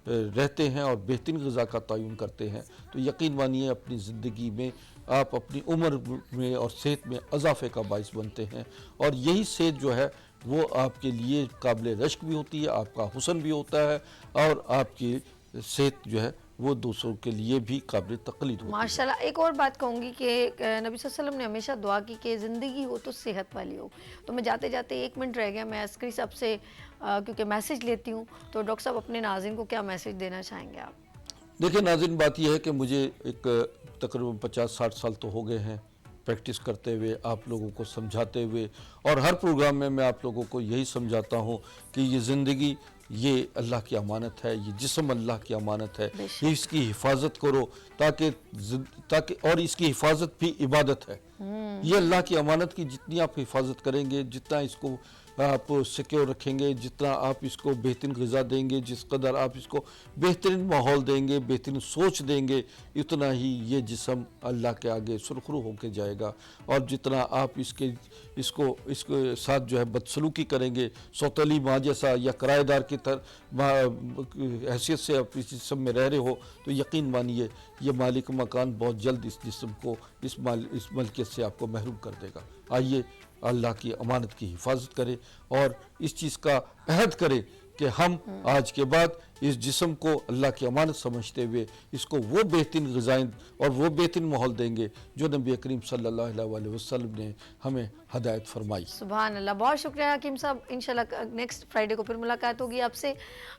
रहते हैं और बेहतरीन ग़िज़ा का तयन करते हैं, तो यकीन मानिए अपनी ज़िंदगी में आप अपनी उम्र में और सेहत में इजाफे का बाइस बनते हैं। और यही सेहत जो है वो आपके लिए काबिल रश्क भी होती है, आपका हुस्न भी होता है, और आपकी सेहत जो है वो दूसरों के लिए भी काबिल तक़लीद होती है। माशाल्लाह। एक और बात कहूँगी कि नबी सल्लल्लाहु अलैहि वसल्लम ने हमेशा दुआ की कि ज़िंदगी हो तो सेहत वाली हो। तो मैं जाते जाते 1 मिनट रह गया, मैं अस्करी साहब से क्योंकि मैसेज लेती हूँ, तो डॉक्टर साहब अपने नाज़रीन को क्या मैसेज देना चाहेंगे आप? देखिए नाज़रीन, बात यह है कि मुझे एक तकरीबन 50-60 साल तो हो गए हैं प्रैक्टिस करते हुए, आप लोगों को समझाते हुए, और हर प्रोग्राम में मैं आप लोगों को यही समझाता हूँ कि ये ज़िंदगी ये अल्लाह की अमानत है, ये जिस्म अल्लाह की अमानत है, ये इसकी हिफाजत करो ताकि और इसकी हिफाजत भी इबादत है। ये अल्लाह की अमानत की जितनी आप हिफाजत करेंगे, जितना इसको आप सिक्योर रखेंगे, जितना आप इसको बेहतरीन ग़िज़ा देंगे, जिस कदर आप इसको बेहतरीन माहौल देंगे, बेहतरीन सोच देंगे, इतना ही ये जिस्म अल्लाह के आगे सुरखरू होकर जाएगा। और जितना आप इसको साथ जो है बदसलूकी करेंगे, सौतेली माँ जैसा या किराएदार की हैसियत से आप इस जिस्म में रह रहे हो, तो यकीन मानिए ये मालिक मकान बहुत जल्द इस जिस्म को इस मलकियत से आपको महरूम कर देगा। आइए अल्लाह की अमानत की हिफाजत करें और इस चीज़ का अहद करें कि हम आज के बाद इस जिस्म को अल्लाह की अमानत समझते हुए इसको वो बेहतरीन ग़िज़ाएँ और वो बेहतरीन माहौल देंगे जो नबी करीम सल्लल्लाहु अलैहि वसल्लम ने हमें हदायत फरमाई। सुभान अल्लाह, बहुत शुक्रिया हकीम साहब। इंशाल्लाह नेक्स्ट फ्राइडे को फिर मुलाकात होगी आपसे।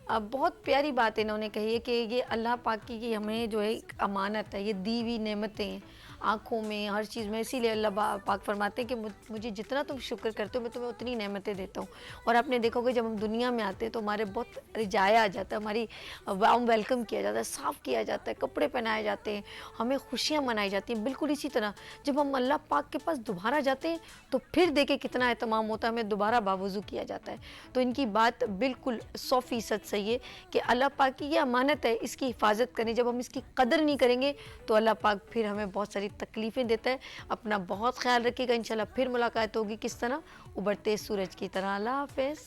बहुत प्यारी बात इन्होंने कही है कि ये अल्लाह पाक की हमें जो है एक अमानत है, ये दी हुई नेमतें हैं आँखों में, हर चीज़ में। इसीलिए अल्लाह पाक फरमाते हैं कि मुझे जितना तुम शुक्र करते हो मैं तुम्हें उतनी नेमतें देता हूँ। और आपने देखोगे जब हम दुनिया में आते हैं तो हमारे बहुत रिजाया आ जाता है, हमारी वार्म वेलकम किया जाता है, साफ़ किया जाता है, कपड़े पहनाए जाते हैं, हमें खुशियाँ मनाई जाती हैं। बिल्कुल इसी तरह जब हम अल्लाह पाक के पास दोबारा जाते हैं तो फिर देखें कितना एहतमाम होता है, हमें दोबारा बावजू किया जाता है। तो इनकी बात बिल्कुल 100% सही है कि अल्लाह पाक की ये अमानत है, इसकी हिफाजत करें। जब हम इसकी कदर नहीं करेंगे तो अल्लाह पाक फिर हमें बहुत सारी तकलीफ़ें देता है। अपना बहुत ख्याल रखिएगा। इंशाल्लाह फिर मुलाकात होगी किस तरह, उभरते सूरज की तरह। अल्लाह हाफ़िज़।